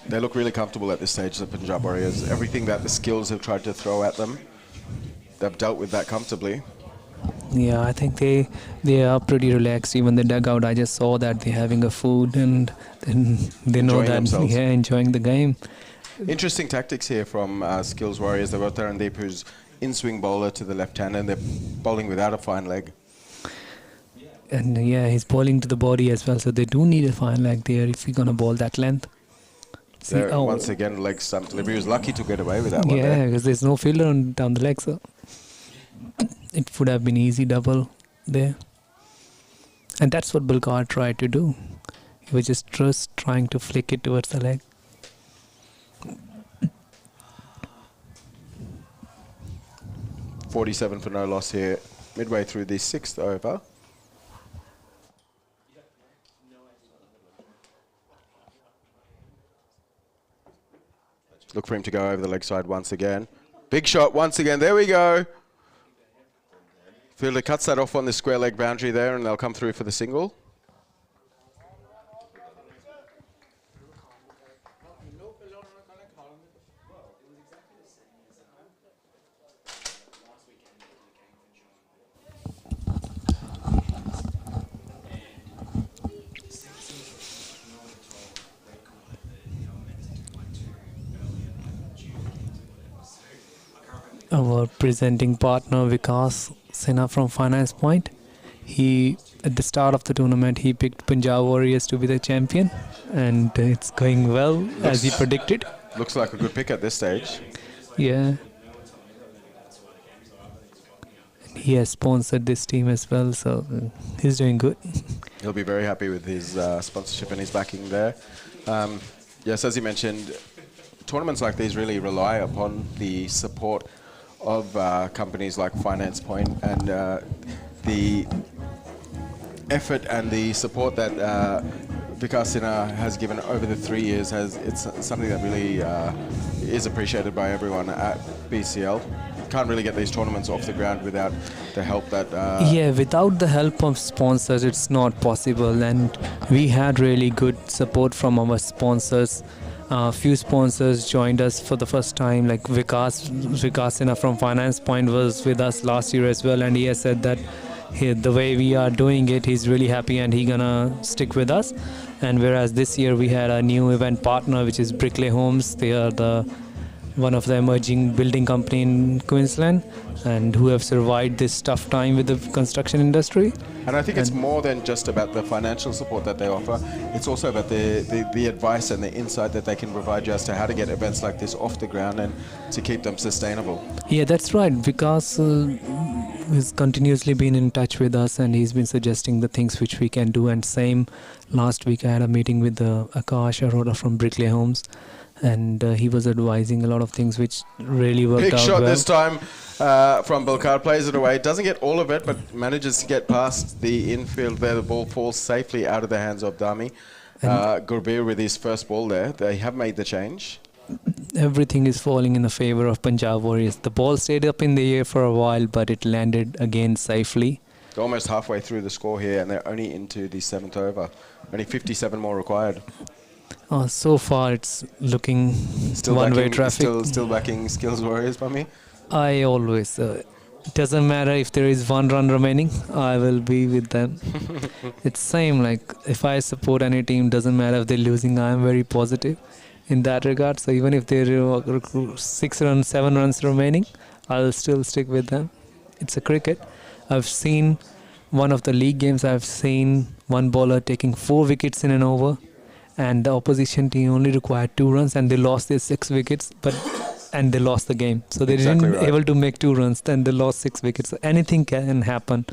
They look really comfortable at this stage, the Punjab Warriors. Everything that the Skills have tried to throw at them, they've dealt with that comfortably. Yeah, I think they are pretty relaxed. Even the dugout, I just saw that they're having a food and then they know Enjoying that themselves. enjoying the game. Interesting tactics here from Skills Warriors. They've got Tarandeep, who's in-swing bowler to the left hand, and they're bowling without a fine leg. And yeah, he's bowling to the body as well, so they do need a fine leg there if you're gonna bowl that length. See, There, once again, leg stump delivery. He was lucky to get away with that one. yeah, There. because there's no fielder down the leg, so it would have been easy double there. And that's what Bulkar tried to do. He was just trying to flick it towards the leg. .47 for no loss here, midway through the 6th over. Look for him to go over the leg side once again. Big shot once again. There we go. Fielder cuts that off on the square leg boundary there, and they'll come through for the single. Our presenting partner Vikas Sinha from Finance Point. He, at the start of the tournament, he picked Punjab Warriors to be the champion, and it's going well as he predicted. Looks like a good pick at this stage. Yeah. He has sponsored this team as well, so he's doing good. He'll be very happy with his sponsorship and his backing there. Yes, as you mentioned, tournaments like these really rely upon the support of companies like Finance Point, and the effort and the support that Vikas Sinha has given over the 3 years it's something that really is appreciated by everyone at BCL. Can't really get these tournaments off the ground without the help that yeah, without the help of sponsors it's not possible, and we had really good support from our sponsors. Few sponsors joined us for the first time, like Vikas Sinha from Finance Point was with us last year as well, and he has said that the way we are doing it, he's really happy and he's gonna stick with us. And whereas this year we had a new event partner, which is Brickley Homes. They are one of the emerging building company in Queensland, and who have survived this tough time with the construction industry. And I think it's more than just about the financial support that they offer. It's also about the advice and the insight that they can provide you as to how to get events like this off the ground and to keep them sustainable. Yeah, that's right. Vikas has continuously been in touch with us, and he's been suggesting the things which we can do. And same, last week I had a meeting with Akash Arora from Brickley Homes, and he was advising a lot of things which really worked Big out shot well. this time from Bulkar, plays it away. Doesn't get all of it, but manages to get past the infield there. The ball falls safely out of the hands of Dami. Gurbir with his first ball there. They have made the change. Everything is falling in the favor of Punjab Warriors. The ball stayed up in the air for a while, but it landed again safely. They're almost halfway through the score here, and they're only into the 7th over. Only 57 more required. So far it's looking one-way traffic. Still backing Skills Warriors by me? I always, it doesn't matter if there is 1 run remaining, I will be with them. It's same, like if I support any team, doesn't matter if they're losing, I am very positive in that regard. So even if there are 6 runs, 7 runs remaining, I'll still stick with them. It's a cricket. I've seen one of the league games, I've seen one bowler taking 4 wickets in an over, and the opposition team only required 2 runs and they lost their 6 wickets, and they lost the game. So they didn't able to make 2 runs, then they lost 6 wickets. So anything can happen.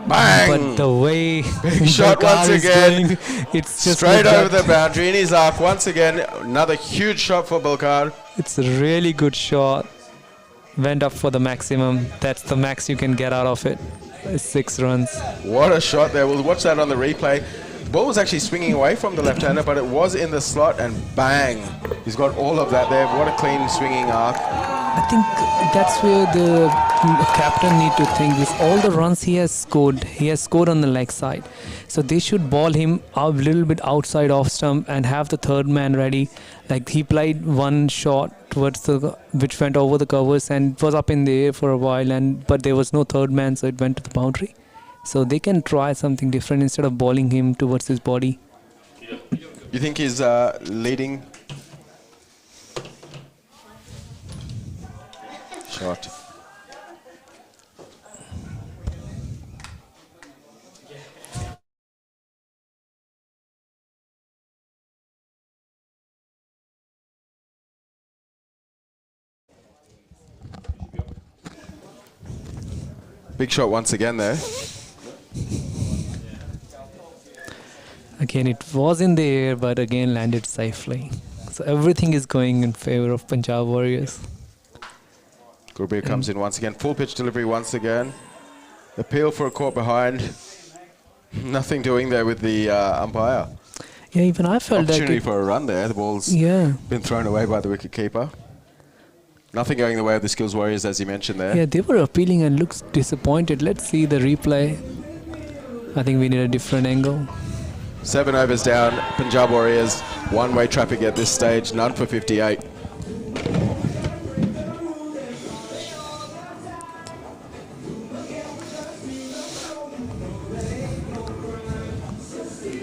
Bang! But the way Big shot once again, going, it's just straight over the boundary in his arc. Once again, another huge shot for Bulkar. It's a really good shot. Went up for the maximum. That's the max you can get out of it. It's 6 runs. What a shot there. We'll watch that on the replay. The ball was actually swinging away from the left-hander, but it was in the slot, and bang! He's got all of that there. What a clean swinging arc. I think that's where the captain need to think is all the runs he has scored on the leg side. So they should ball him a little bit outside off stump and have the third man ready. Like he played one shot which went over the covers and it was up in the air for a while, but there was no third man, so it went to the boundary. So they can try something different instead of bowling him towards his body. You think he's leading? Shot. Big shot once again there. Again, it was in the air, but again landed safely. So everything is going in favor of Punjab Warriors. Gurbeer comes in once again. Full pitch delivery once again. Appeal for a caught behind. Nothing doing there with the umpire. Yeah, even I felt that. Opportunity for a run there. The ball's been thrown away by the wicket keeper. Nothing going the way of the Skills Warriors, as you mentioned there. Yeah, they were appealing and looks disappointed. Let's see the replay. I think we need a different angle. 7 overs down. Punjab Warriors. One-way traffic at this stage. None for 58.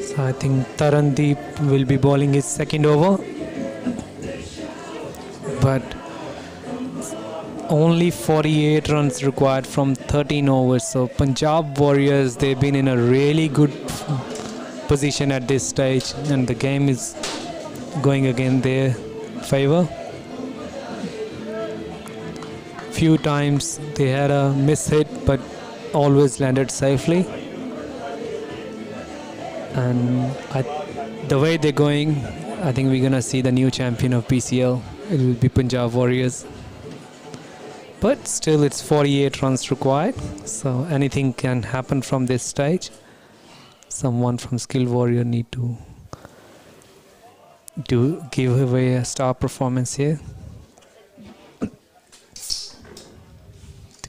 So I think Tarandeep will be bowling his second over. But only 48 runs required from 13 overs. So Punjab Warriors, they've been in a really good position at this stage, and the game is going again their favor. Few times they had a miss hit, but always landed safely. And the way they're going, I think we're gonna see the new champion of BCL. It will be Punjab Warriors. But still, it's 48 runs required, so anything can happen from this stage. Someone from Skilled Warrior need to give away a star performance here. The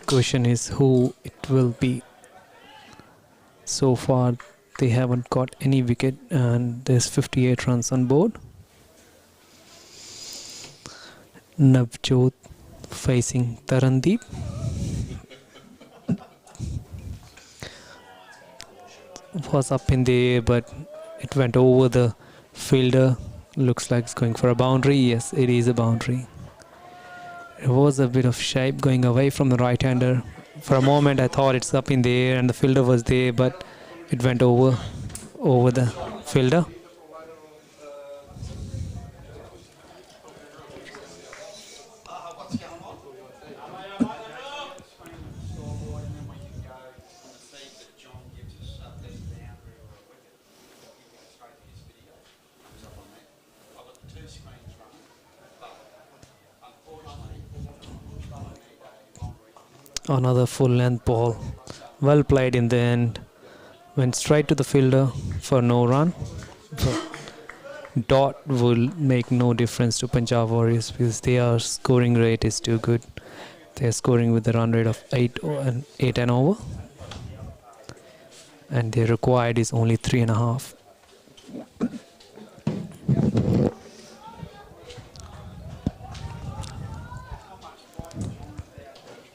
question is who it will be. So far, they haven't got any wicket, and there's 58 runs on board. Navjot facing Tarandeep. Was up in the air, but it went over the fielder. Looks like it's going for a boundary. Yes, it is a boundary. It was a bit of shape going away from the right-hander. For a moment I thought it's up in the air and the fielder was there, but it went over the fielder. Another full length ball, well played in the end, went straight to the fielder for no run. But dot will make no difference to Punjab Warriors because their scoring rate is too good. They are scoring with a run rate of 8 and over, and their required is only 3.5.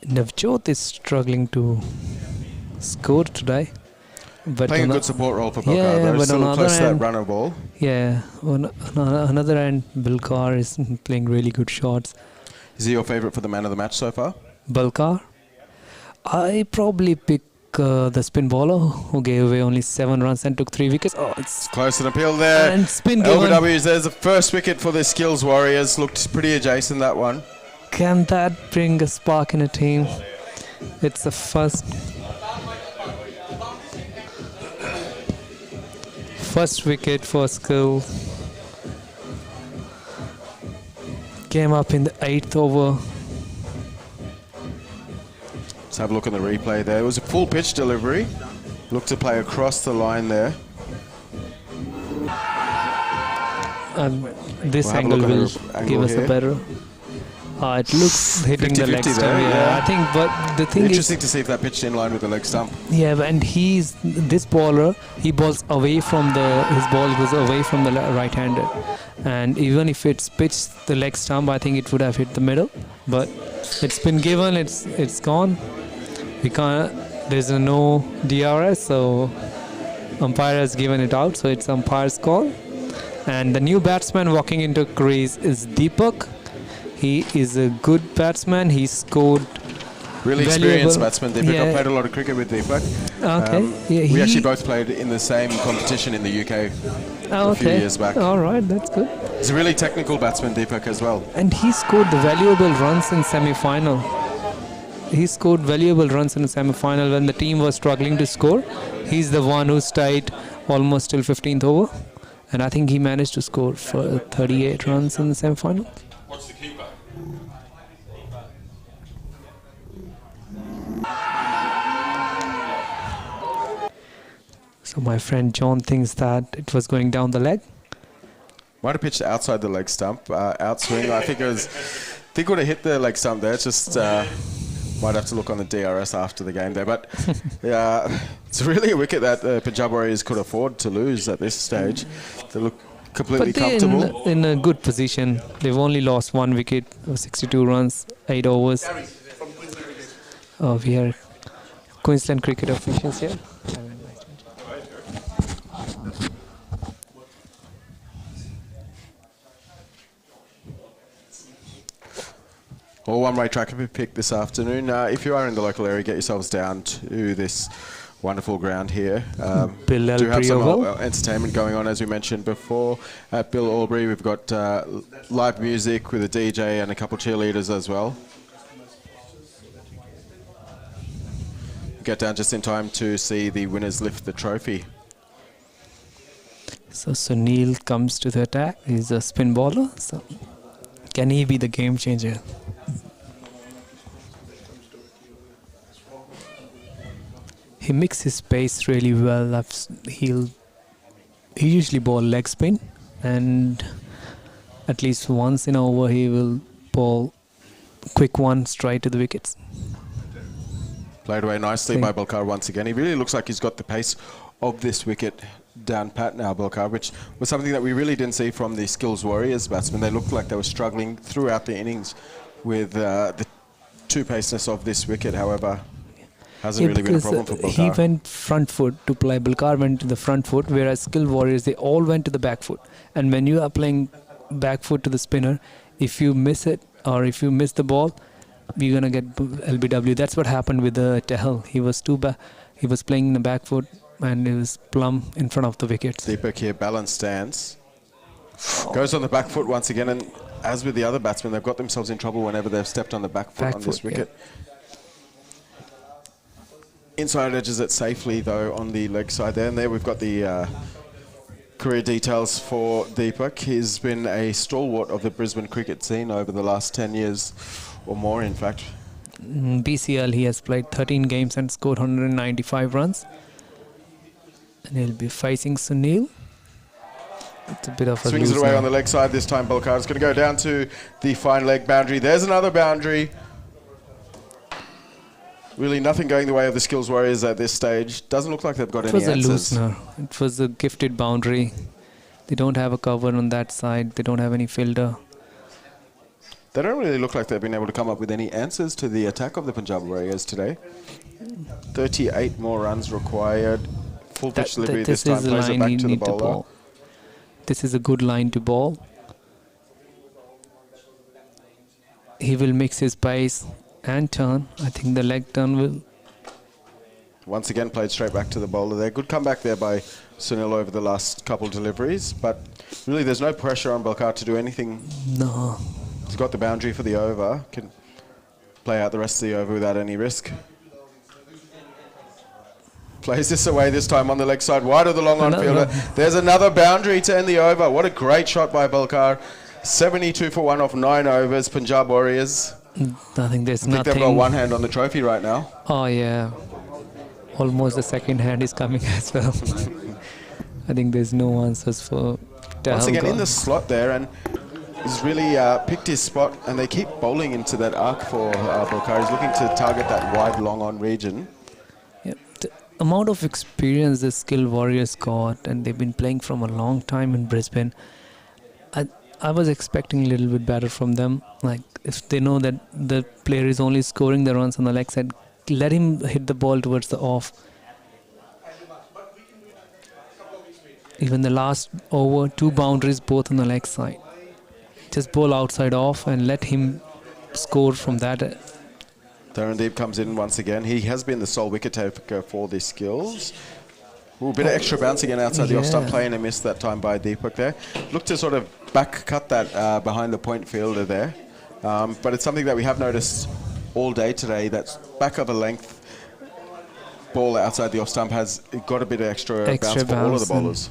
Navjot is struggling to score today. But playing a good support role for Belkar. Yeah, but still on close to other that end, runner ball. Yeah, on another end, Belkar is playing really good shots. Is he your favourite for the man of the match so far? Belkar? I probably pick the spin bowler who gave away only 7 runs and took 3 wickets. Oh, it's close to an appeal there. And spin LBWs, there's the first wicket for the Skills Warriors. Looked pretty adjacent, that one. Can that bring a spark in a team? It's the first wicket for Skill. Came up in the 8th over. Let's have a look at the replay there. It was a full pitch delivery. Looked to play across the line there. And this angle will give us a better It looks hitting the leg 50-50 stump. there, Yeah, I think. But the thing Interesting is, to see if that pitched in line with the leg stump. yeah, and this bowler. He balls away from his ball goes away from the right-handed, and even if it's pitched the leg stump, I think it would have hit the middle. But it's been given. It's gone. We can't. There's no DRS, so umpire has given it out. So it's umpire's call. And the new batsman walking into crease is Deepak. He is a good batsman. He scored. Really experienced batsman, Deepak. I've played a lot of cricket with Deepak. Okay. We actually both played in the same competition in the UK a few years back. All right, that's good. He's a really technical batsman, Deepak, as well. And he scored the valuable runs in semi-final. He scored valuable runs in the semi-final when the team was struggling to score. He's the one who stayed almost till 15th over. And I think he managed to score for 38 runs in the semi-final. What's the keeper? So my friend John thinks that it was going down the leg. Might have pitched outside the leg stump, outswing. I think it would have hit the leg stump there. It's just might have to look on the DRS after the game there. But it's really a wicket that the Punjab Warriors could afford to lose at this stage. They look completely comfortable. In a good position. They've only lost 1 wicket, 62 runs, 8 overs. Oh, we are Queensland cricket officials here. All one-way track pick this afternoon. If you are in the local area, get yourselves down to this wonderful ground here. Bill do have some Albury entertainment going on, as we mentioned before. At Bill Albury, we've got live music with a DJ and a couple cheerleaders as well. Get down just in time to see the winners lift the trophy. So Sunil comes to the attack. He's a spin bowler. So can he be the game changer? He mixes his pace really well. He usually bowl leg spin, and at least once in an over he will bowl quick one straight to the wickets. Played away nicely by Balkar once again. He really looks like he's got the pace of this wicket down pat now, Balkar, which was something that we really didn't see from the Skills Warriors batsmen. They looked like they were struggling throughout the innings with the two-paceness of this wicket. However, hasn't really been a problem for Balkar. He went front foot to play. Balkar went to the front foot, whereas Skilled Warriors, they all went to the back foot. And when you are playing back foot to the spinner, if you miss it or if you miss the ball, you're going to get LBW. That's what happened with Tehel. He was he was playing in the back foot and it was plumb in front of the wickets. Deepak here, balanced stance. Goes on the back foot once again, and as with the other batsmen, they've got themselves in trouble whenever they've stepped on the back foot on this wicket. Inside edges it safely though on the leg side there, and there we've got the career details for Deepak. He's been a stalwart of the Brisbane cricket scene over the last 10 years or more, in fact. BCL, he has played 13 games and scored 195 runs. And he'll be facing Sunil. It's a bit of a swings it away on the leg side this time. Balkar is going to go down to the fine leg boundary. There's another boundary. Really nothing going the way of the Skills Warriors at this stage. Doesn't look like they've got any answers. It was a loosener. It was a gifted boundary. They don't have a cover on that side. They don't have any fielder. They don't really look like they've been able to come up with any answers to the attack of the Punjab Warriors today. 38 more runs required. Full pitch delivery this time. Plays it back to the bowler. This is a good line to bowl. He will mix his pace and turn. I think the leg turn will. Once again played straight back to the bowler there. Good comeback there by Sunil over the last couple deliveries. But really there's no pressure on Balkar to do anything. No. He's got the boundary for the over. Can play out the rest of the over without any risk. Plays this away this time on the leg side, wide of the long on fielder. There's another boundary to end the over. What a great shot by Balkar. 72 for 1 off 9 overs. Punjab Warriors. I think there's nothing. They've got one hand on the trophy right now. Oh yeah. Almost the second hand is coming as well. I think there's no answers for Tehel. Once again in the slot there, and he's really picked his spot, and they keep bowling into that arc for Bulkar. He's looking to target that wide long-on region. Yeah, the amount of experience the skilled Warriors got, and they've been playing from a long time in Brisbane. I was expecting a little bit better from them. Like, if they know that the player is only scoring the runs on the leg side, let him hit the ball towards the off. Even the last over, 2 boundaries both on the leg side. Just bowl outside off and let him score from that. Tarandeep comes in once again. He has been the sole wicket taker for the skills. Ooh, a bit of extra bounce again outside the off-stump play, and a miss that time by Deepak there. Looked to sort of back cut that behind the point fielder there. But it's something that we have noticed all day today, that back of a length ball outside the off-stump has got a bit of extra bounce for all of the bowlers.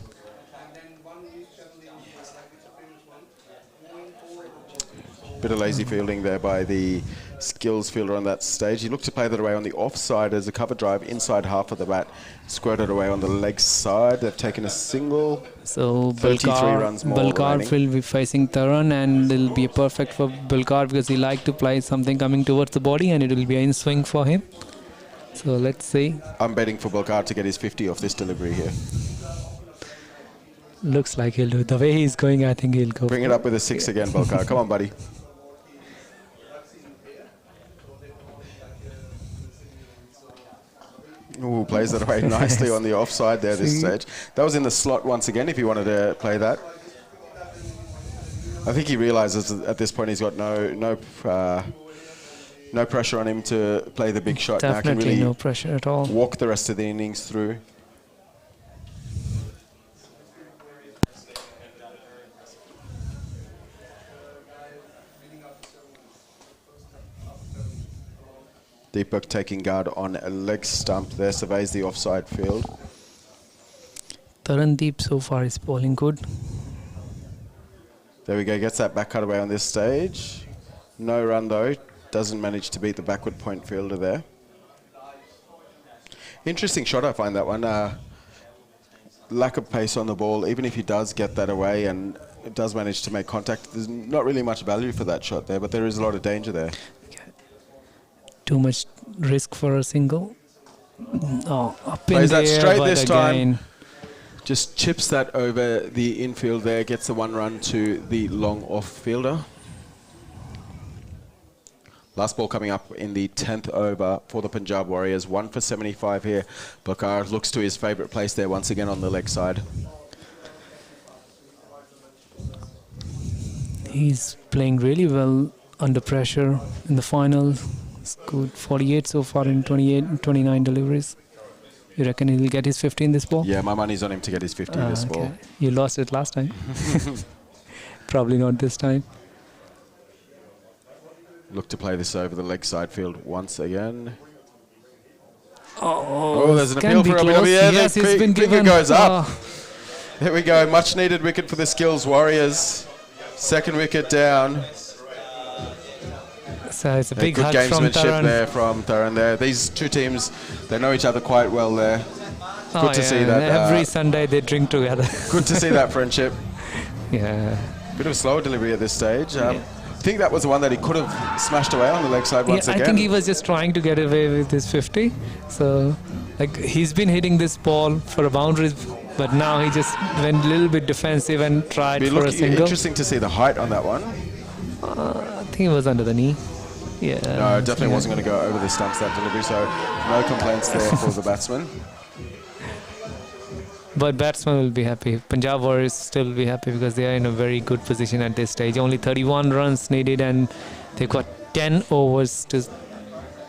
Bit of lazy fielding there by the skills fielder on that stage. He looked to play that away on the offside as a cover drive inside half of the bat, squirted away on the leg side. They've taken a single. So 33 runs more Bulkar remaining. will be facing Taran, and it'll be perfect for Bulkar because he likes to play something coming towards the body, and it will be an in swing for him. So let's see. I'm betting for Bulkar to get his 50 off this delivery here. Looks like he'll do it. The way he's going, I think he'll go. Bring it up with a 6 again, Bulkar. Come on, buddy. Ooh, plays that away nicely on the offside there this stage. That was in the slot once again if he wanted to play that. I think he realises at this point he's got no pressure on him to play the big shot. Definitely now can really no pressure at all. Walk the rest of the innings through. Deepak taking guard on a leg stump there, surveys the offside field. Tarandeep so far is bowling good. There we go, gets that back cut away on this stage. No run though, doesn't manage to beat the backward point fielder there. Interesting shot, I find that one. Lack of pace on the ball, even if he does get that away and it does manage to make contact, there's not really much value for that shot there, but there is a lot of danger there. Too much risk for a single. Oh, up in Plays that there, straight but this again. time. Just chips that over the infield there, gets the 1 run to the long off fielder. Last ball coming up in the 10th over for the Punjab Warriors. 1 for 75 here. Bulkar looks to his favourite place there once again on the leg side. He's playing really well under pressure in the final. It's good. 48 so far in 29 deliveries. You reckon he'll get his 50 in this ball? Yeah, my money's on him to get his 50 in this ball. You lost it last time. Probably not this time. Look to play this over the leg side field once again. Oh, there's an appeal for WWF. Yes, he's been given. Goes up. There we go. Much needed wicket for the skills Warriors. Second wicket down. So it's a big good hug from gamesmanship Taran. there from Taran there. These two teams, they know each other quite well there. Good to see that. Every Sunday they drink together. Good to see that friendship. Yeah. Bit of a slower delivery at this stage. I think that was the one that he could have smashed away on the leg side once again. I think he was just trying to get away with his 50. So, like, he's been hitting this ball for a boundary, but now he just went a little bit defensive and tried for a single. Interesting to see the height on that one. I think it was under the knee. Yeah. No, it definitely wasn't going to go over the stumps, that delivery, so no complaints there for the batsman. But batsmen will be happy. Punjab Warriors still will be happy because they are in a very good position at this stage. Only 31 runs needed and they've got 10 overs to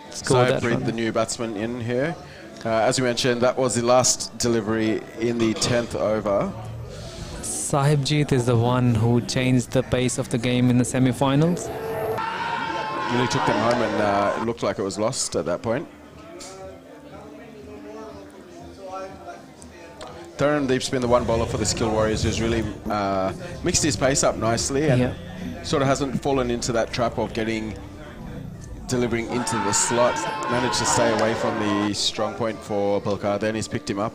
score that run. The new batsman in here. As we mentioned, that was the last delivery in the 10th over. Sahibjeet is the one who changed the pace of the game in the semi-finals. Really took them home and it looked like it was lost at that point. Tarandeep's been the one bowler for the Skill Warriors who's really mixed his pace up nicely and sort of hasn't fallen into that trap of delivering into the slot. Managed to stay away from the strong point for Bulkar, then he's picked him up.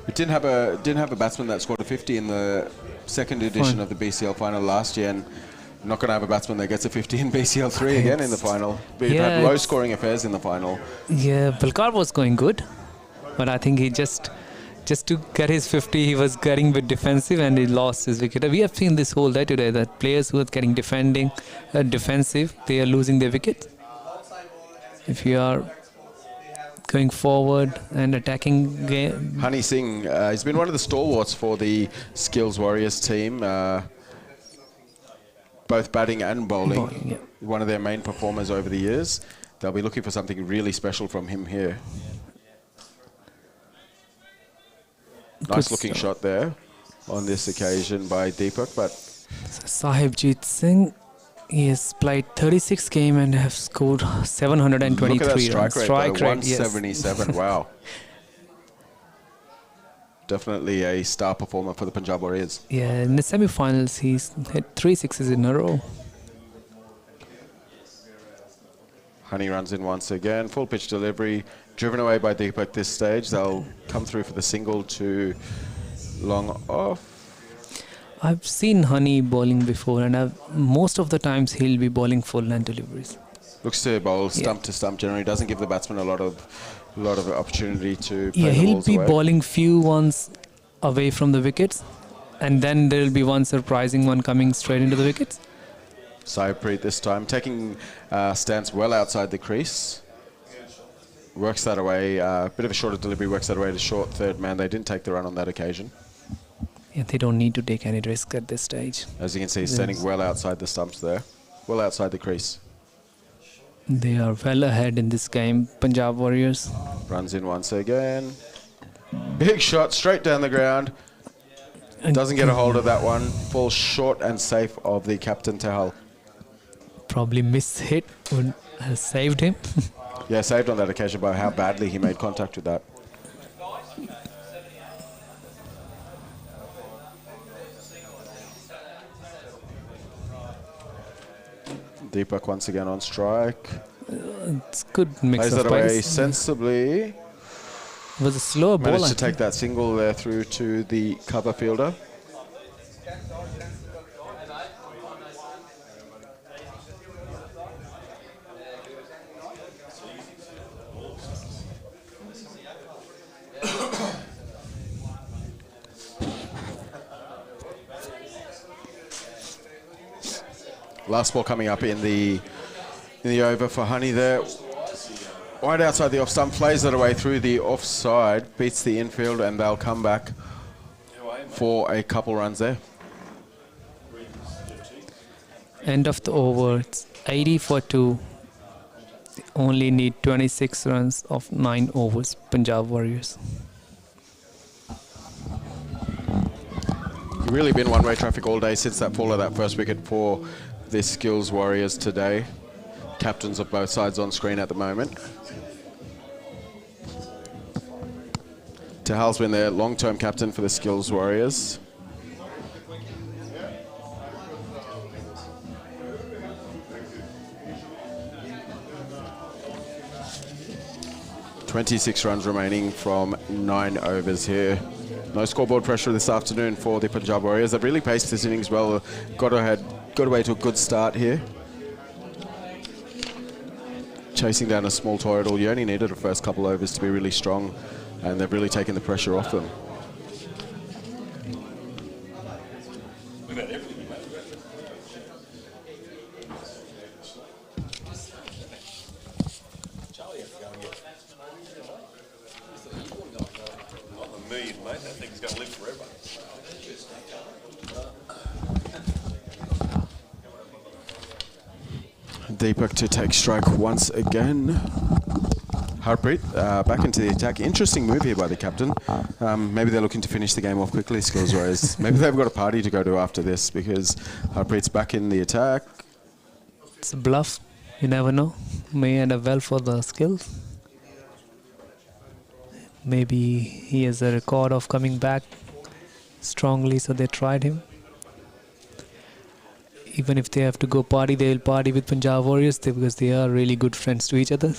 We didn't have a batsman that scored a 50 in the second edition of the BCL final last year, and not going to have a batsman that gets a 50 in BCL 3 again in the final. We've had low scoring affairs in the final. Yeah, Balkar was going good, but I think he just to get his 50, he was getting a bit defensive and he lost his wicket. We have seen this whole day today that players who are getting defensive, they are losing their wicket. If you are going forward and attacking game. Honey Singh, he's been one of the stalwarts for the Skills Warriors team, both batting and bowling. One of their main performers over the years. They'll be looking for something really special from him here. Nice looking shot there on this occasion by Deepak, but Sahibjit Singh, he has played 36 games and have scored 723 look at that runs. Strike rate, 177. Yes. Wow. Definitely a star performer for the Punjab Warriors. Yeah, in the semi-finals, he's hit 3 sixes in a row. Honey runs in once again. Full pitch delivery. Driven away by Deepak this stage. They'll come through for the single to long off. I've seen Honey bowling before, and most of the times he'll be bowling full length deliveries. Looks to bowl stump to stump generally. Doesn't give the batsman a lot of opportunity to play Yeah, the he'll balls be away. bowling few ones away from the wickets, and then there'll be one surprising one coming straight into the wickets. Saipreet this time taking stance well outside the crease. Works that away. Bit of a shorter delivery. Works that away to short third man. They didn't take the run on that occasion. Yeah, they don't need to take any risk at this stage. As you can see, he's standing well outside the stumps there. Well outside the crease. They are well ahead in this game, Punjab Warriors. Runs in once again. Big shot straight down the ground. Doesn't get a hold of that one. Falls short and safe of the captain Tehal. Probably mishit would have saved him. Yeah, saved on that occasion by how badly he made contact with that. Deepak once again on strike. It's good mix Plays of that away pace. sensibly. It was a slower ball. Managed to take that single there through to the cover fielder. Last ball coming up in the over for Honey there. Wide outside the off stump, plays it away through the offside, beats the infield, and they'll come back for a couple runs there. End of the over, it's 80 for 2. They only need 26 runs of 9 overs, Punjab Warriors. Really been one-way traffic all day since that fall of that first wicket for the Skills Warriors today. Captains of both sides on screen at the moment. Tehal's been their long-term captain for the Skills Warriors. .26 runs remaining from 9 overs here. No scoreboard pressure this afternoon for the Punjab Warriors. They've really paced this innings well. Got away to a good start here. Chasing down a small total. You only needed the first couple overs to be really strong, and they've really taken the pressure off them. Deepak to take strike once again. Harpreet back into the attack. Interesting move here by the captain. Maybe they're looking to finish the game off quickly, Skills Warriors. Maybe they've got a party to go to after this, because Harpreet's back in the attack. It's a bluff. You never know. May end up well for the Skills. Maybe he has a record of coming back strongly, so they tried him. Even if they have to go party, they will party with Punjab Warriors because they are really good friends to each other.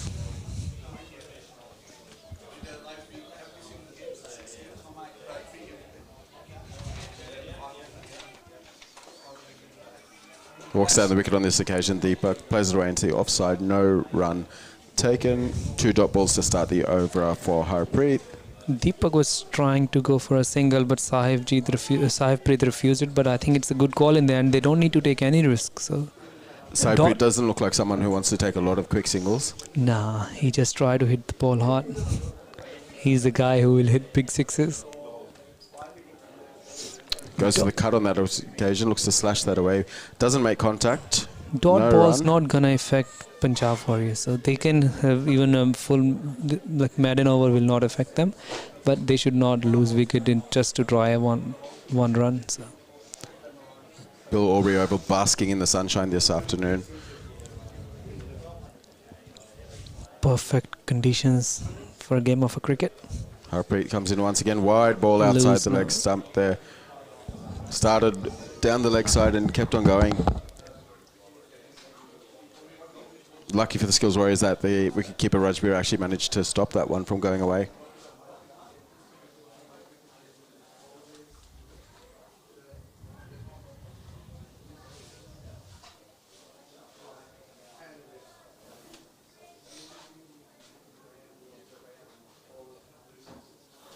Walks down the wicket on this occasion. Deepak plays it away into the offside. No run taken. 2 dot balls to start the over for Harpreet. Deepak was trying to go for a single, but Sahibpreet refused it. But I think it's a good call in the end. They don't need to take any risks. So Sahibpreet doesn't look like someone who wants to take a lot of quick singles. Nah, he just tried to hit the ball hard. He's the guy who will hit big sixes. Goes for the cut on that occasion. Looks to slash that away. Doesn't make contact. Dot ball's not gonna affect Punjab Warriors, so they can have even a full like Madden over will not affect them, but they should not lose wicket in just to try one run. So. Bill Aubrey over basking in the sunshine this afternoon. Perfect conditions for a game of a cricket. Harpreet comes in once again. Wide ball outside the leg stump there. Started down the leg side and kept on going. Lucky for the Skills Warriors that the wicketkeeper Rajbir actually managed to stop that one from going away.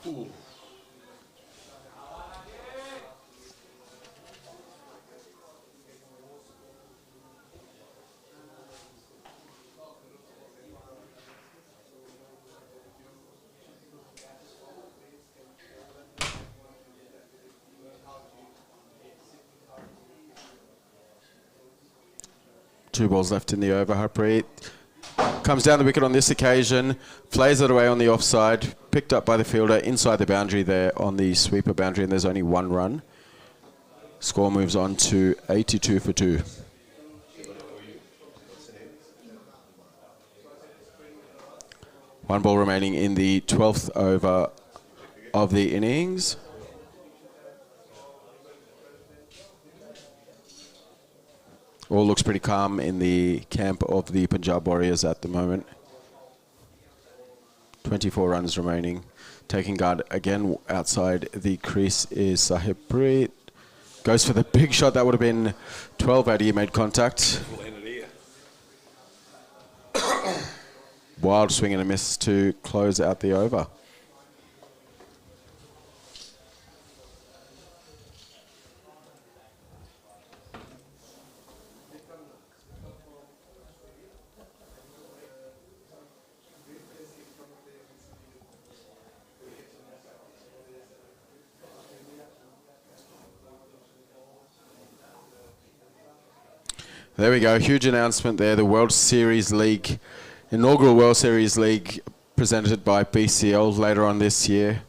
Ooh. Two balls left in the over. Harpreet comes down the wicket on this occasion, flays it away on the offside, picked up by the fielder inside the boundary there on the sweeper boundary, and there's only 1 run. Score moves on to 82 for 2. One ball remaining in the 12th over of the innings. All looks pretty calm in the camp of the Punjab Warriors at the moment. 24 runs remaining. Taking guard again outside the crease is Sahibpreet. Goes for the big shot. That would have been 12 had he made contact. Wild swing and a miss to close out the over. There we go, huge announcement there. The World Series League, inaugural World Series League presented by BCL later on this year.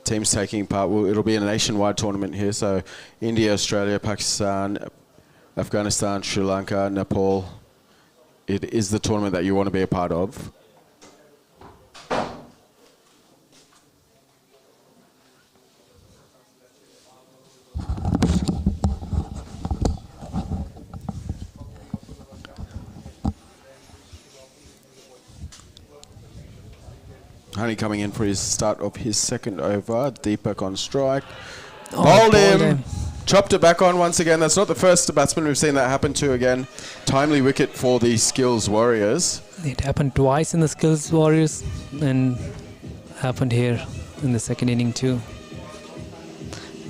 Teams taking part, it'll be a nationwide tournament here, so India, Australia, Pakistan, Afghanistan, Sri Lanka, Nepal. It is the tournament that you want to be a part of. Honey coming in for his start of his 2nd over. Deepak on strike. Bowled him. Chopped it back on once again. That's not the first batsman we've seen that happen to again. Timely wicket for the Skills Warriors. It happened twice in the Skills Warriors and happened here in the 2nd inning too.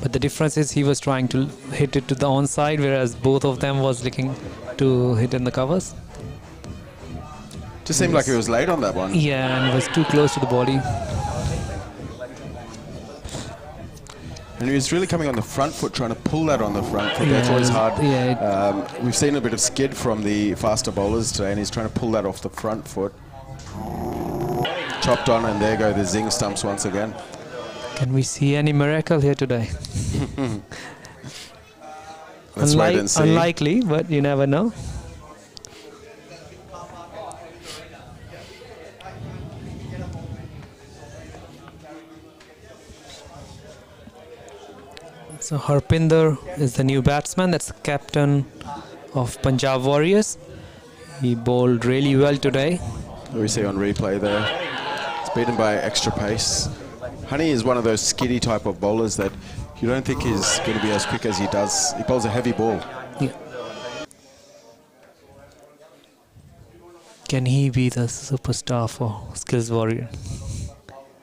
But the difference is he was trying to hit it to the onside, whereas both of them was looking to hit in the covers. Just seemed like he was late on that one. Yeah, and was too close to the body. And he was really coming on the front foot, trying to pull that on the front foot. That's always hard. Yeah, we've seen a bit of skid from the faster bowlers today, and he's trying to pull that off the front foot. Chopped on, and there go the zing stumps once again. Can we see any miracle here today? Let's wait and see. Unlikely, but you never know. So Harpinder is the new batsman. That's the captain of Punjab Warriors. He bowled really well today. We see on replay there. It's beaten by extra pace. Honey is one of those skiddy type of bowlers that you don't think is going to be as quick as he does. He bowls a heavy ball. Yeah. Can he be the superstar for Skills Warrior?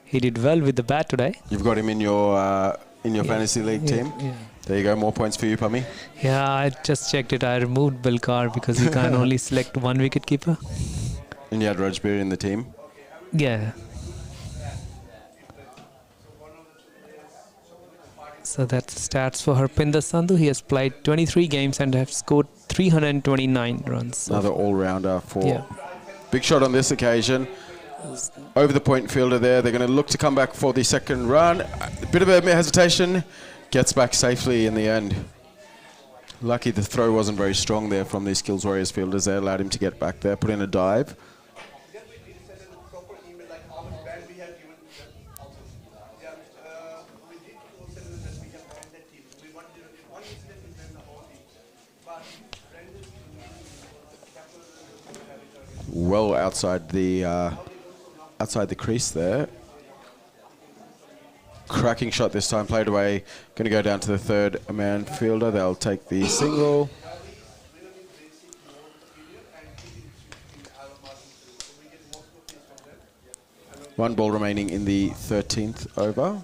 He did well with the bat today. You've got him in your fantasy league team. Yeah. There you go. More points for you, Pummy. Yeah, I just checked it. I removed Bilkar because you can only select one wicket keeper. And you had Rajbir in the team. Yeah. So that's stats for Harpinder Sandhu. He has played 23 games and have scored 329 runs. Another all-rounder for Big Shot on this occasion. Over the point fielder there. They're going to look to come back for the second run. A bit of a hesitation. Gets back safely in the end. Lucky the throw wasn't very strong there from the Skills Warriors fielders. They allowed him to get back there, put in a dive. Well outside the crease there. Cracking shot this time, played away. Going to go down to the third man fielder. They'll take the single. One ball remaining in the 13th over.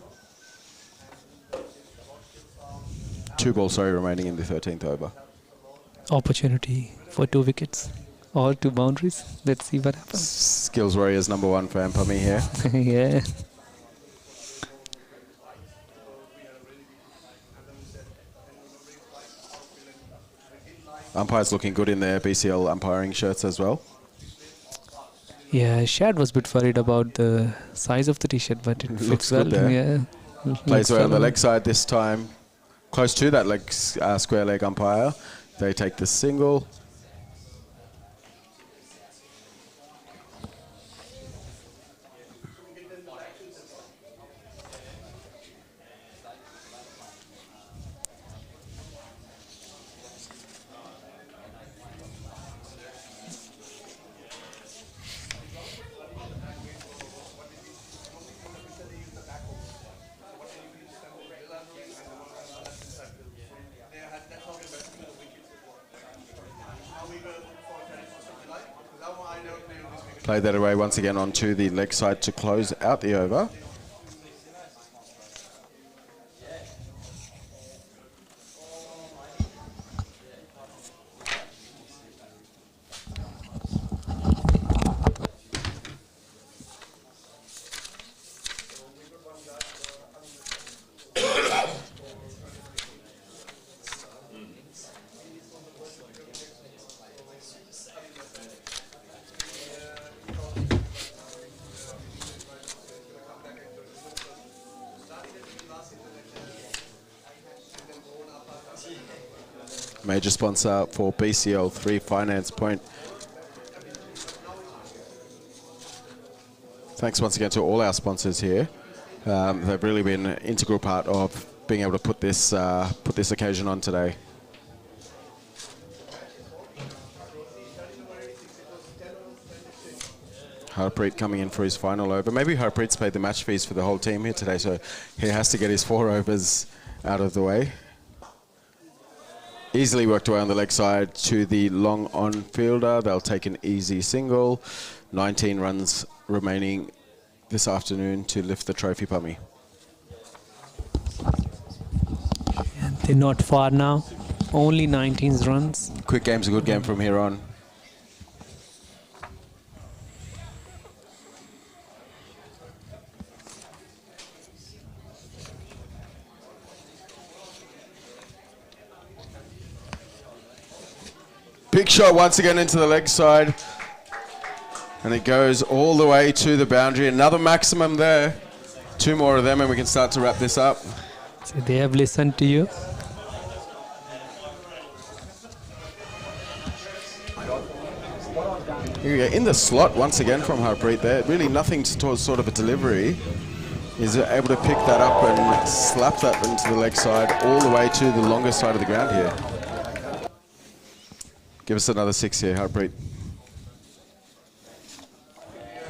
Two balls, remaining in the 13th over. Opportunity for 2 wickets. All 2 boundaries. Let's see what happens. Skills Warriors #1 fan Pummy here. Yeah. Umpires looking good in their BCL umpiring shirts as well. Yeah, Shad was a bit worried about the size of the t-shirt, but it fits Looks well. good there. Yeah. Plays away on the leg side this time. Close to that square leg umpire. They take the single. Play that away once again onto the leg side to close out the over. Major sponsor for BCL 3 Finance Point. Thanks once again to all our sponsors here. They've really been an integral part of being able to put this occasion on today. Harpreet coming in for his final over. Maybe Harpreet's paid the match fees for the whole team here today, so he has to get his 4 overs out of the way. Easily worked away on the leg side to the long on fielder. They'll take an easy single. 19 runs remaining this afternoon to lift the trophy, Pummy. And they're not far now. Only 19 runs. Quick game's a good game from here on. Big shot once again into the leg side. And it goes all the way to the boundary. Another maximum there. 2 more of them and we can start to wrap this up. So they have listened to you. Here we go. In the slot once again from Harpreet there. Really nothing towards sort of a delivery. Is able to pick that up and slap that into the leg side all the way to the longest side of the ground here. Give us another 6 here, Harpreet.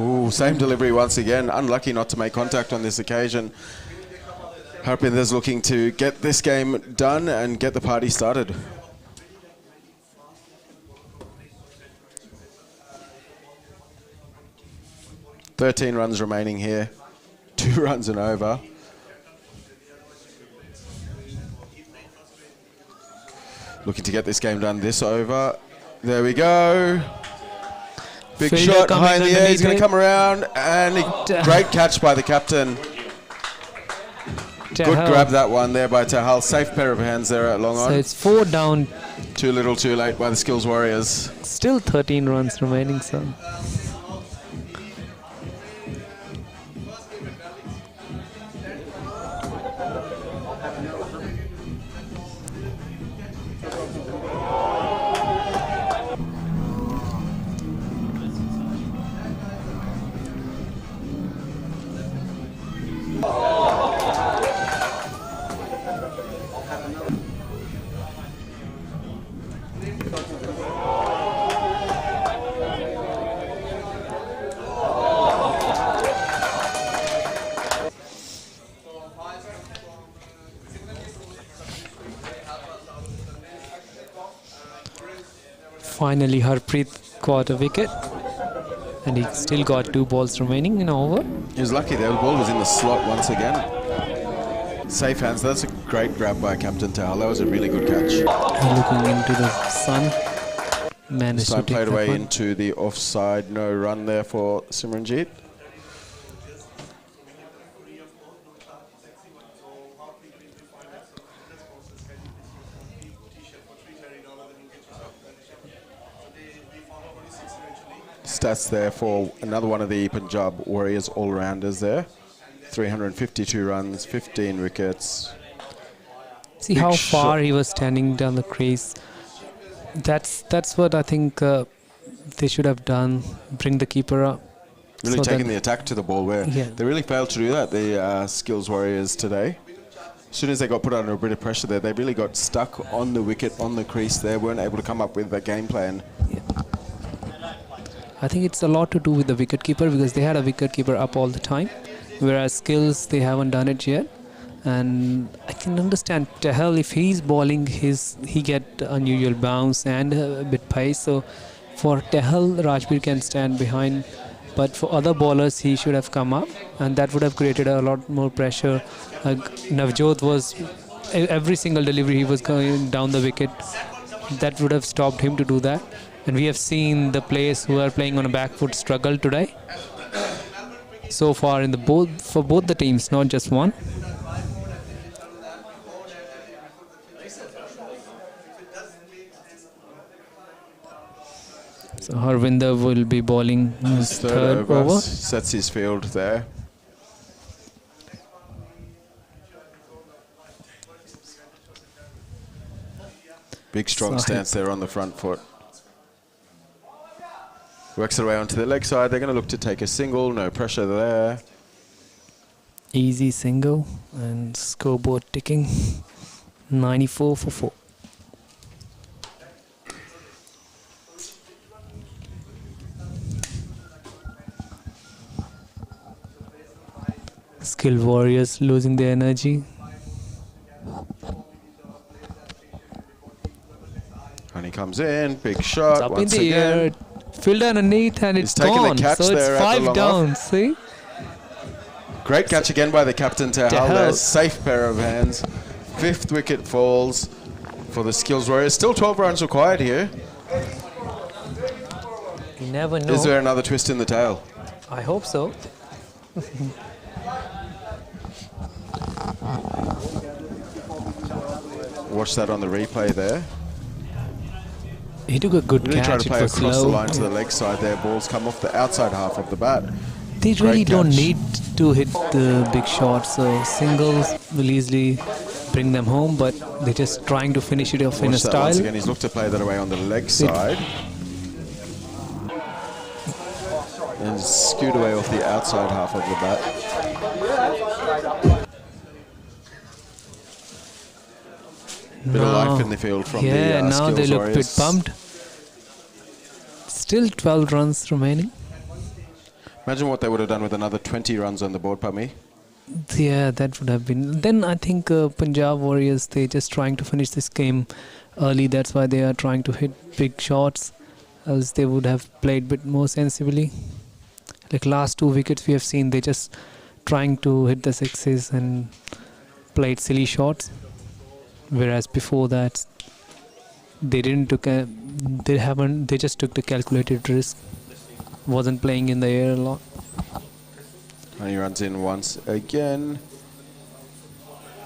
Ooh, same delivery once again. Unlucky not to make contact on this occasion. Harpreet is looking to get this game done and get the party started. 13 runs remaining here. 2 runs and over. Looking to get this game done this over. There we go. Big Fielder shot coming high in the air. He's going to underneath come around, and great catch by the captain. Good grab that one there by Tahal. Safe pair of hands there at long on. So it's 4 down. Too little, too late by the Skills Warriors. Still 13 runs remaining, so. Finally, Harpreet caught a wicket, and he still got 2 balls remaining in over. He was lucky there. The ball was in the slot once again. Safe hands. That's a great grab by Captain Tahal. That was a really good catch. Looking into the sun. Managed This time to take played that away one. into the offside. No run there for Simranjeet. Stats there for another one of the Punjab Warriors all-rounders there. 352 runs, 15 wickets. See Big how shot. far he was standing down the crease. That's what I think they should have done. Bring the keeper up. Really so taking the attack to the ball where Yeah. they really failed to do that, the Skills Warriors today. As soon as they got put under a bit of pressure there, they really got stuck on the wicket, on the crease there, weren't able to come up with a game plan. I think it's a lot to do with the wicketkeeper, because they had a wicketkeeper up all the time, whereas Skills, they haven't done it yet. And I can understand Tahal, if he's bowling, he get unusual bounce and a bit pace. So for Tahal, Rajbir can stand behind, but for other bowlers, he should have come up, and that would have created a lot more pressure. Navjot was, every single delivery he was going down the wicket. That would have stopped him to do that. And we have seen the players who are playing on a back foot struggle today. So far in the for both the teams, not just one. So Harvinder will be bowling his third over. Sets his field there. Big strong stance there on the front foot. Works it away onto the leg side. They're going to look to take a single. No pressure there. Easy single and scoreboard ticking. 94 for 4. Skilled Warriors losing their energy. And he comes in. Big shot. It's up once in the again. air. Fielder underneath, and it's taking the gone. catch So it's there at the 5 long down. off. See? Great catch again by the captain Tahal. Tahal. There, safe pair of hands. 5th wicket falls for the Skills Warriors. Still 12 runs required here. You never know. Is there another twist in the tail? I hope so. Watch that on the replay there. He took a good Really try catch. to It play was across the slow. line to the leg side there. Balls come off the outside half of the bat. They really Great don't catch. need to hit the big shots, so singles will easily bring them home, but they're just trying to finish it off in a Watch that style. once again. He's looked to play that away on the leg side. And scoot away off the outside half of the bat. Bit of life in the field from the now Skills they look a bit Warriors. pumped. Still 12 runs remaining. Imagine what they would have done with another 20 runs on the board, Pami. Yeah, that would have been. Then I think Punjab Warriors, they're just trying to finish this game early. That's why they are trying to hit big shots, else they would have played a bit more sensibly. Like last 2 wickets we have seen, they just trying to hit the sixes and played silly shots. Whereas before that, they didn't took a, they just took the calculated risk. Wasn't playing in the air a lot. And he runs in once again.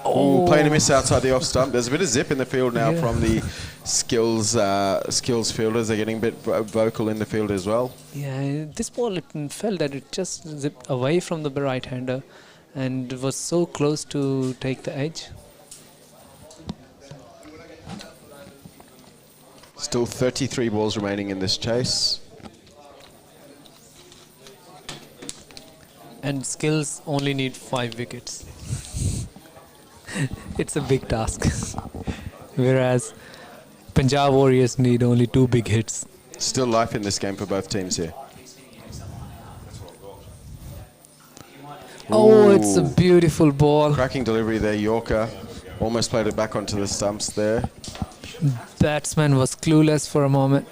Oh, playing a miss outside the off stump. There's a bit of zip in the field now from the skills fielders. They're getting a bit vocal in the field as well. Yeah, this ball, it felt that it just zipped away from the right-hander and was so close to take the edge. Still 33 balls remaining in this chase. And skills only need 5 wickets. It's a big task. Whereas Punjab Warriors need only 2 big hits. Still life in this game for both teams here. Oh, Ooh. it's a beautiful ball. Cracking delivery there, Yorker. Almost played it back onto the stumps there. Batsman was clueless for a moment.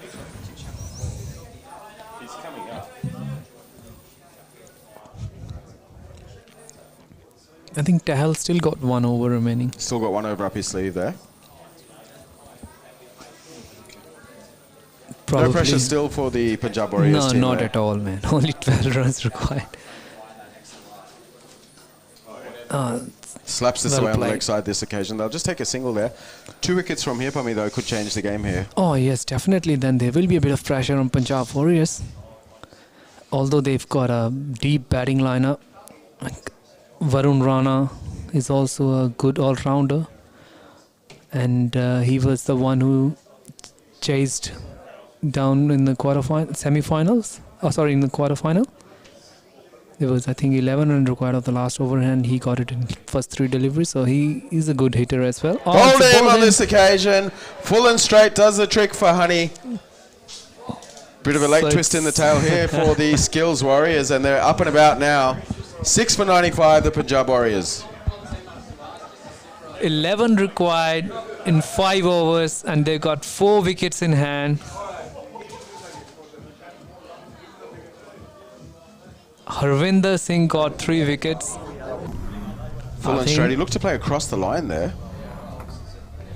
I think Tahal still got 1 over remaining. Still got 1 over up his sleeve there. Probably. No pressure still for the Punjab Warriors No, team not there. at all, man. Only 12 runs required. Slaps this well away on the played. leg side this occasion. They'll just take a single there. 2 wickets from here, Pami, though, could change the game here. Oh, yes, definitely. Then there will be a bit of pressure on Punjab Warriors. Although they've got a deep batting lineup. Like Varun Rana is also a good all-rounder. And he was the one who chased down in the semi-finals. Oh, sorry, in the quarterfinal. There was, I think, 11 runs required of the last over, and he got it in first 3 deliveries. So he is a good hitter as well. Bowled him on this occasion. Full and straight does the trick for Honey. Bit of a late twist in the tail here for the Skills Warriors, and they're up and about now. 6 for 95, the Punjab Warriors. 11 required in 5 overs, and they got 4 wickets in hand. Harvinder Singh got 3 wickets. Full and straight. He looked to play across the line there.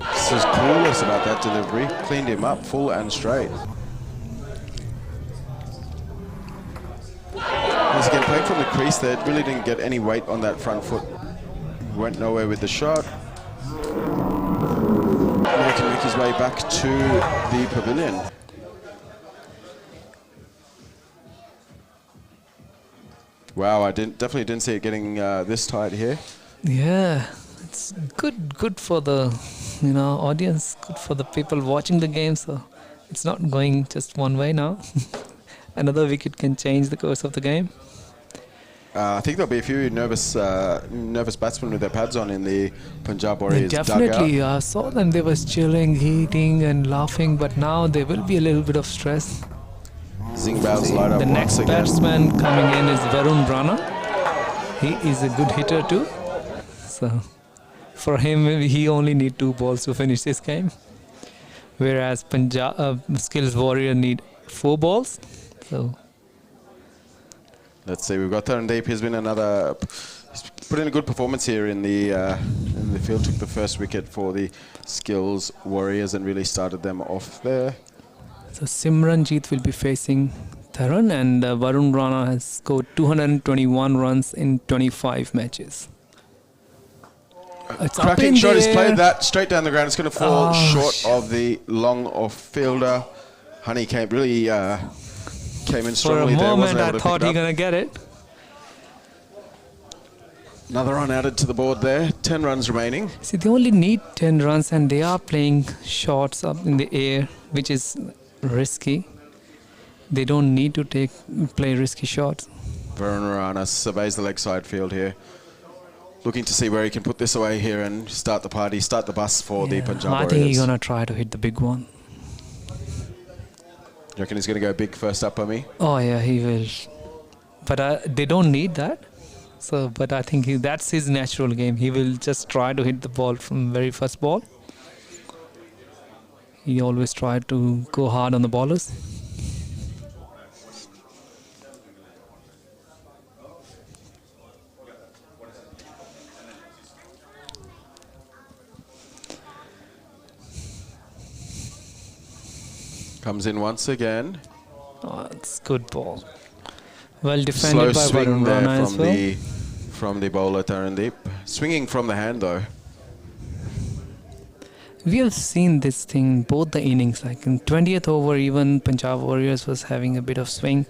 This is clueless about that delivery. Cleaned him up full and straight. He's again playing from the crease there. Really didn't get any weight on that front foot. Went nowhere with the shot. Now he can make his way back to the pavilion. Wow, I definitely didn't see it getting this tight here. Yeah, it's good for the audience, good for the people watching the game. So it's not going just one way now. Another wicket can change the course of the game. I think there'll be a few nervous batsmen with their pads on in the Punjab Warriors Definitely, dugout. I saw them. They was chilling, eating, and laughing. But now there will be a little bit of stress. Zingbao's light up The once next again. batsman coming in is Varun Rana. He is a good hitter too. So for him, he only need 2 balls to finish this game. Whereas Punjab Skills Warrior need 4 balls. So let's see, we've got Tarandeep. He's been he's put in a good performance here in the field. Took the first wicket for the Skills Warriors and really started them off there. So Simranjeet will be facing Taran, and Varun Rana has scored 221 runs in 25 matches. It's Cracking shot. He's played there. that straight down the ground. It's going to fall short of the long off fielder. Honey came in For a strongly there. moment, Wasn't able I to thought pick he's it going up. to get it. Another run added to the board there. 10 runs remaining. See, they only need 10 runs, and they are playing shots up in the air, which is risky. They don't need to play risky shots. Varun Rana surveys the leg side field here. Looking to see where he can put this away here and start the party, start the bus for the Punjab I Warriors. think he's going to try to hit the big one. You reckon he's going to go big first up on me? Oh, yeah, he will. But they don't need that. So, but I think that's his natural game. He will just try to hit the ball from very first ball. He always tried to go hard on the bowlers. Comes in once again. Oh, it's good ball. Well Slow defended by swing Varun there Rana as well. from the bowler Tarandeep. Swinging from the hand though. We have seen this thing both the innings. Like in 20th over, even Punjab Warriors was having a bit of swing,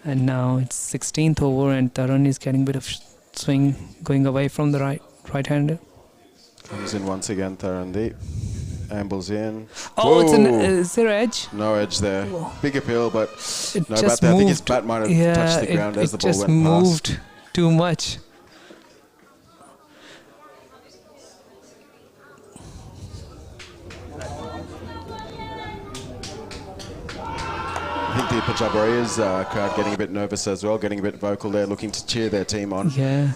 and now it's 16th over, and Taran is getting a bit of swing going away from the right-hander. Comes in once again, Tarandeep. Ambles in. Oh, Whoa. Is there edge? No edge there. Big appeal, but It no just bat there. I think his moved. bat might have touched the ground as the ball went past. It just moved too much. I think the Punjab Warriors crowd getting a bit nervous as well, getting a bit vocal there, looking to cheer their team on. Yeah.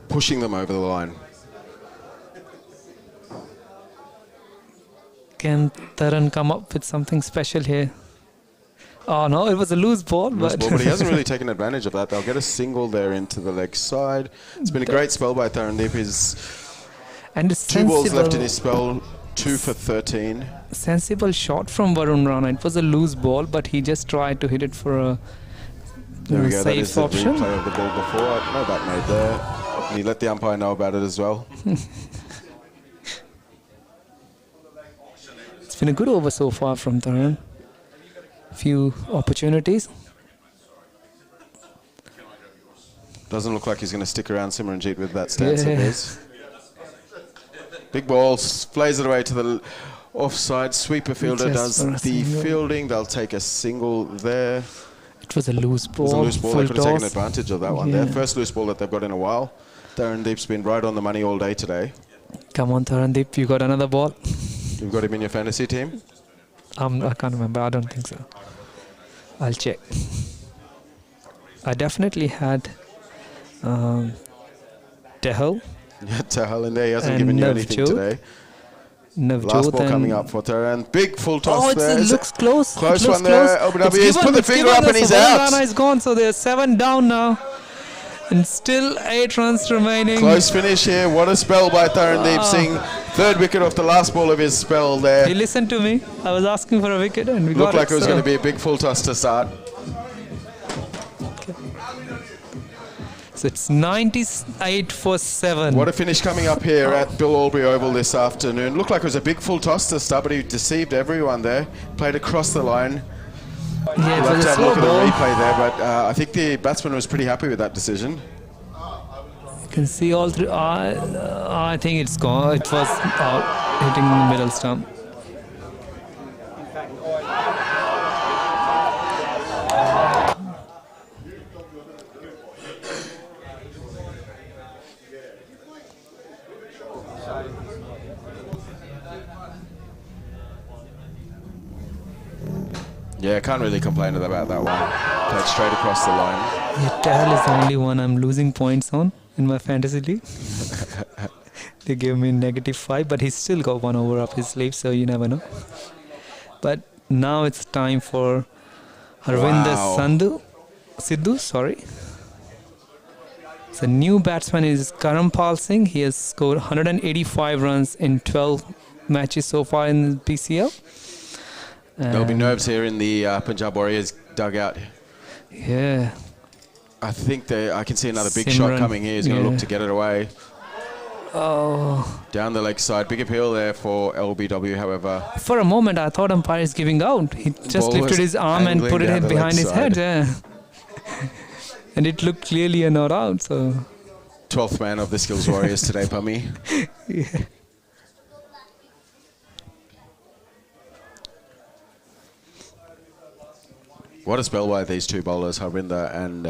Pushing them over the line. Can Taran come up with something special here? Oh no, it was a loose ball. But he hasn't really taken advantage of that. They'll get a single there into the leg side. It's been a great spell by Tarandeep. He's and it's 2 balls left in his spell, 2 for 13. Sensible shot from Varun Rana. It was a loose ball, but he just tried to hit it for a there we go. That is safe the option. replay of the ball before. No bat made there. And he let the umpire know about it as well. It's been a good over so far from Taran. Few opportunities. Doesn't look like he's going to stick around Simranjeet with that stance of his. Big ball, flays it away to the offside. Sweeper fielder does the fielding. They'll take a single there. It was a loose ball. It was a loose ball. They could have taken toss. advantage of that one there. First loose ball that they've got in a while. Tarandeep's been right on the money all day today. Come on, Tarandeep, you got another ball. You've got him in your fantasy team? I can't remember. I don't think so. I'll check. I definitely had Tehal. Yeah, Tehal in there. He hasn't given you anything today. Last ball coming up for Taran. Big full toss there. It looks close. Close one there. LBW. He's put the finger up and he's out. Rana is gone, so there's 7 down now. And still 8 runs remaining. Close finish here. What a spell by Tarandeep Singh. 3rd wicket off the last ball of his spell there. He listened to me. I was asking for a wicket and we got it. Looked like it was going to be a big full toss to start. Okay. So it's 98 for 7. What a finish coming up here at Bill Albury Oval this afternoon. Looked like it was a big full toss to start, but he deceived everyone there. Played across the line. Yeah, we'll have to have a look at the replay there, but I think the batsman was pretty happy with that decision. You can see all 3. I think it's gone. It was out, hitting the middle stump. Yeah, can't really complain about that one. Played straight across the line. Yeah, Tehal is the only one I'm losing points on in my fantasy league. They gave me -5, but he's still got 1 over up his sleeve, so you never know. But now it's time for Harvinder Sidhu. Sorry. The new batsman is Karampal Singh. He has scored 185 runs in 12 matches so far in the BCL. There'll be nerves here in the Punjab Warriors dugout. Yeah. I think I can see another big shot coming here. He's going to look to get it away. Oh. Down the leg side. Big appeal there for LBW, however. For a moment, I thought umpire is giving out. He just lifted his arm and put it behind his head. Yeah. And it looked clearly a not out. So 12th man of the Skills Warriors today, Pummy. Yeah. What a spell by these 2 bowlers, Harvinder and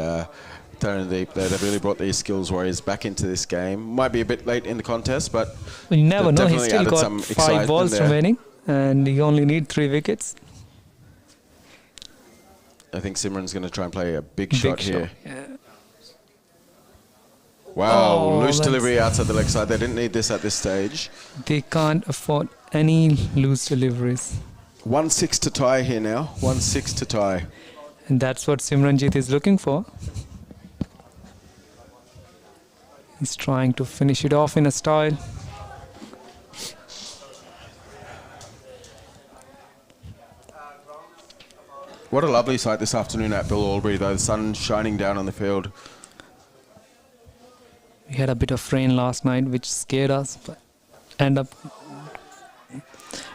Tarandeep. They've really brought these Skills Warriors back into this game. Might be a bit late in the contest, but you never know. He's still got 5 balls remaining, and you only need 3 wickets. I think Simran's going to try and play a big shot here. Yeah. Wow, loose delivery outside the leg side. They didn't need this at this stage. They can't afford any loose deliveries. 1-6 to tie here now. 1-6 to tie. And that's what Simranjeet is looking for. He's trying to finish it off in a style. What a lovely sight this afternoon at Bill Albury, though. The sun shining down on the field. We had a bit of rain last night, which scared us, but end up.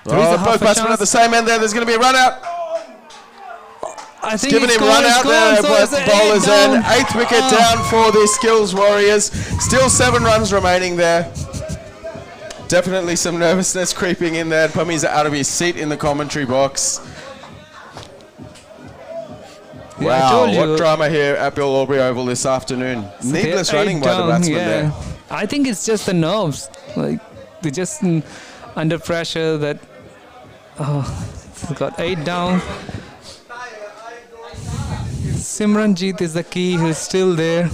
Both batsmen at the same end there. There's going to be a run out. I think giving him run out there, but the bowler's in. 8th wicket down for the Skills Warriors. Still 7 runs remaining there. Definitely some nervousness creeping in there. Pummy's out of his seat in the commentary box. Yeah, Wow, what drama here at Bill Albury Oval this afternoon. Needless running by the batsman there. I think it's just the nerves. Like, they're just under pressure that... got 8 down. Simranjeet is the key, who's still there.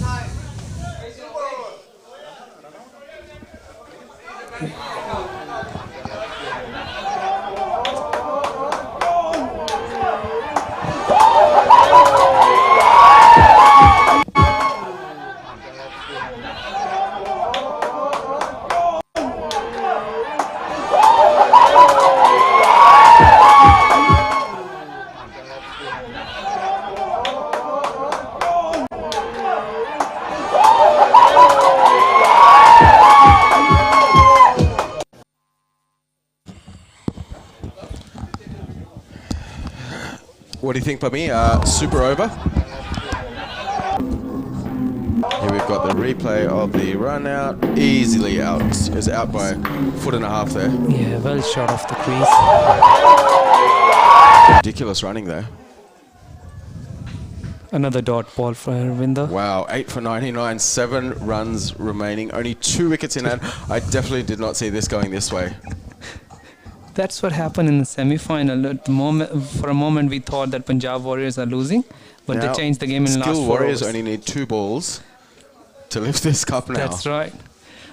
What do you think, Pummy? Super over. Here we've got the replay of the run out. Easily out. Is out by 1.5 foot there. Yeah, well short of the crease. Ridiculous running there. Another dot ball for Harvinder. Wow, 8 for 99, 7 runs remaining. Only 2 wickets in hand. I definitely did not see this going this way. That's what happened in the semi-final. At the moment, for a moment, we thought that Punjab Warriors are losing, but now, they changed the game in the last 4 Skill Warriors overs. only need 2 balls to lift this cup now. That's right.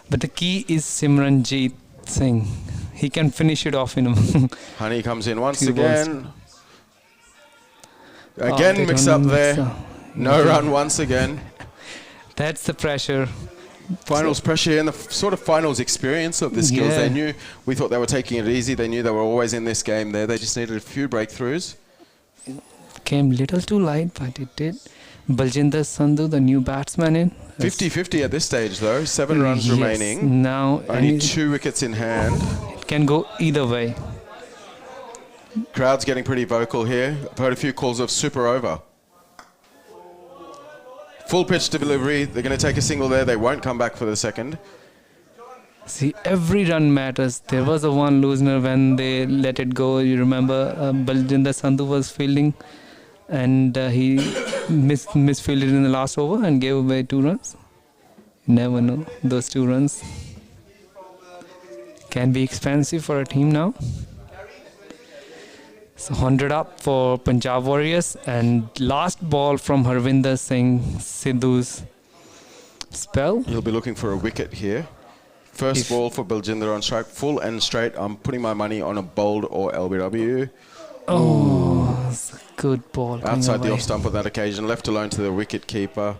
But the key is Simranjeet Singh. He can finish it off in a Honey comes in once 2 again. balls. Again, mix up there. No run once again. That's the pressure. Finals pressure and the sort of finals experience of the Skills. Yeah. They knew, we thought they were taking it easy. They knew they were always in this game there. They just needed a few breakthroughs. Came little too light, but it did. Baljinder Sandhu, the new batsman in. 50-50 at this stage though. 7 runs remaining. Now only 2 wickets in hand. It can go either way. Crowd's getting pretty vocal here. I've heard a few calls of super over. Full pitch delivery. They're going to take a single there. They won't come back for the second. See, every run matters. There was a one loser when they let it go. You remember Baljinder Sandhu was fielding and he misfielded in the last over and gave away 2 runs. You never know. Those 2 runs can be expensive for a team now. So 100 up for Punjab Warriors, and last ball from Harvinder Singh Sidhu's spell. He'll be looking for a wicket here. First ball for Baljinder on strike, full and straight. I'm putting my money on a bowled or LBW. Oh, it's a good ball. Outside the off stump on that occasion, left alone to the wicket keeper.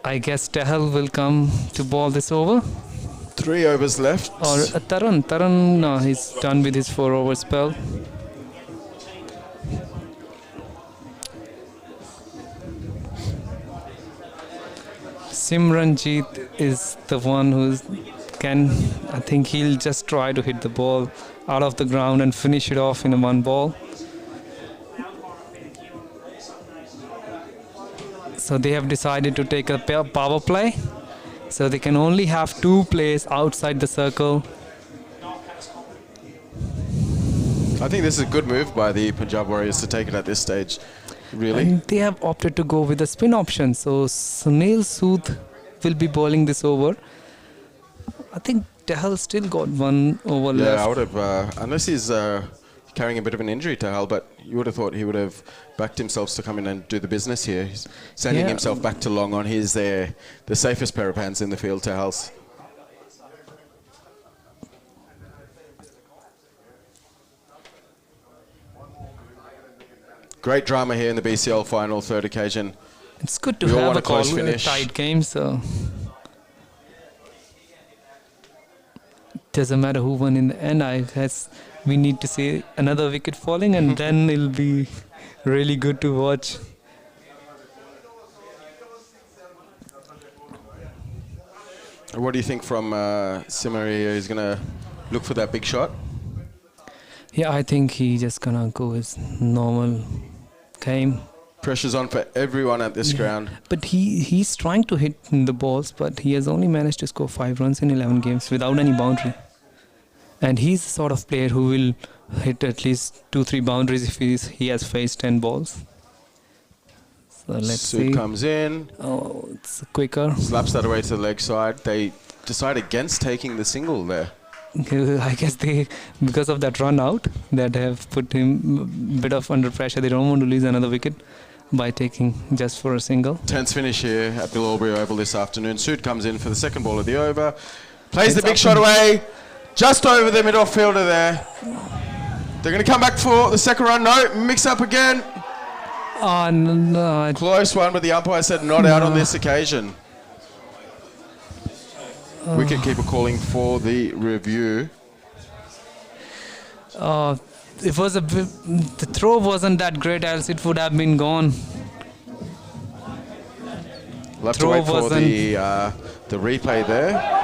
I guess Tehal will come to ball this over. 3 overs left. Or Taran, no, he's done with his 4 over spell. Simranjeet is the one I think he'll just try to hit the ball out of the ground and finish it off in a 1 ball. So they have decided to take a power play. So they can only have 2 plays outside the circle. I think this is a good move by the Punjab Warriors to take it at this stage. Really? And they have opted to go with the spin option. So Sunil Sood will be bowling this over. I think Tehal still got 1 over left. Yeah, I would have, unless he's carrying a bit of an injury, Tehal, but you would have thought he would have backed himself to come in and do the business here. He's sending himself back to long on. He's the safest pair of hands in the field, Tehal's. Great drama here in the BCL final, 3rd occasion. It's good to have a close finish. Tight game, so doesn't matter who won in the end. We need to see another wicket falling, and then it'll be really good to watch. What do you think from Simari? He's going to look for that big shot? Yeah, I think he just gonna go his normal game. Pressure's on for everyone at this ground. But he's trying to hit the balls, but he has only managed to score 5 runs in 11 games without any boundary. And he's the sort of player who will hit at least 2-3 boundaries if he has faced 10 balls. So let's see. Comes in. Oh, it's quicker. Slaps that away to the leg side. They decide against taking the single there. I guess because of that run out, that have put him a bit of under pressure. They don't want to lose another wicket by taking just for a single. Tense finish here at Bill Albury Oval this afternoon. Sood comes in for the second ball of the over. Plays the big shot away. Just over the mid-off fielder there. They're going to come back for the second run. No, mix up again. Oh, no. Close one, but the umpire said not out on this occasion. Wicketkeeper calling for the review. It was the throw wasn't that great, else it would have been gone. We'll have to wait for the replay there.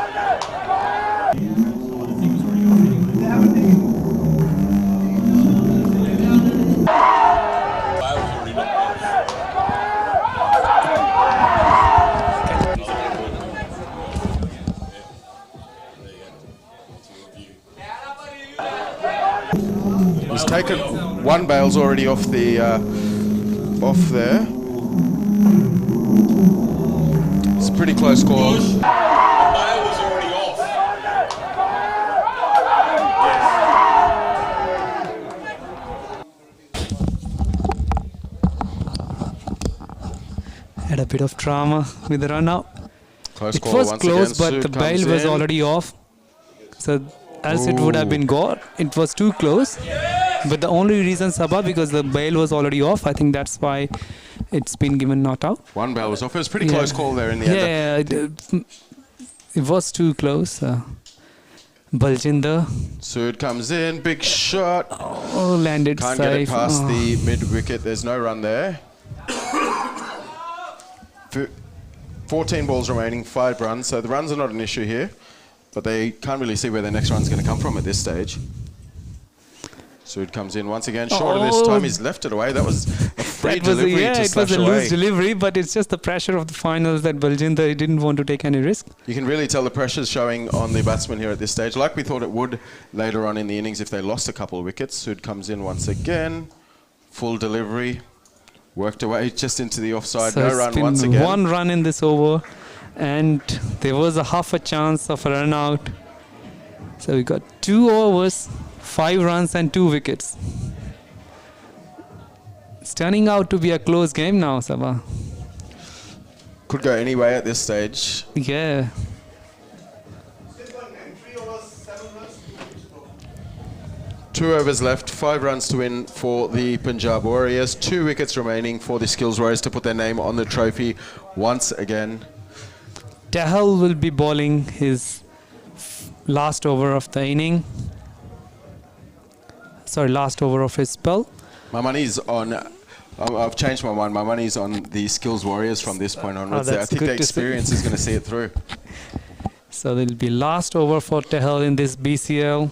He's taken one bail's already off the off there. It's a pretty close call. The bail was already off. Had a bit of drama with the run out. Close it call was once close, again. but Sood the bail was already off. So else it would have been gone. It was too close. But the only reason Sabah, because the bail was already off, I think that's why it's been given not out. One bail was off. It was a pretty close call there in the end. Yeah, it was too close. Baljinder. Sood comes in, big shot. Oh, landed Can't safe. get it past the mid-wicket. There's no run there. 14 balls remaining, 5 runs. So the runs are not an issue here, but they can't really see where their next run's going to come from at this stage. Sood comes in once again, short of this time. He's left it away. That was a free delivery to it was a away. loose delivery, but it's just the pressure of the finals that Baljinder didn't want to take any risk. You can really tell the pressure's showing on the batsman here at this stage, like we thought it would later on in the innings if they lost a couple of wickets. Sood comes in once again, full delivery, worked away just into the offside. So no it's run been once again. 1 run in this over, and there was a half a chance of a run out. So we got 2 overs, 5 runs and 2 wickets. It's turning out to be a close game now, Sabah. Could go any way at this stage. Yeah. Two overs left, 5 runs to win for the Punjab Warriors. 2 wickets remaining for the Skills Warriors to put their name on the trophy once again. Tahal will be bowling his last over of the inning. Sorry, last over of his spell. My money's on... I've changed my mind. My money's on the Skills Warriors from this point onwards. I think the experience is going to see it through. So there will be last over for Tahal in this BCL.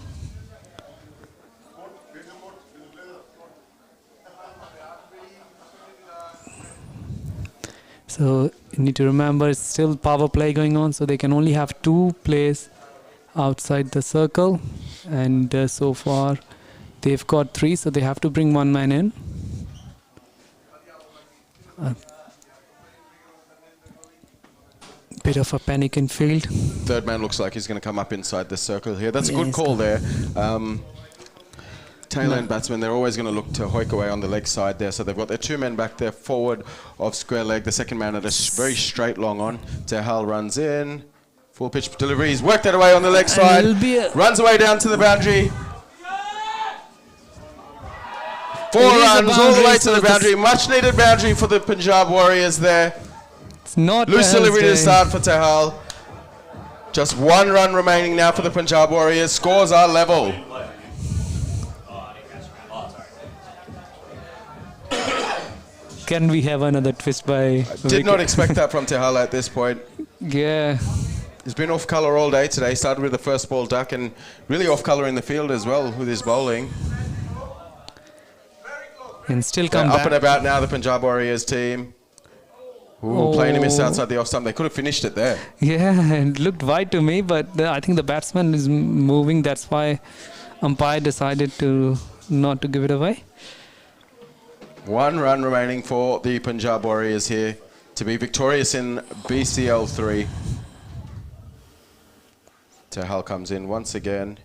So you need to remember it's still power play going on, so they can only have 2 plays outside the circle, and so far they've got 3, so they have to bring 1 man in. Bit of a panic in field. Third man looks like he's going to come up inside the circle here. That's a good call there. Tail end batsmen, they're always going to look to hoik away on the leg side there. So they've got their 2 men back there forward of square leg. The second man at a very straight long on. Tahal runs in. Full pitch delivery. He's worked that away on the leg side. Runs away down to the boundary. 4 runs all the way to the boundary. Much needed boundary for the Punjab Warriors there. It's not loose delivery to start for Tahal. Just 1 run remaining now for the Punjab Warriors. Scores are level. can we have another twist by Did not expect that from Tehala at this point. Yeah. He's been off colour all day today. Started with the first ball duck and really off colour in the field as well with his bowling. And still come Up back. and about now, the Punjab Warriors team. Ooh, playing a miss outside the off stump. They could have finished it there. Yeah, it looked wide to me, but I think the batsman is moving. That's why umpire decided to not to give it away. 1 run remaining for the Punjab Warriors here to be victorious in BCL 3. Tahal comes in once again.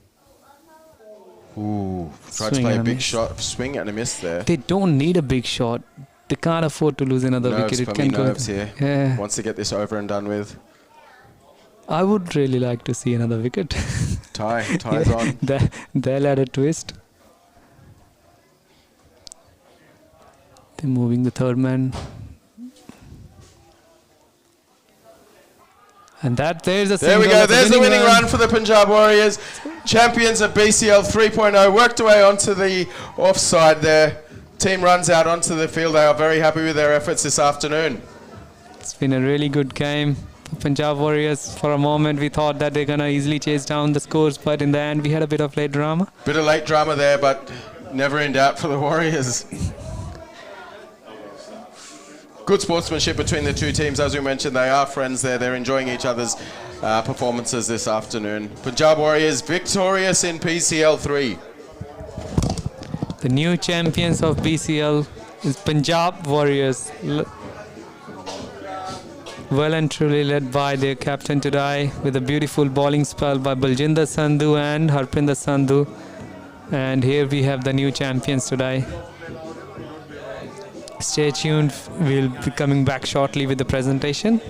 Ooh, tried to play a big shot, swing and a miss there. They don't need a big shot. They can't afford to lose another wicket. It can go. Nerves here. Yeah. Wants to get this over and done with. I would really like to see another wicket. Ties on. They'll add a twist. They're moving the third man. And there's a There we go. There's the winning run for the Punjab Warriors. Champions of BCL 3.0. Worked away onto the offside there. Team runs out onto the field. They are very happy with their efforts this afternoon. It's been a really good game. The Punjab Warriors, for a moment, we thought that they're going to easily chase down the scores, but in the end, we had a bit of late drama. Bit of late drama there, but never in doubt for the Warriors. Good sportsmanship between the two teams. As we mentioned, they are friends there. They're enjoying each other's performances this afternoon. Punjab Warriors victorious in BCL 3. The new champions of BCL is Punjab Warriors. Well and truly led by their captain today with a beautiful bowling spell by Baljinder Sandhu and Harpinder Sandhu. And here we have the new champions today. Stay tuned. We'll be coming back shortly with the presentation.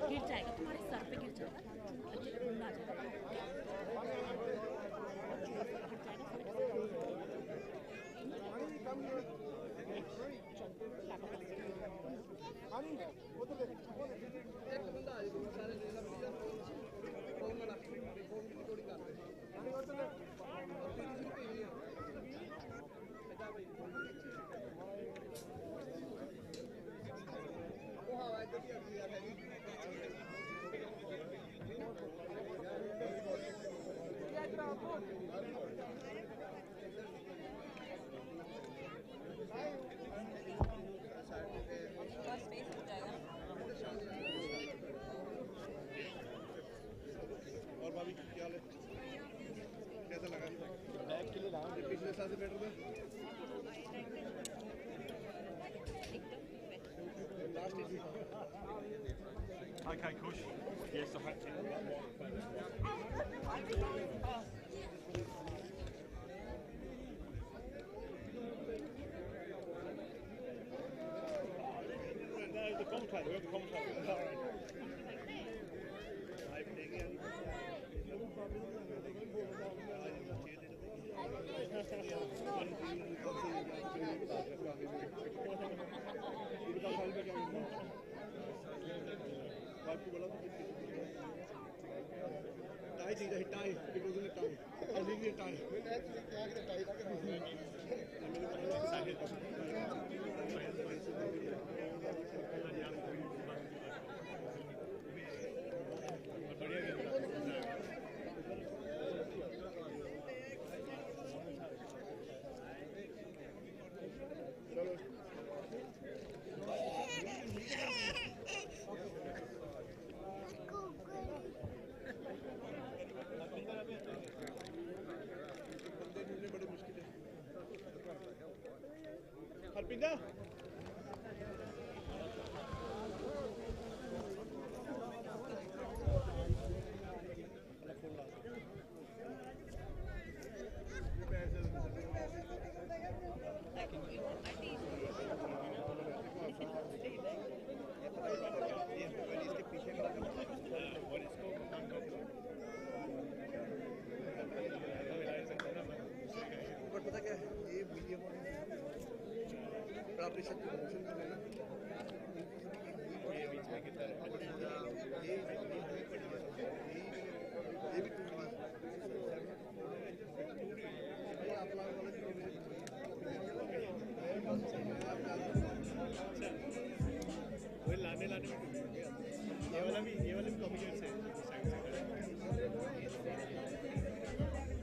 गिर जाएगा, तुम्हारे sir पे गिर जाएगा, ना जाएगा। और भाभी क्या हाल है? कैसा लगा? बैग के लिए लाऊं, पिछले साल से बेटर था। Okay, Kush. Yes, I had to. The commentator, whoever the commentator is. All right. Tie thing, tie. It was in a tie. I leave the tie. Harpinda? पता क्या ये मीडियम बड़ा प्रेशर प्रमोशन कर लेना ये बीच में कितना ये भी टूट गया आप लोग वाला लाने में टूट गया ये वाला भी कॉपी से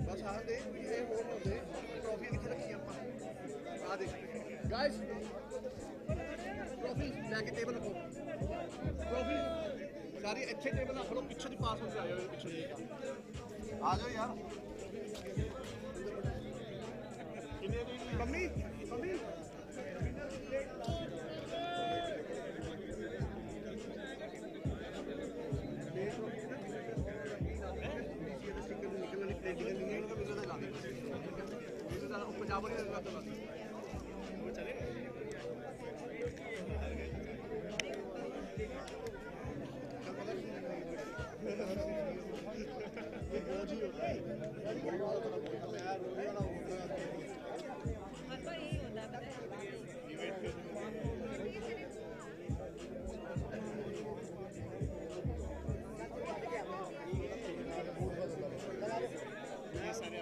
बस आ दे ये हो दे ट्रॉफी किथे रखी ਆਪਾਂ आ देख गाइस ट्रॉफी जाके टेबल रखो ट्रॉफी सारी अच्छे टेबल रख लो पीछे ਦੀ ਪਾਸ ਹੋ ਕੇ ਆਇਓ ਪਿੱਛੇ ਆ ਜਾਓ ਯਾਰ ਕਿੰਨੇ ਦੀ ਮੰਮੀ पंजाब वाली वो चले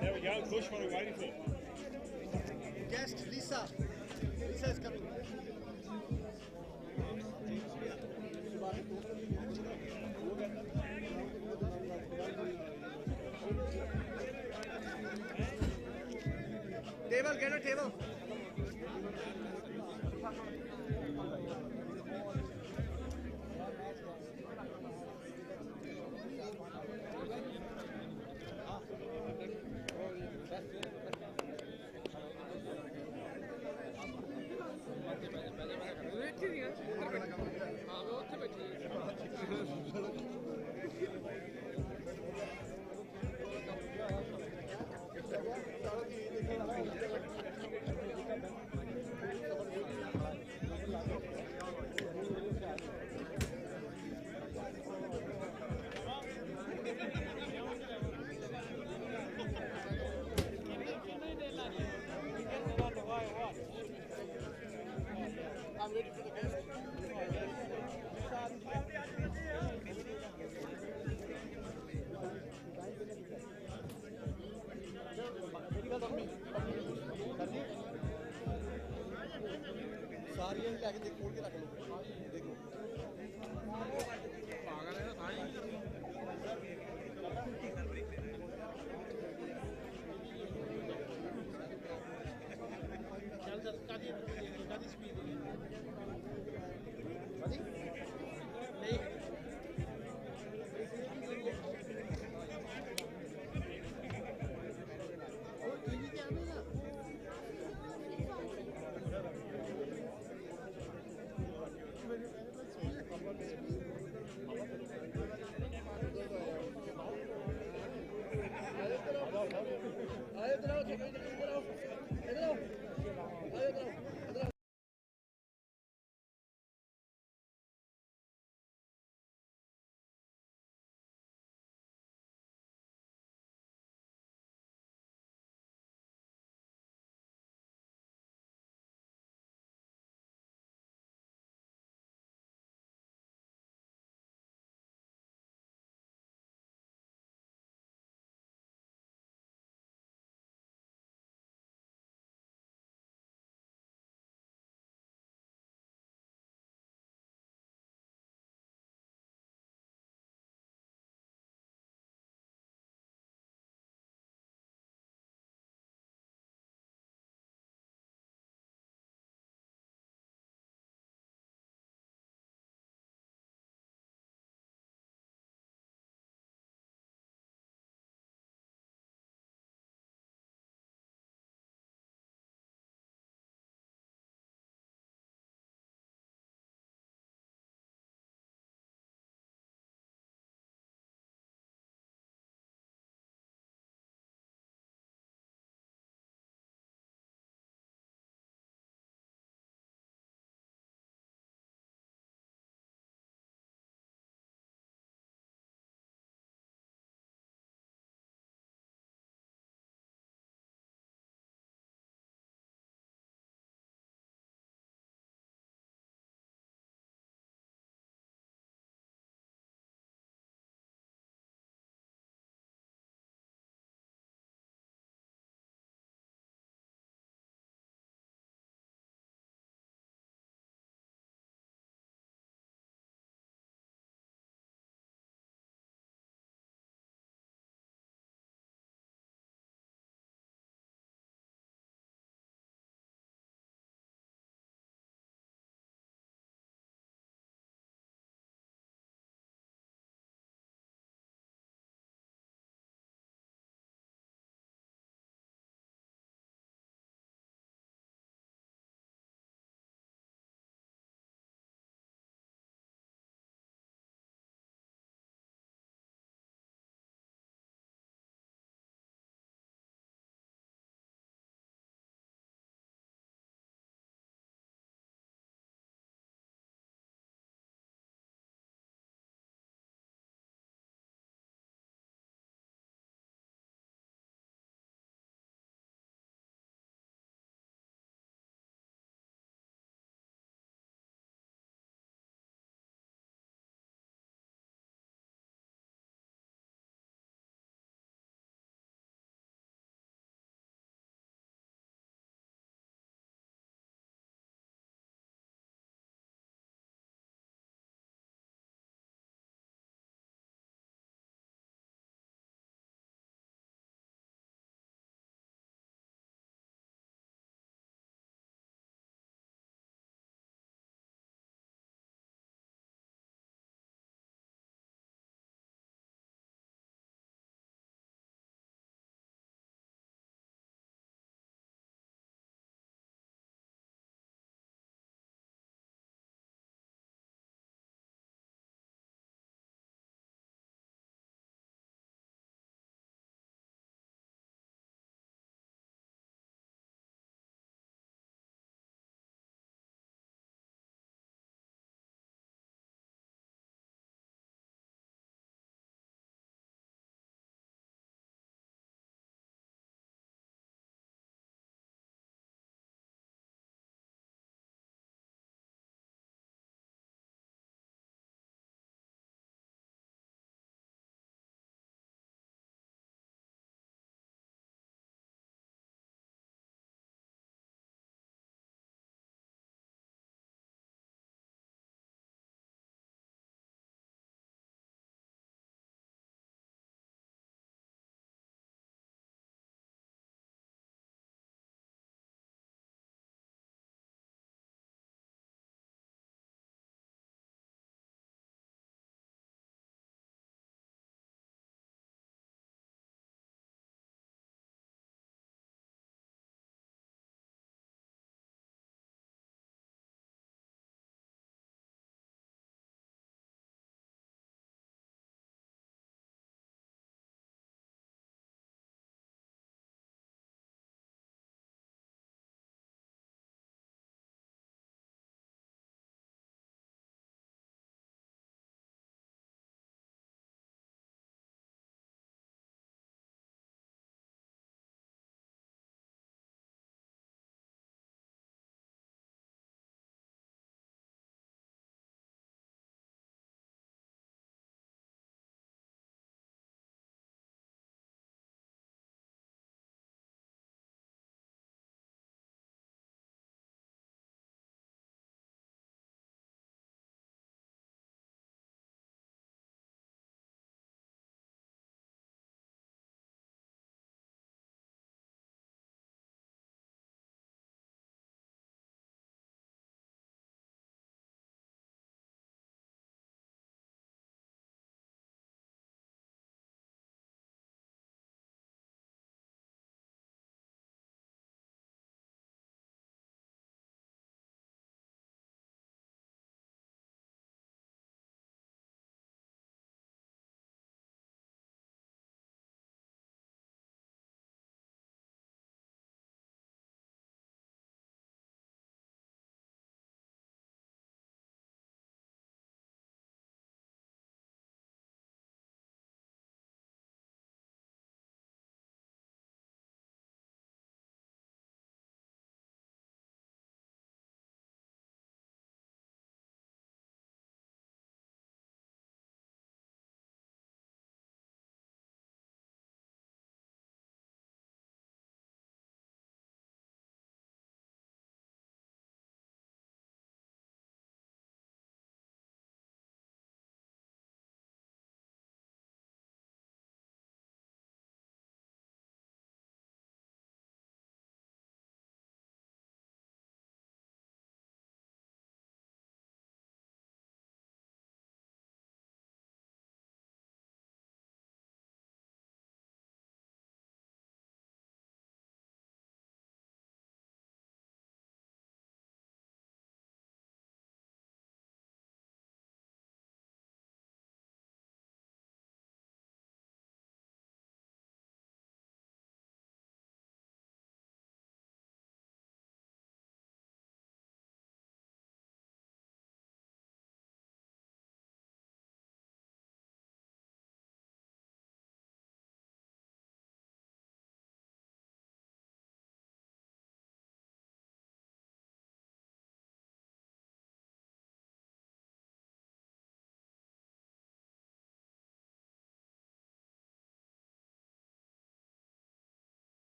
There we go, push what we're waiting for. Guest, Lisa. Lisa is coming. Table, get a table.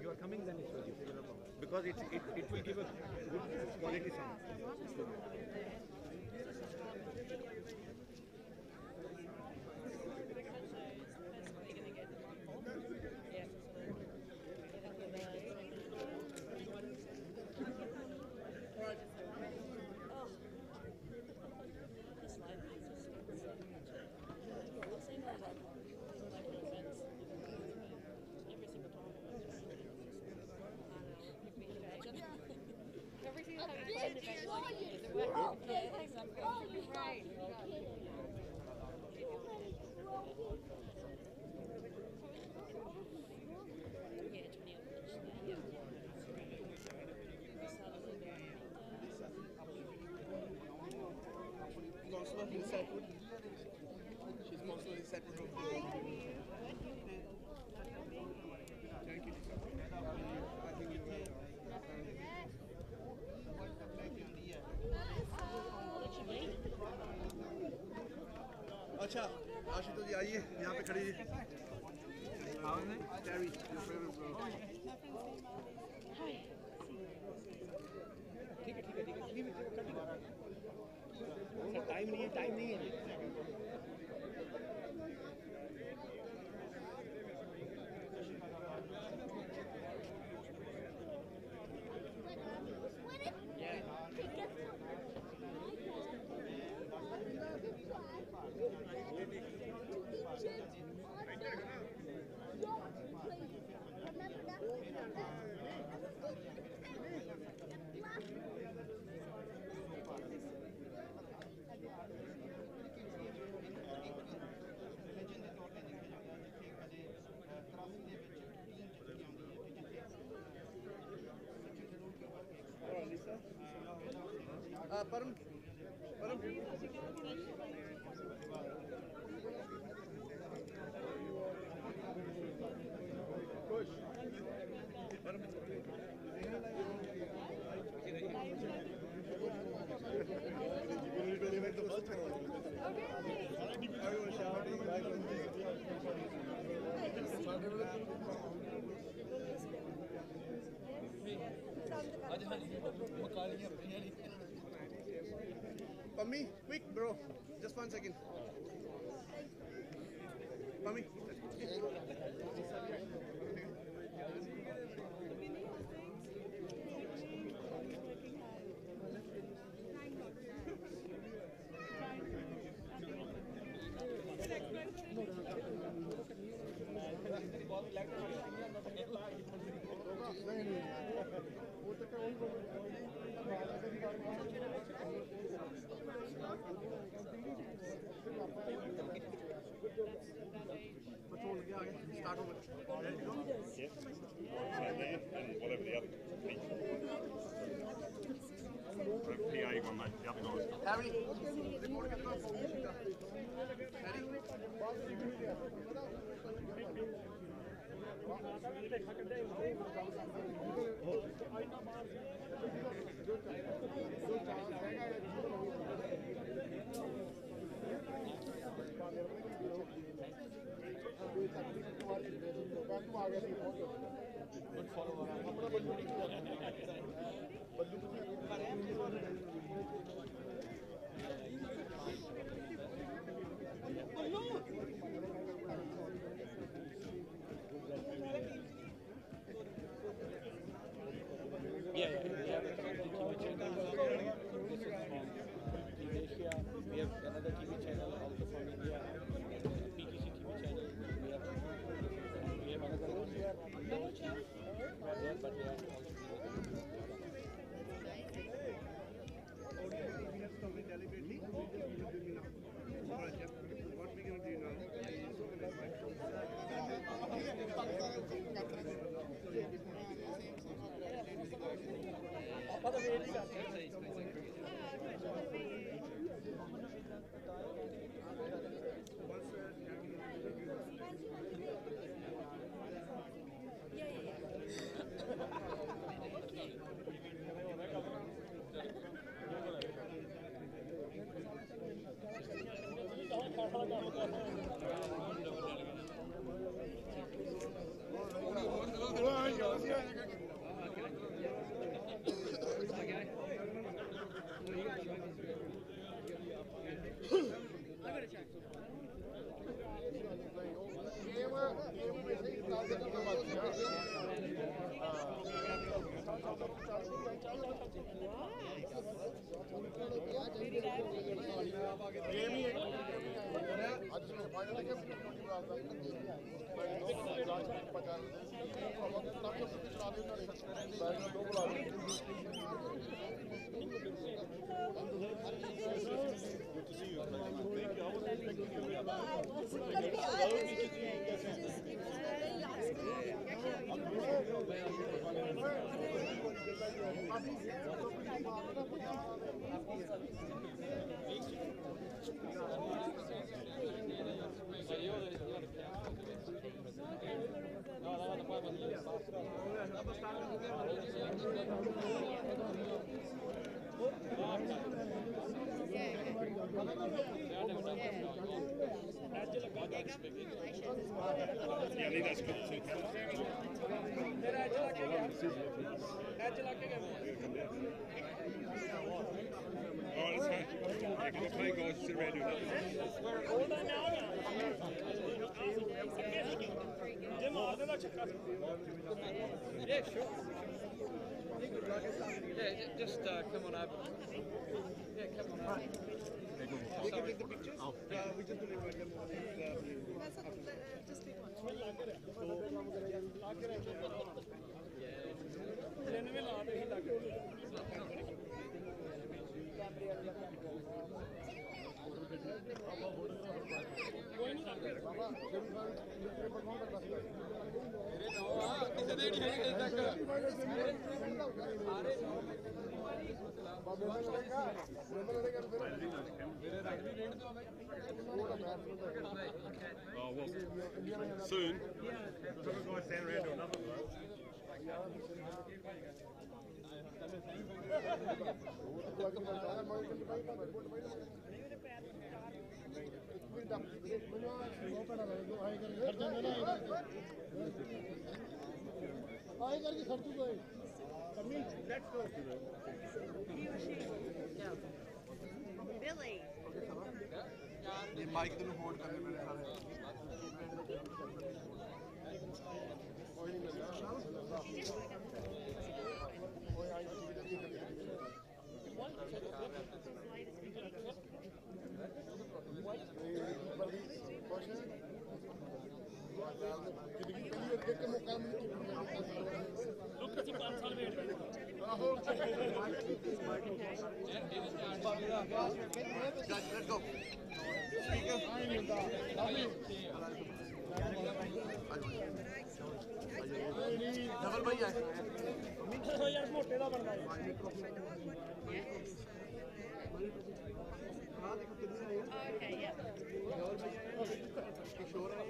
You are coming, then it's with you. Because it will give a good quality sound. Consular in Setwood. She's consular in Setwood. Thank you. अच्छा आशुतोष जी आइए यहाँ पे खड़ी Terry, your favorite bro. ठीक है time नहीं है परम Pummy, quick bro, just 1 second. Pummy. Start over. Ready to go? Yes. And there, and whatever the other piece. PA one, mate. The other guys. Harry, report it. Ready? We have another TV channel also from India, PTC TV channel. We have another one here, but they are also deliberately. What we're going to do now Yeah, sure. Yeah, just come on over. Yeah, come on over. We can take the pictures. We just deliver them on Just take one. Oh, well, soon. Some guys stand around to another one. Billy. ये mic तो hold करने पड़े सारे Let's go. Double भाई है यार मोटे का बनना है Okay, yeah. किशोर है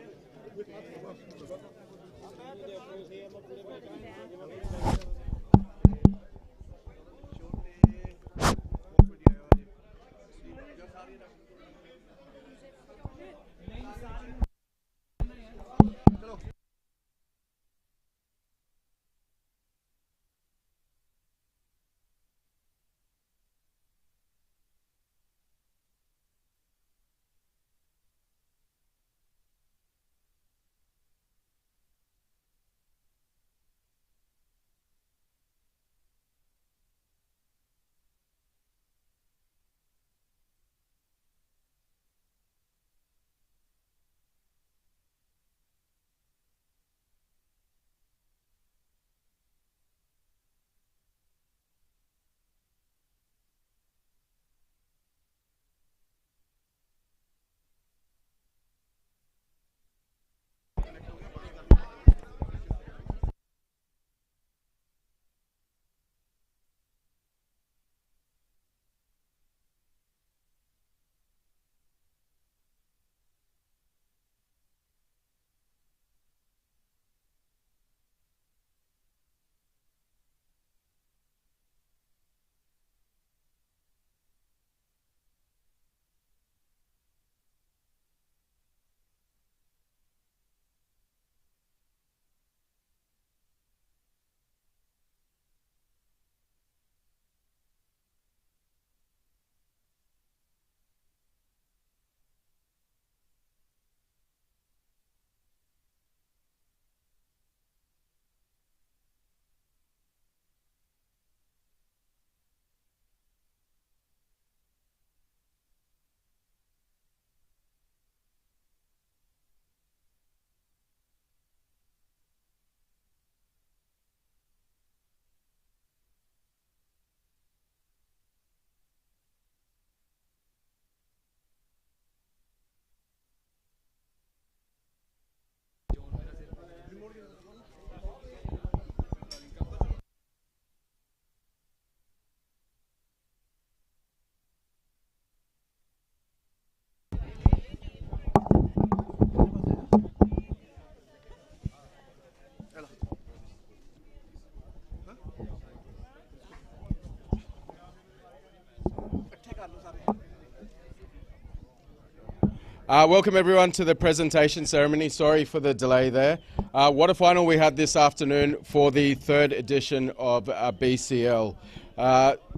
Welcome everyone to the presentation ceremony. Sorry for the delay there. What a final we had this afternoon for the third edition of BCL.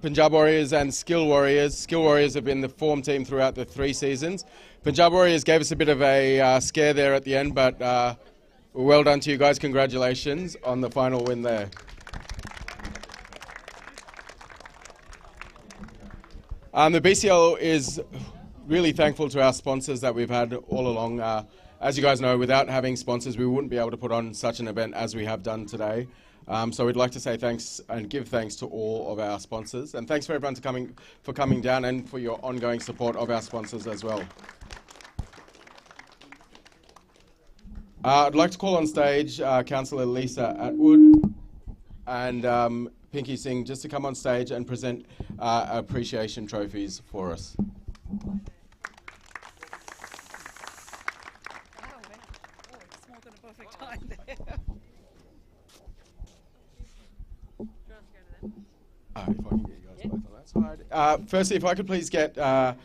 Punjab Warriors and Skill Warriors. Skill Warriors have been the form team throughout the 3 seasons. Punjab Warriors gave us a bit of a scare there at the end, but well done to you guys. Congratulations on the final win there. The BCL is really thankful to our sponsors that we've had all along. As you guys know, without having sponsors, we wouldn't be able to put on such an event as we have done today. So we'd like to say thanks and give thanks to all of our sponsors. And thanks for everyone for coming down and for your ongoing support of our sponsors as well. I'd like to call on stage Councillor Lisa Atwood and Pinky Singh just to come on stage and present appreciation trophies for us. If I can get you guys both on that side. Firstly, if I could please get our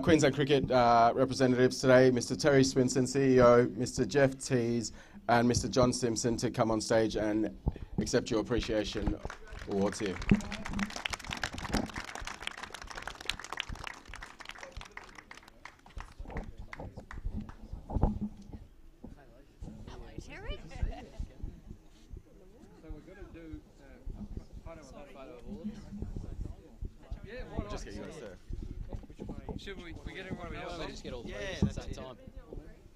Queensland Cricket representatives today, Mr. Terry Swinson, CEO, Mr. Jeff Tees, and Mr. John Simpson to come on stage and accept your appreciation awards here. Just get you guys there. Should we get everyone else? We'll just get all three at the same time.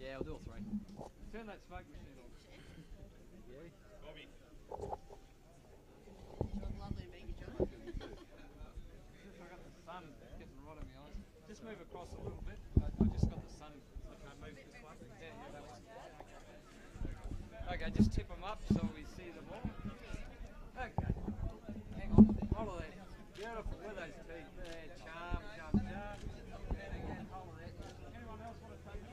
Yeah, I'll do all three. Turn that smoke machine on. Bobby. Lovely to meet you, John. I got the sun getting right on my eyes. Just move across a little bit. I just got the sun. I can't move this way. Yeah, that one. Okay, just tip them up so we see them all. Okay. Hang on. Hold on there. Beautiful. With those teeth there. Charm. Hold on there. Anyone else want to take it?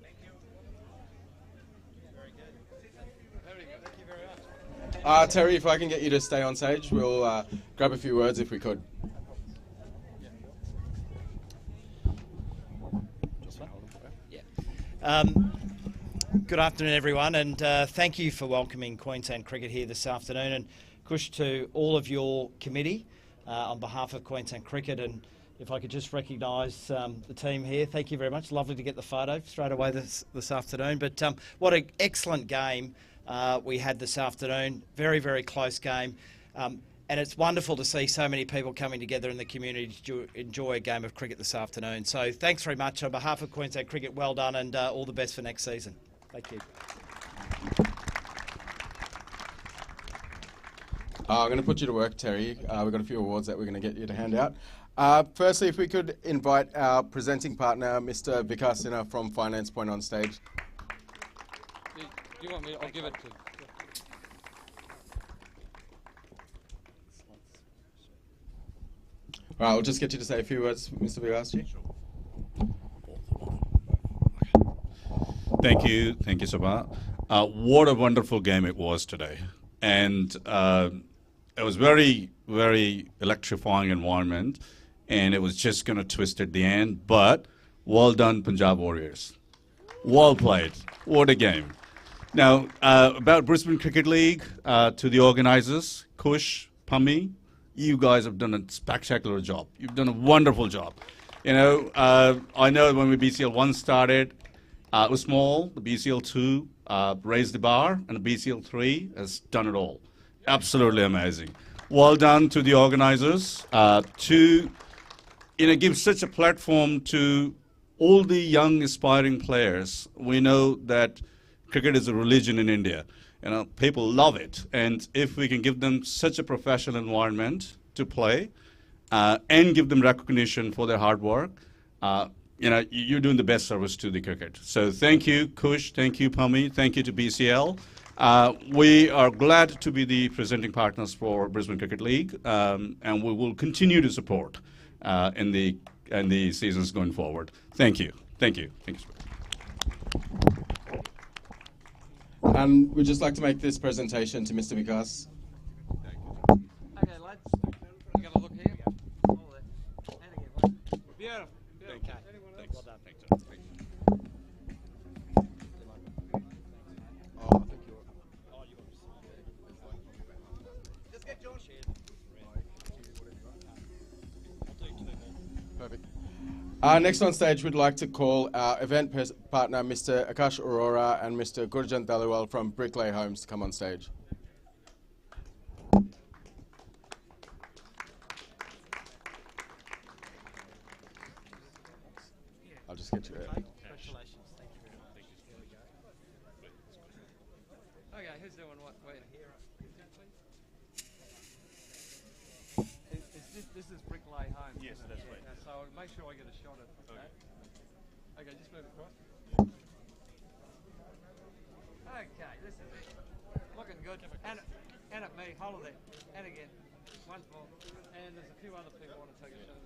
Thank you. Very good. Very good. Thank you very much. Terry, if I can get you to stay on stage, we'll grab a few words if we could. Good afternoon, everyone, and thank you for welcoming Queensland Cricket here this afternoon, and kush to all of your committee on behalf of Queensland Cricket. And if I could just recognise the team here, thank you very much. Lovely to get the photo straight away this afternoon. But what an excellent game we had this afternoon. Very, very close game. And it's wonderful to see so many people coming together in the community to enjoy a game of cricket this afternoon. So thanks very much. On behalf of Queensland Cricket, well done, and all the best for next season. Thank you. I'm going to put you to work, Terry. We've got a few awards that we're going to get you to hand out. Firstly, if we could invite our presenting partner, Mr. Vikas Sinha from Finance Point on stage. Do you want me? I'll give it to. All right, I'll just get you to say a few words, Mr. Vikas. Thank you, Sabha. What a wonderful game it was today, and it was very, very electrifying environment, and it was just going to twist at the end. But well done, Punjab Warriors. Well played. What a game. Now about Brisbane Cricket League, to the organisers, Kush, Pummy, you guys have done a spectacular job. You've done a wonderful job. You know, I know when we BCL 1 started, it was small. The BCL 2 raised the bar, and the BCL 3 has done it all. Absolutely amazing. Well done to the organisers to give such a platform to all the young aspiring players. We know that cricket is a religion in India. You know, people love it, and if we can give them such a professional environment to play and give them recognition for their hard work, you're doing the best service to the cricket. So thank you, Kush, thank you, Pummy, thank you to BCL. We are glad to be the presenting partners for Brisbane Cricket League, and we will continue to support in the seasons going forward. Thank you. Thank you. Thank you. And we'd just like to make this presentation to Mr. Vikas. Okay, lads, you got to look here. Perfect. Next on stage, we'd like to call our event partner, Mr. Akash Aurora and Mr. Gurjan Dhaliwal from Bricklay Homes to come on stage. I'll just get you there. Congratulations. Thank you very much. Here we go. Okay, who's doing what? Wait. This is Bricklay Homes. Yes, that's right. Yeah, so make sure I get a shot at that. Okay, just move across. Okay, this is it. Looking good. And at me, hold it there. And again. Once more. And there's a few other people want to take a shot at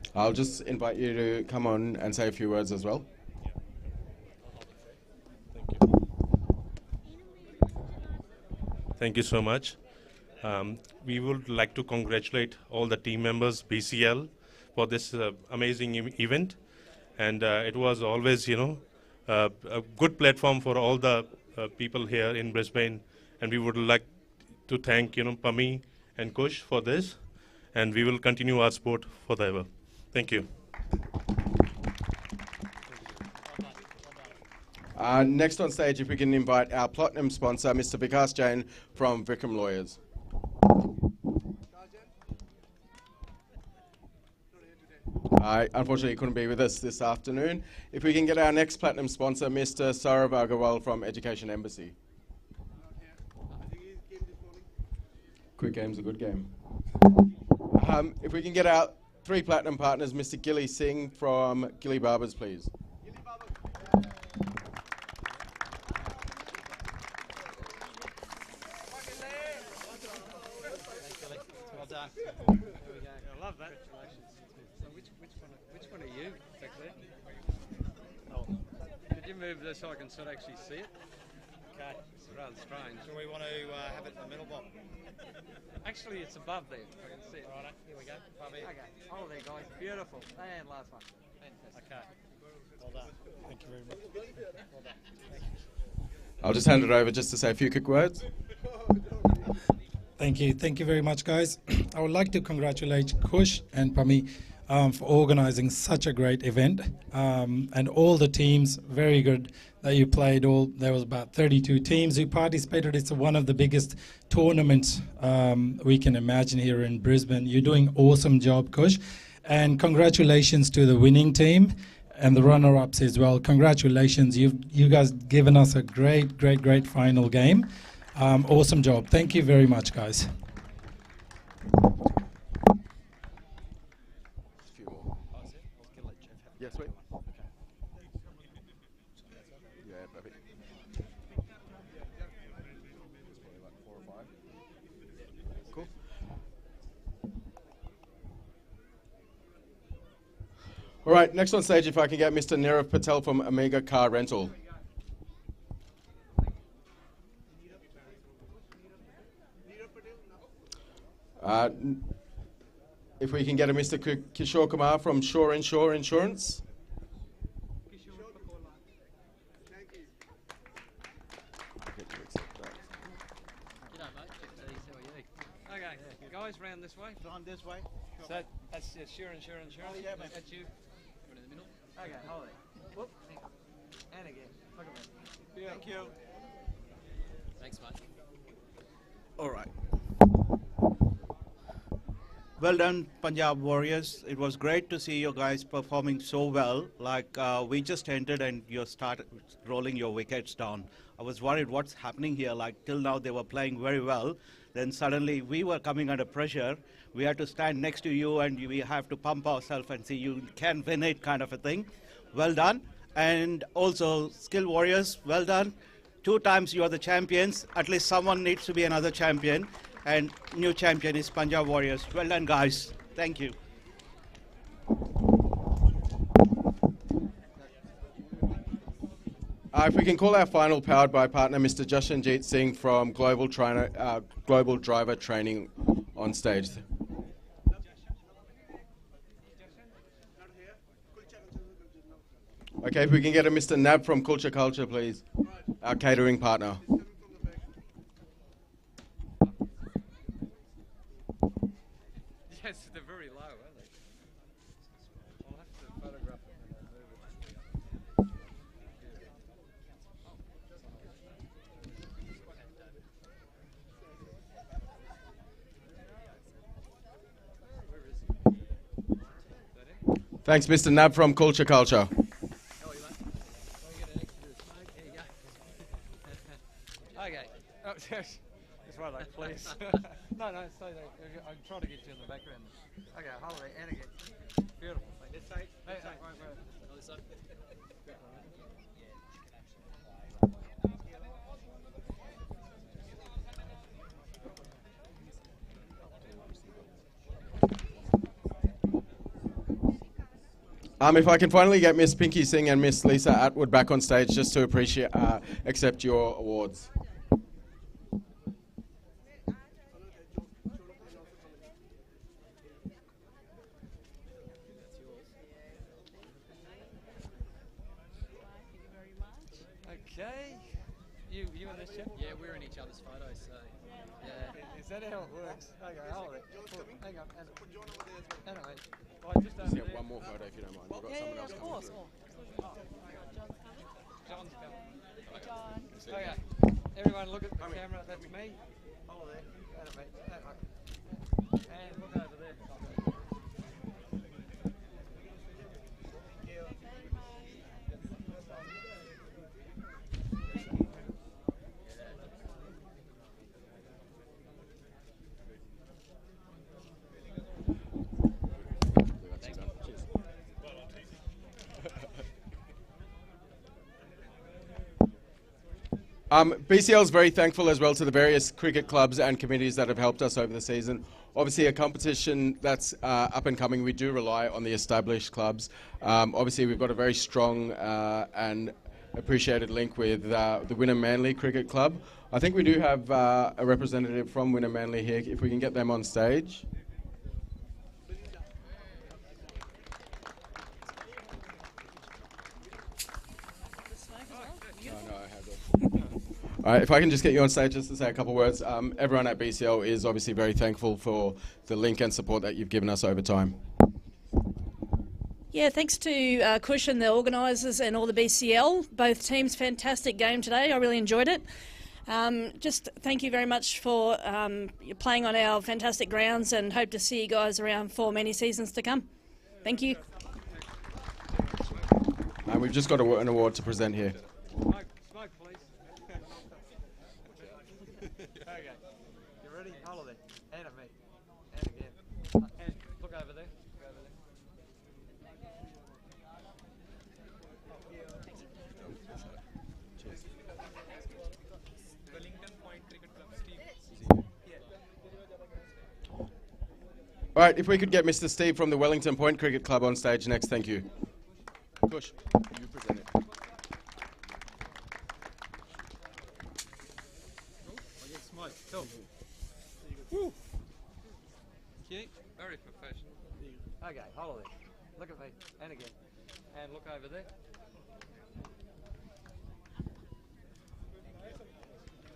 it. I'll just invite you to come on and say a few words as well. Thank you so much. We would like to congratulate all the team members, BCL, for this amazing event. And it was always, a good platform for all the people here in Brisbane. And we would like to thank, Pami and Kush for this. And we will continue our sport forever. Thank you. Next on stage, if we can invite our platinum sponsor, Mr. Vikas Jain from Vikram Lawyers. Unfortunately, he couldn't be with us this afternoon. If we can get our next platinum sponsor, Mr. Saurav Agarwal from Education Embassy. Quick game's a good game. If we can get our 3 platinum partners, Mr. Gilly Singh from Gilly Barbers, please. Well done. There we go. I love that. So which one are you back there? Oh. Could you move this so I can sort of actually see it? Okay. It's rather strange. Do we want to have it in the middle, Bob? Actually, it's above there. I can see it. Right, here we go. Okay. Oh, there, guys. Beautiful. And last one. Fantastic. Okay. Well done. Thank you very much. Well done. Thank you. I'll just hand it over just to say a few quick words. Thank you. Thank you very much, guys. I would like to congratulate Kush and Pami for organizing such a great event. And all the teams, very good that you played. There was about 32 teams who participated. It's one of the biggest tournaments we can imagine here in Brisbane. You're doing an awesome job, Kush. And congratulations to the winning team and the runner-ups as well. Congratulations. You guys given us a great final game. Awesome job. Thank you very much, guys. Yes, wait. Yeah, perfect. Cool. All right, next on stage, if I can get Mr. Nirav Patel from Omega Car Rental. If we can get a Mr. Kishore Kumar from Shore Insurance. Okay, guys, round this way. Round this way. So that's insurance. Oh, yeah, mate. That's you. In the middle. Okay, hold it. Whoop. And again. Look at that. Thank you. Thanks, mate. All right. Well done, Punjab Warriors. It was great to see you guys performing so well. Like we just entered and you started rolling your wickets down. I was worried what's happening here. Like till now they were playing very well. Then suddenly we were coming under pressure. We had to stand next to you and we have to pump ourselves and see you can win it kind of a thing. Well done. And also Skill Warriors, well done. 2 times you are the champions. At least someone needs to be another champion. And new champion is Punjab Warriors. Well done, guys. Thank you. If we can call our final powered by partner, Mr. Jashanjeet Singh from Global Driver Training on stage. Okay, if we can get a Mr. Nab from Culture, please. Our catering partner. Yes, they're very low, aren't they? I'll have to photograph it and move it. Thanks, Mr. Nab from Culture. Okay. Oh, just one of those, please. No, stay there. I'm trying to get you in the background. Okay, hold it, and again. Beautiful. This side. Hey, wait. If I can finally get Miss Pinky Singh and Miss Lisa Atwood back on stage just to accept your awards. Okay. You in this, Jeff? Yeah, we're in each other's photos, so yeah. Is that how it works? Okay, hold it. Hang on. Anyway, just Just get one more photo if you don't mind. We've got someone else coming through. John's coming. Okay. Everyone look at the camera. That's me. Hold there. And look over there. BCL is very thankful as well to the various cricket clubs and committees that have helped us over the season. Obviously, a competition that's up and coming, we do rely on the established clubs. Obviously, we've got a very strong and appreciated link with the Wynnum Manly Cricket Club. I think we do have a representative from Wynnum Manly here, if we can get them on stage. All right, if I can just get you on stage just to say a couple of words. Everyone at BCL is obviously very thankful for the link and support that you've given us over time. Yeah, thanks to Kush and the organisers and all the BCL. Both teams, fantastic game today. I really enjoyed it. Just thank you very much for playing on our fantastic grounds, and hope to see you guys around for many seasons to come. Thank you. And we've just got an award to present here. Smoke, please. Okay. You ready? Hold it there. And at me. And again. And look over there. Look over there. All right, if we could get Mr. Steve from the Wellington Point Cricket Club on stage next, thank you. Push, you present it. Smoke. Cool. Woo. Cute. Very professional. Okay, hold it there. Look at me. And again. And look over there.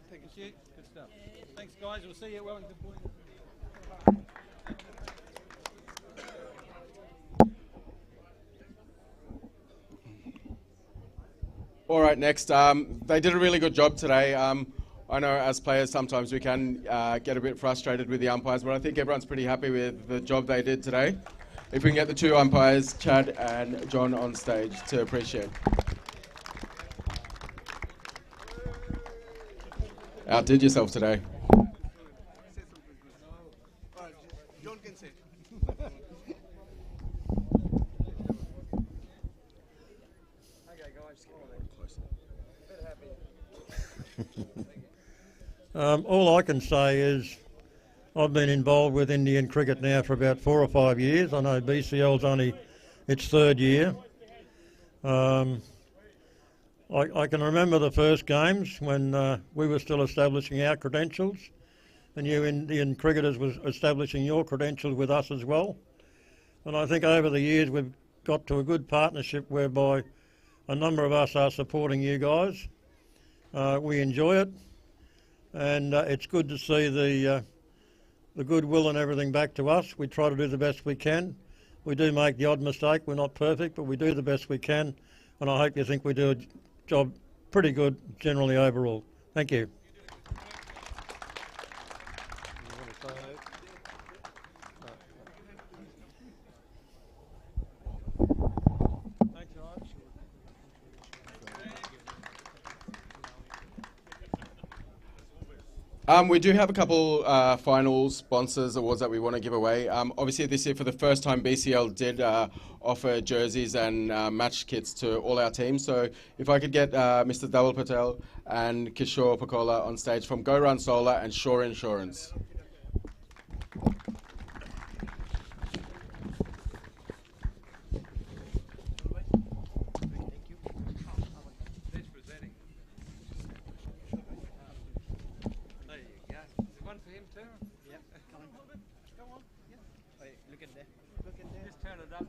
Thank you. Good stuff. Thanks, guys. We'll see you at Wellington Point. All right, next. They did a really good job today. I know as players sometimes we can get a bit frustrated with the umpires, but I think everyone's pretty happy with the job they did today. If we can get the two umpires, Chad and John, on stage to appreciate. Outdid yourself today. John can say. All I can say is I've been involved with Indian cricket now for about 4 or 5 years. I know BCL's only its 3rd year. I can remember the first games when we were still establishing our credentials, and you Indian cricketers was establishing your credentials with us as well. And I think over the years we've got to a good partnership whereby a number of us are supporting you guys. We enjoy it. And it's good to see the the goodwill and everything back to us. We try to do the best we can. We do make the odd mistake. We're not perfect, but we do the best we can. And I hope you think we do a job pretty good generally overall. Thank you. We do have a couple final sponsors awards that we want to give away. Obviously this year for the first time BCL did offer jerseys and match kits to all our teams. So if I could get Mr. Dhaval Patel and Kishore Pakola on stage from Go Run Solar and Shore Insurance.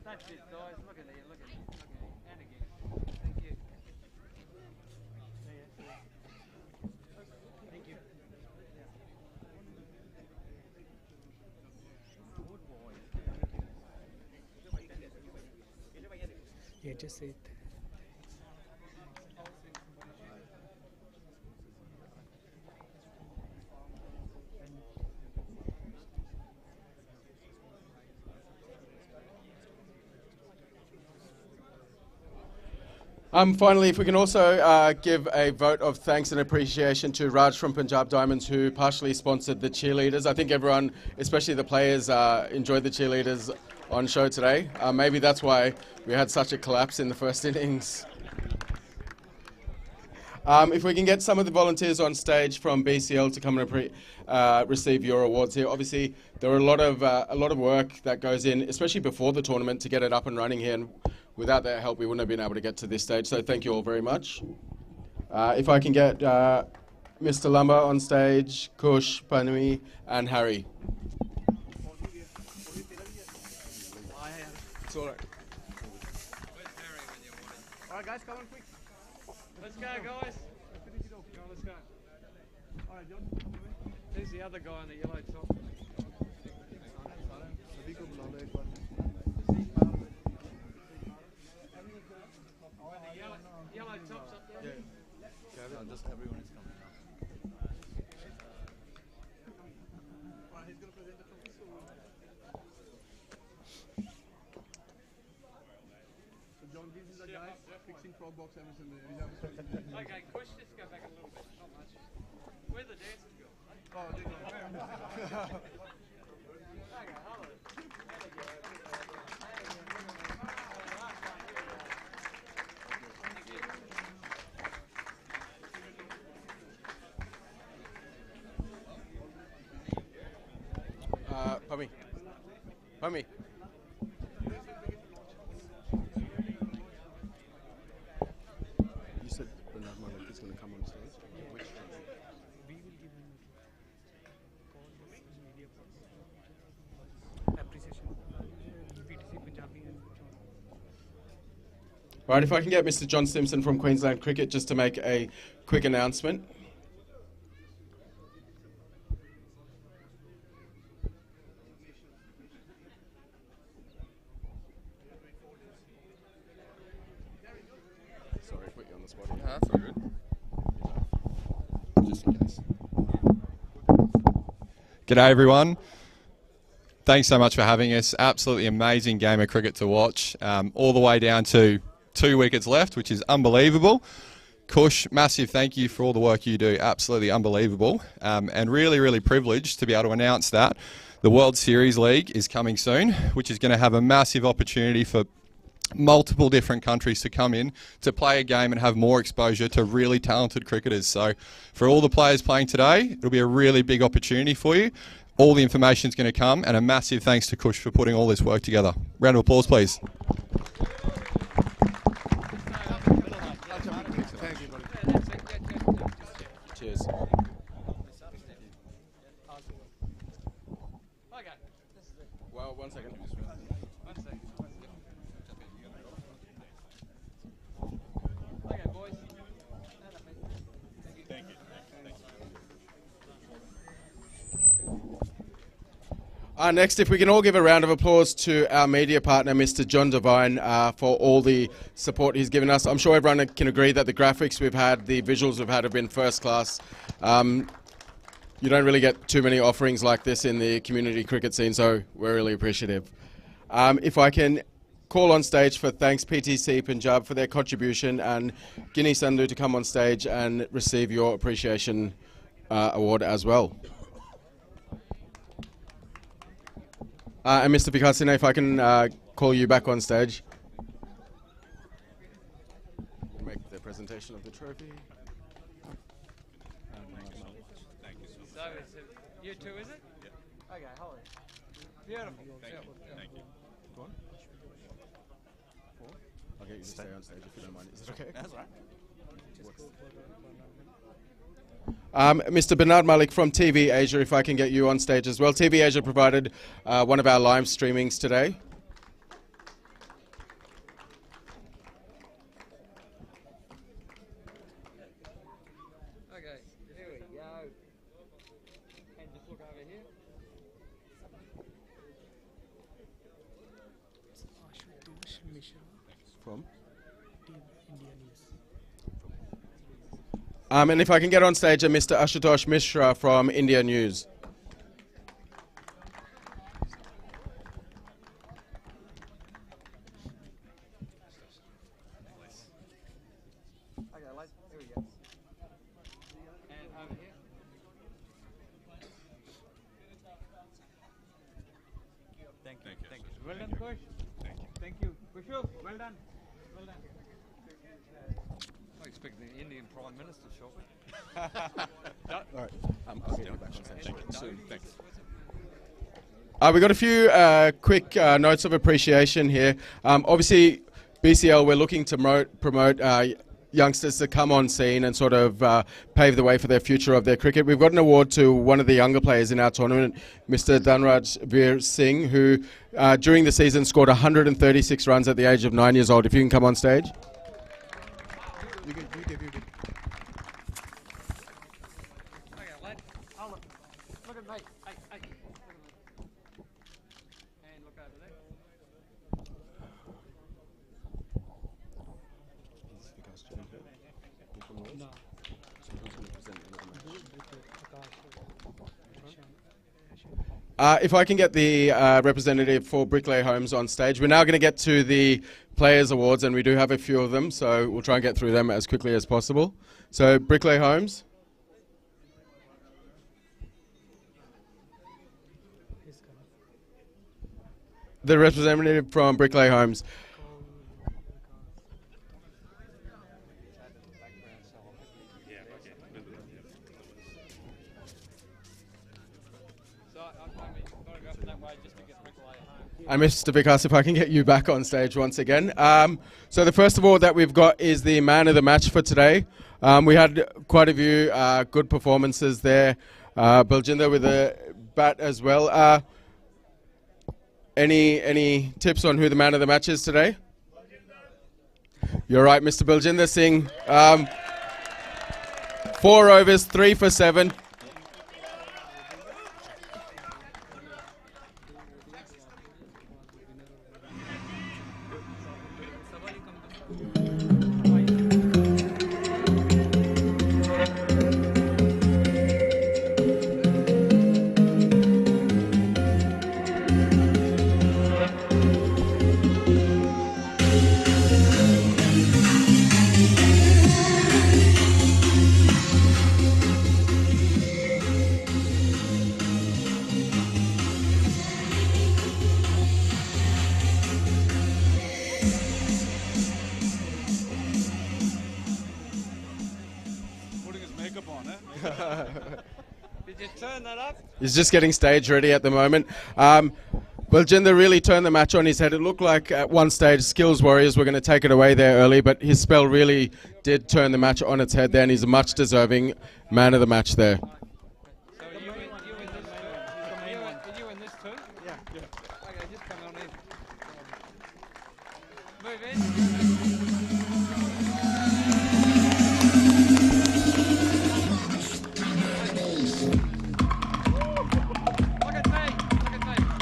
That's it, guys. Look at there. Look at there. And again. Thank you. Thank you. Yeah, just say it. Finally, if we can also give a vote of thanks and appreciation to Raj from Punjab Diamonds, who partially sponsored the cheerleaders. I think everyone, especially the players, enjoyed the cheerleaders on show today. Maybe that's why we had such a collapse in the first innings. If we can get some of the volunteers on stage from BCL to come and receive your awards here. Obviously, there are a lot of work that goes in, especially before the tournament, to get it up and running here. And without their help, we wouldn't have been able to get to this stage. So thank you all very much. If I can get Mr. Lumber on stage, Kush, Panui, and Harry. It's all right. All right, guys, come on quick. Let's go, guys. Go, let's go. All right, John. There's the other guy in the yellow top. Yellow tops up there. Yeah. Just everyone is coming now. Alright, he's going to present the trophy. So John, this is the guy fixing frog box Emerson there. Okay, Kush, just go back a little bit, not much. Where'd the dancers go? Oh, they go. Okay, hello. Pummy. You said Bernard Malik is going to come on stage. Which We will give him call media appreciation. PTC Punjabi and Right, if I can get Mr. John Simpson from Queensland Cricket just to make a quick announcement. Sorry, I put you on the spot. Yeah, that's all good. Just in case. G'day everyone. Thanks so much for having us. Absolutely amazing game of cricket to watch. All the way down to 2 wickets left, which is unbelievable. Kush, massive thank you for all the work you do. Absolutely unbelievable. And really, really privileged to be able to announce that the World Series League is coming soon, which is going to have a massive opportunity for multiple different countries to come in to play a game and have more exposure to really talented cricketers. So for all the players playing today, it'll be a really big opportunity for you. All the information is going to come, and a massive thanks to Kush for putting all this work together. Round of applause, please. Thank you, buddy. Cheers. Well, 1 second. Okay, boys. Thank you. Next, if we can all give a round of applause to our media partner, Mr. John Devine, for all the support he's given us. I'm sure everyone can agree that the graphics we've had, the visuals we've had have been first class. You don't really get too many offerings like this in the community cricket scene, so we're really appreciative. If I can call on stage for thanks PTC Punjab for their contribution, and Guinea Sandhu to come on stage and receive your appreciation award as well. And Mr. Vikasina, if I can call you back on stage. Make the presentation of the trophy. So it's you two, is it? Yeah. Okay, hold on. Beautiful. Thank you. Thank you. Go on. I'll get you to stay on stage if you don't mind. Is it okay? That's all right. Mr. Bernard Malik from TV Asia, if I can get you on stage as well. TV Asia provided one of our live streamings today. Okay, here we go. And just look over here. From? And if I can get on stage a Mr. Ashutosh Mishra from India News. Okay, let's, here we go. And over here. Thank you. Thank you. Well done, Kush. Thank you. Thank you. Kushu, well done. Well done. I expect the Indian Prime Minister shortly. All right. I'll get you back on stage. Soon. Thanks. We've got a few quick notes of appreciation here. Obviously, BCL, we're looking to promote youngsters to come on scene and sort of pave the way for their future of their cricket. We've got an award to one of the younger players in our tournament, Mr. Dhanraj Veer Singh, who during the season scored 136 runs at the age of 9 years old. If you can come on stage. You good. Okay, lad. Hold on. Look at me. Hey. Look at me. And look over there. If I can get the representative for Bricklay Homes on stage. We're now going to get to the Players Awards, and we do have a few of them, so we'll try and get through them as quickly as possible. So, Bricklay Homes. The representative from Bricklay Homes. And Mr. Vikas, if I can get you back on stage once again. So the first award that we've got is the Man of the Match for today. We had quite a few good performances there. Baljinder with a bat as well. Any tips on who the Man of the Match is today? You're right, Mr. Baljinder Singh. 4 overs, 3 for 7. Did you turn that up? He's just getting stage ready at the moment. Baljinder really turned the match on his head. It looked like at one stage Skills Warriors were going to take it away there early, but his spell really did turn the match on its head there, and he's a much deserving Man of the Match there. So you in this too? Yeah. Okay, just come on in. Move in. Look at me.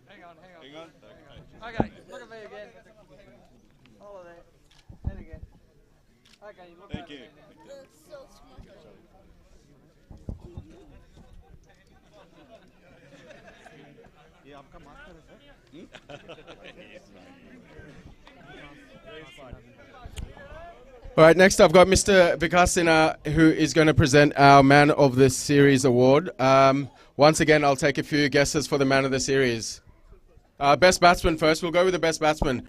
Hang on. Okay, look at me again. Follow there. And again. Okay, you look at me again. That's so smart. ये आपका master है sir? All right, next I've got Mr. Vikasina, who is going to present our Man of the Series award. Once again, I'll take a few guesses for the Man of the Series. Best batsman first. We'll go with the best batsman.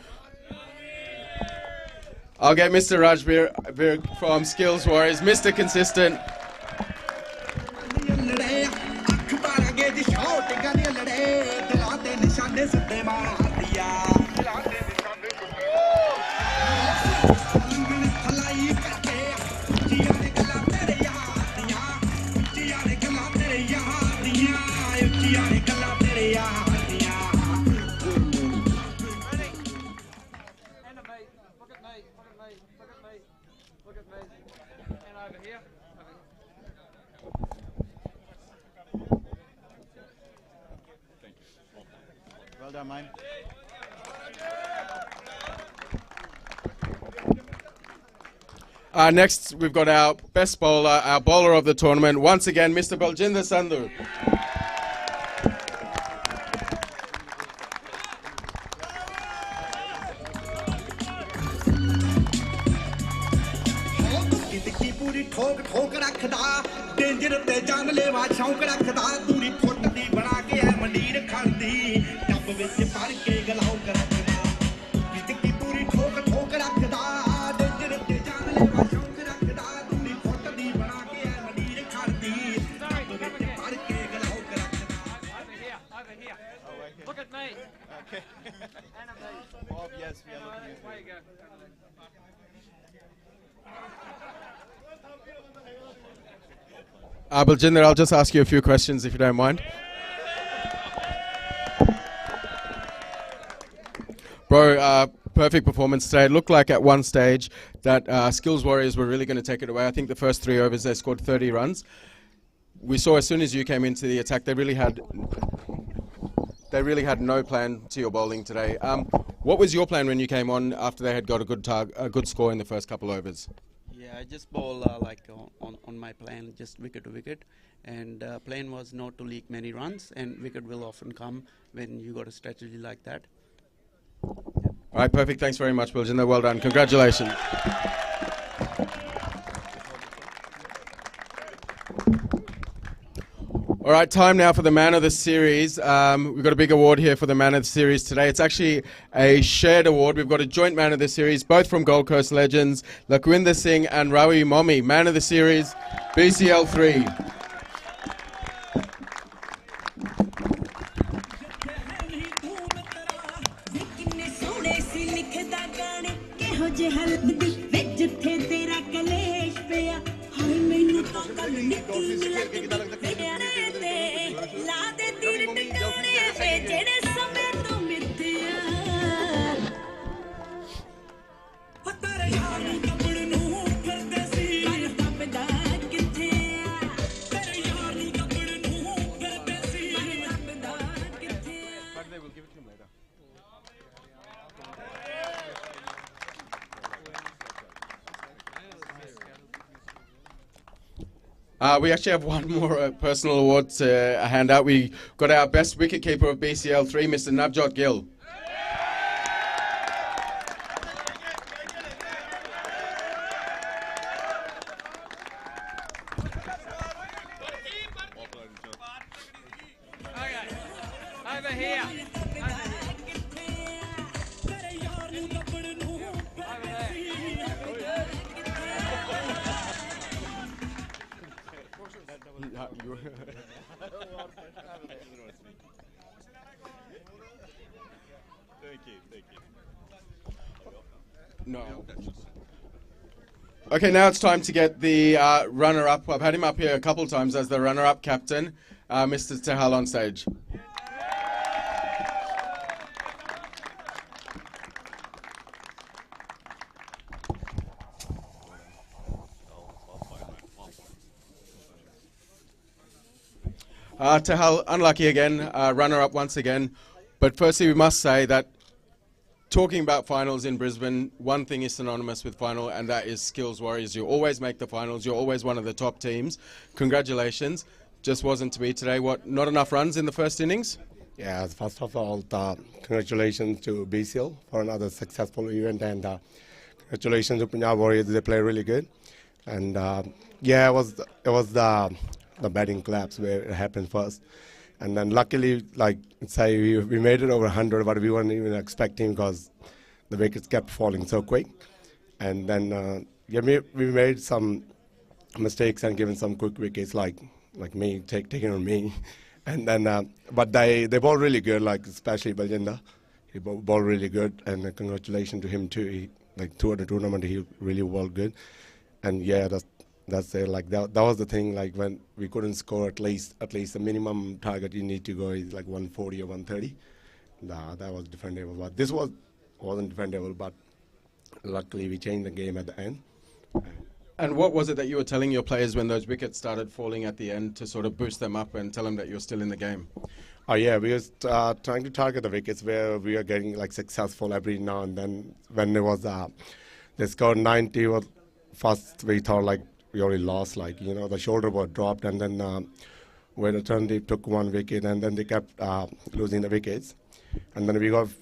I'll get Mr. Rajbir from Skills Warriors. Mr. Consistent. Well done, mate. Next, we've got our best bowler, our bowler of the tournament. Once again, Mr. Baljinder Sandhu. Look at me. Okay. Bob, yes, we are looking at Way you go. Baljinder, I'll just ask you a few questions if you don't mind. Bro, perfect performance today. It looked like at one stage that Skills Warriors were really going to take it away. I think the first 3 overs they scored 30 runs. We saw as soon as you came into the attack, they really had no plan to your bowling today. What was your plan when you came on after they had got a good score in the first couple overs? Yeah, I just bowl on my plan, just wicket to wicket, and plan was not to leak many runs, and wicket will often come when you got a strategy like that. All right, perfect. Thanks very much, Baljinder. Well done. Congratulations. All right, time now for the Man of the Series. We've got a big award here for the Man of the Series today. It's actually a shared award. We've got a joint Man of the Series, both from Gold Coast legends, Lakwinder Singh and Ravi Mommy. Man of the Series, BCL 3. We actually have one more personal award to hand out. We got our best wicketkeeper of BCL 3, Mr. Navjot Gill. Over here. Thank you. No. Okay, now it's time to get the runner-up. I've had him up here a couple times as the runner-up captain, Mr. Tehal on stage. Tehal, unlucky again, runner-up once again. But firstly, we must say that talking about finals in Brisbane, one thing is synonymous with final, and that is skills warriors. You always make the finals. You're always one of the top teams. Congratulations. Just wasn't to be today. What, not enough runs in the first innings? Yeah, first of all, congratulations to BCL for another successful event, and congratulations to Punjab Warriors. They play really good, and yeah, it was the batting collapse where it happened first, and then luckily, like say, we made it over 100, but we weren't even expecting because the wickets kept falling so quick, and then yeah, we made some mistakes and given some quick wickets, like me taking on me. And then, but they bowled really good, like especially Baljender. He bowled really good, and congratulations to him too. He, like throughout the tournament, he really bowled good. And yeah, that's it. Like that was the thing. Like when we couldn't score at least the minimum target you need to go is like 140 or 130. Nah, that was defendable. But this wasn't defendable. But luckily, we changed the game at the end. And what was it that you were telling your players when those wickets started falling at the end to sort of boost them up and tell them that you're still in the game? Oh yeah, we were trying to target the wickets where we are getting like successful every now and then. When there was they scored 90, well, first we thought like we already lost, like the shoulder was dropped, and then when the turn they took one wicket, and then they kept losing the wickets, and then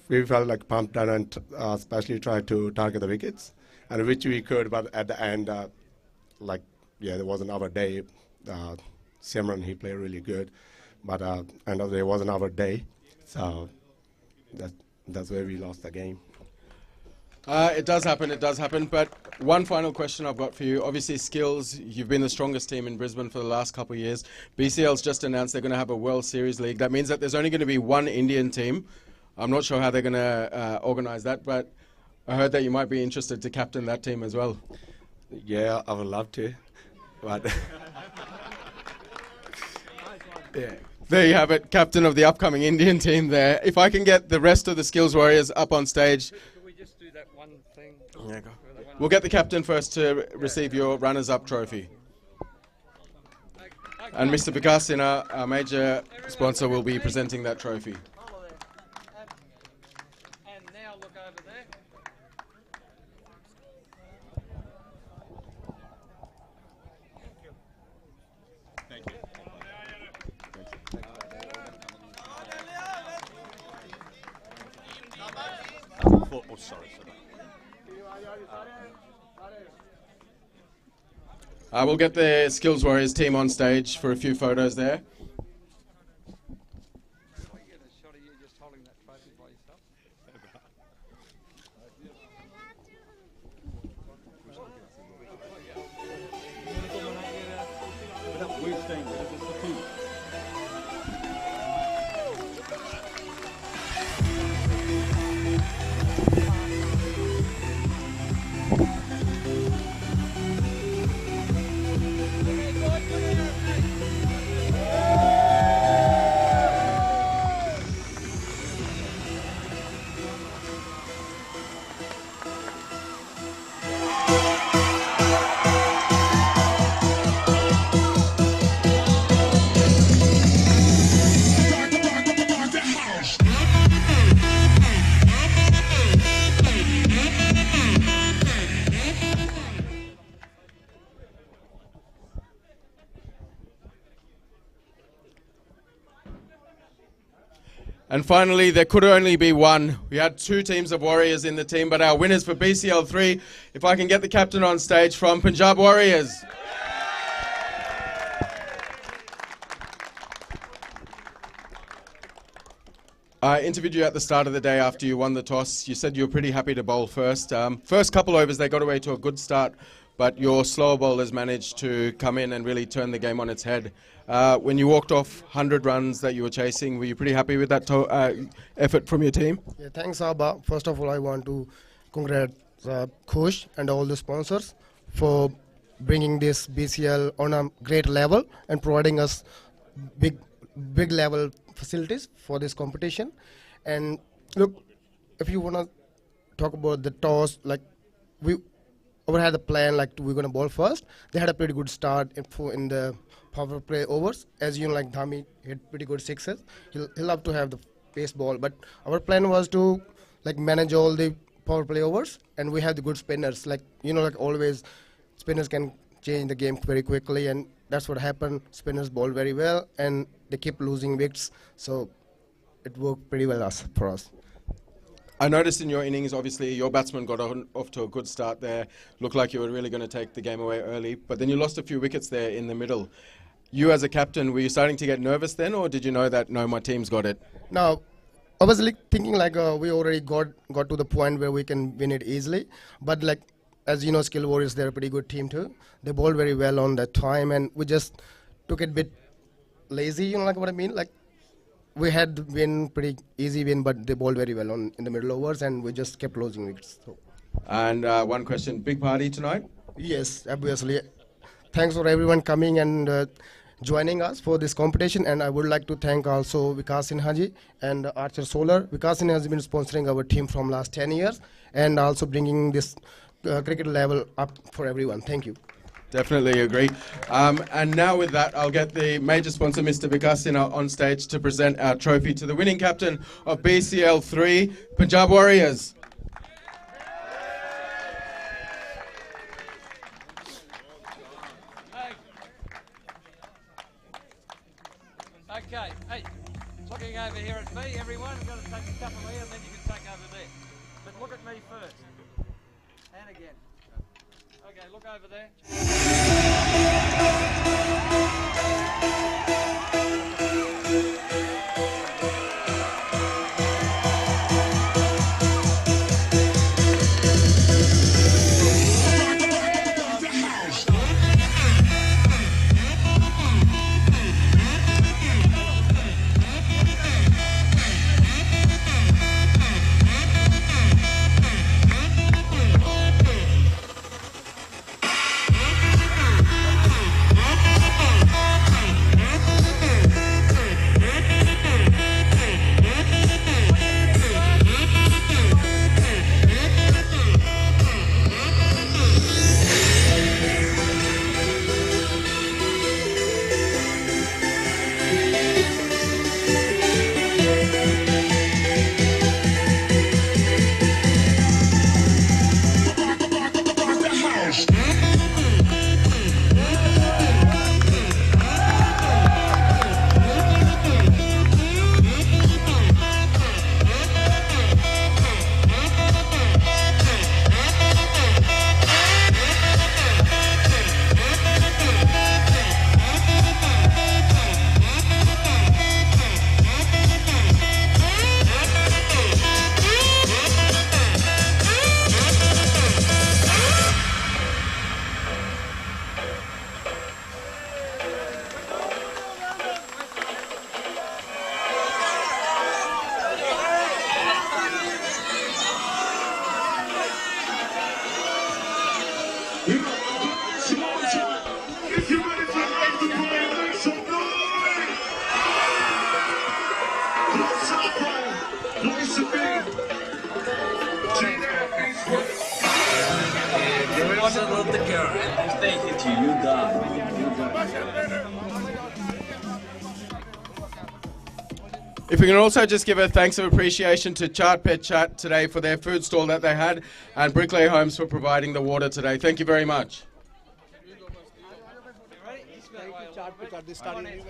we felt like pumped and especially tried to target the wickets, and which we could, but at the end. Like, yeah, there wasn't our day. Simran, he played really good, but end of the day, it wasn't our day. So that's where we lost the game. It does happen. But one final question I've got for you. Obviously, skills, you've been the strongest team in Brisbane for the last couple of years. BCL's just announced they're going to have a World Series League. That means that there's only going to be one Indian team. I'm not sure how they're going to organise that, but I heard that you might be interested to captain that team as well. Yeah, I would love to, but yeah. There you have it, captain of the upcoming Indian team there. If I can get the rest of the skills warriors up on stage. Can we just do that one thing? Yeah, go. We'll get the captain first to receive your runners-up trophy. And Mr. Bikasina, our major sponsor, will be presenting that trophy. And now look over there. Oh, sorry. We'll get the Skills Warriors team on stage for a few photos there. And finally, there could only be one. We had two teams of Warriors in the team, but our winners for BCL 3, if I can get the captain on stage from Punjab Warriors. I interviewed you at the start of the day after you won the toss. You said you were pretty happy to bowl first. First couple overs, they got away to a good start, but your slower bowlers managed to come in and really turn the game on its head. When you walked off 100 runs that you were chasing, were you pretty happy with that effort from your team? Yeah, thanks, Abba. First of all, I want to congratulate Khush and all the sponsors for bringing this BCL on a great level and providing us big level facilities for this competition. And look, if you want to talk about the toss, like we had a plan, like we're going to bowl first. They had a pretty good start in the power play overs. As you know, like Dhami hit pretty good sixes. He'll have to have the pace ball. But our plan was to like manage all the power play overs, and we have the good spinners. Like like always, spinners can change the game very quickly, and that's what happened. Spinners bowl very well, and they keep losing wickets, so it worked pretty well for us. I noticed in your innings, obviously, your batsman got off to a good start there. Looked like you were really going to take the game away early, but then you lost a few wickets there in the middle. You as a captain, were you starting to get nervous then, or did you know that, no, my team's got it? No, I was like thinking like we already got to the point where we can win it easily. But like, as you know, Skill Warriors, they're a pretty good team too. They bowled very well on that time, and we just took it a bit lazy, like what I mean? Like, we had the win, pretty easy win, but they bowled very well in the middle overs, and we just kept losing wickets. So. And one question, big party tonight? Yes, obviously. Thanks for everyone coming and joining us for this competition, and I would like to thank also Vikas Sinhaji and Archer Solar. Vikas Sinha has been sponsoring our team from last 10 years and also bringing this cricket level up for everyone. Thank you. Definitely agree. And now with that, I'll get the major sponsor, Mr. Vikas Sinha, on stage to present our trophy to the winning captain of BCL 3, Punjab Warriors. Okay, hey, looking over here at me, everyone, you've got to take a couple here and then you can take over there. But look at me first. And again. Okay, look over there. If we can also just give a thanks of appreciation to Chart Pet Chat today for their food stall that they had, and Brickley Homes for providing the water today. Thank you very much. Chart Pet Chat, this starting event.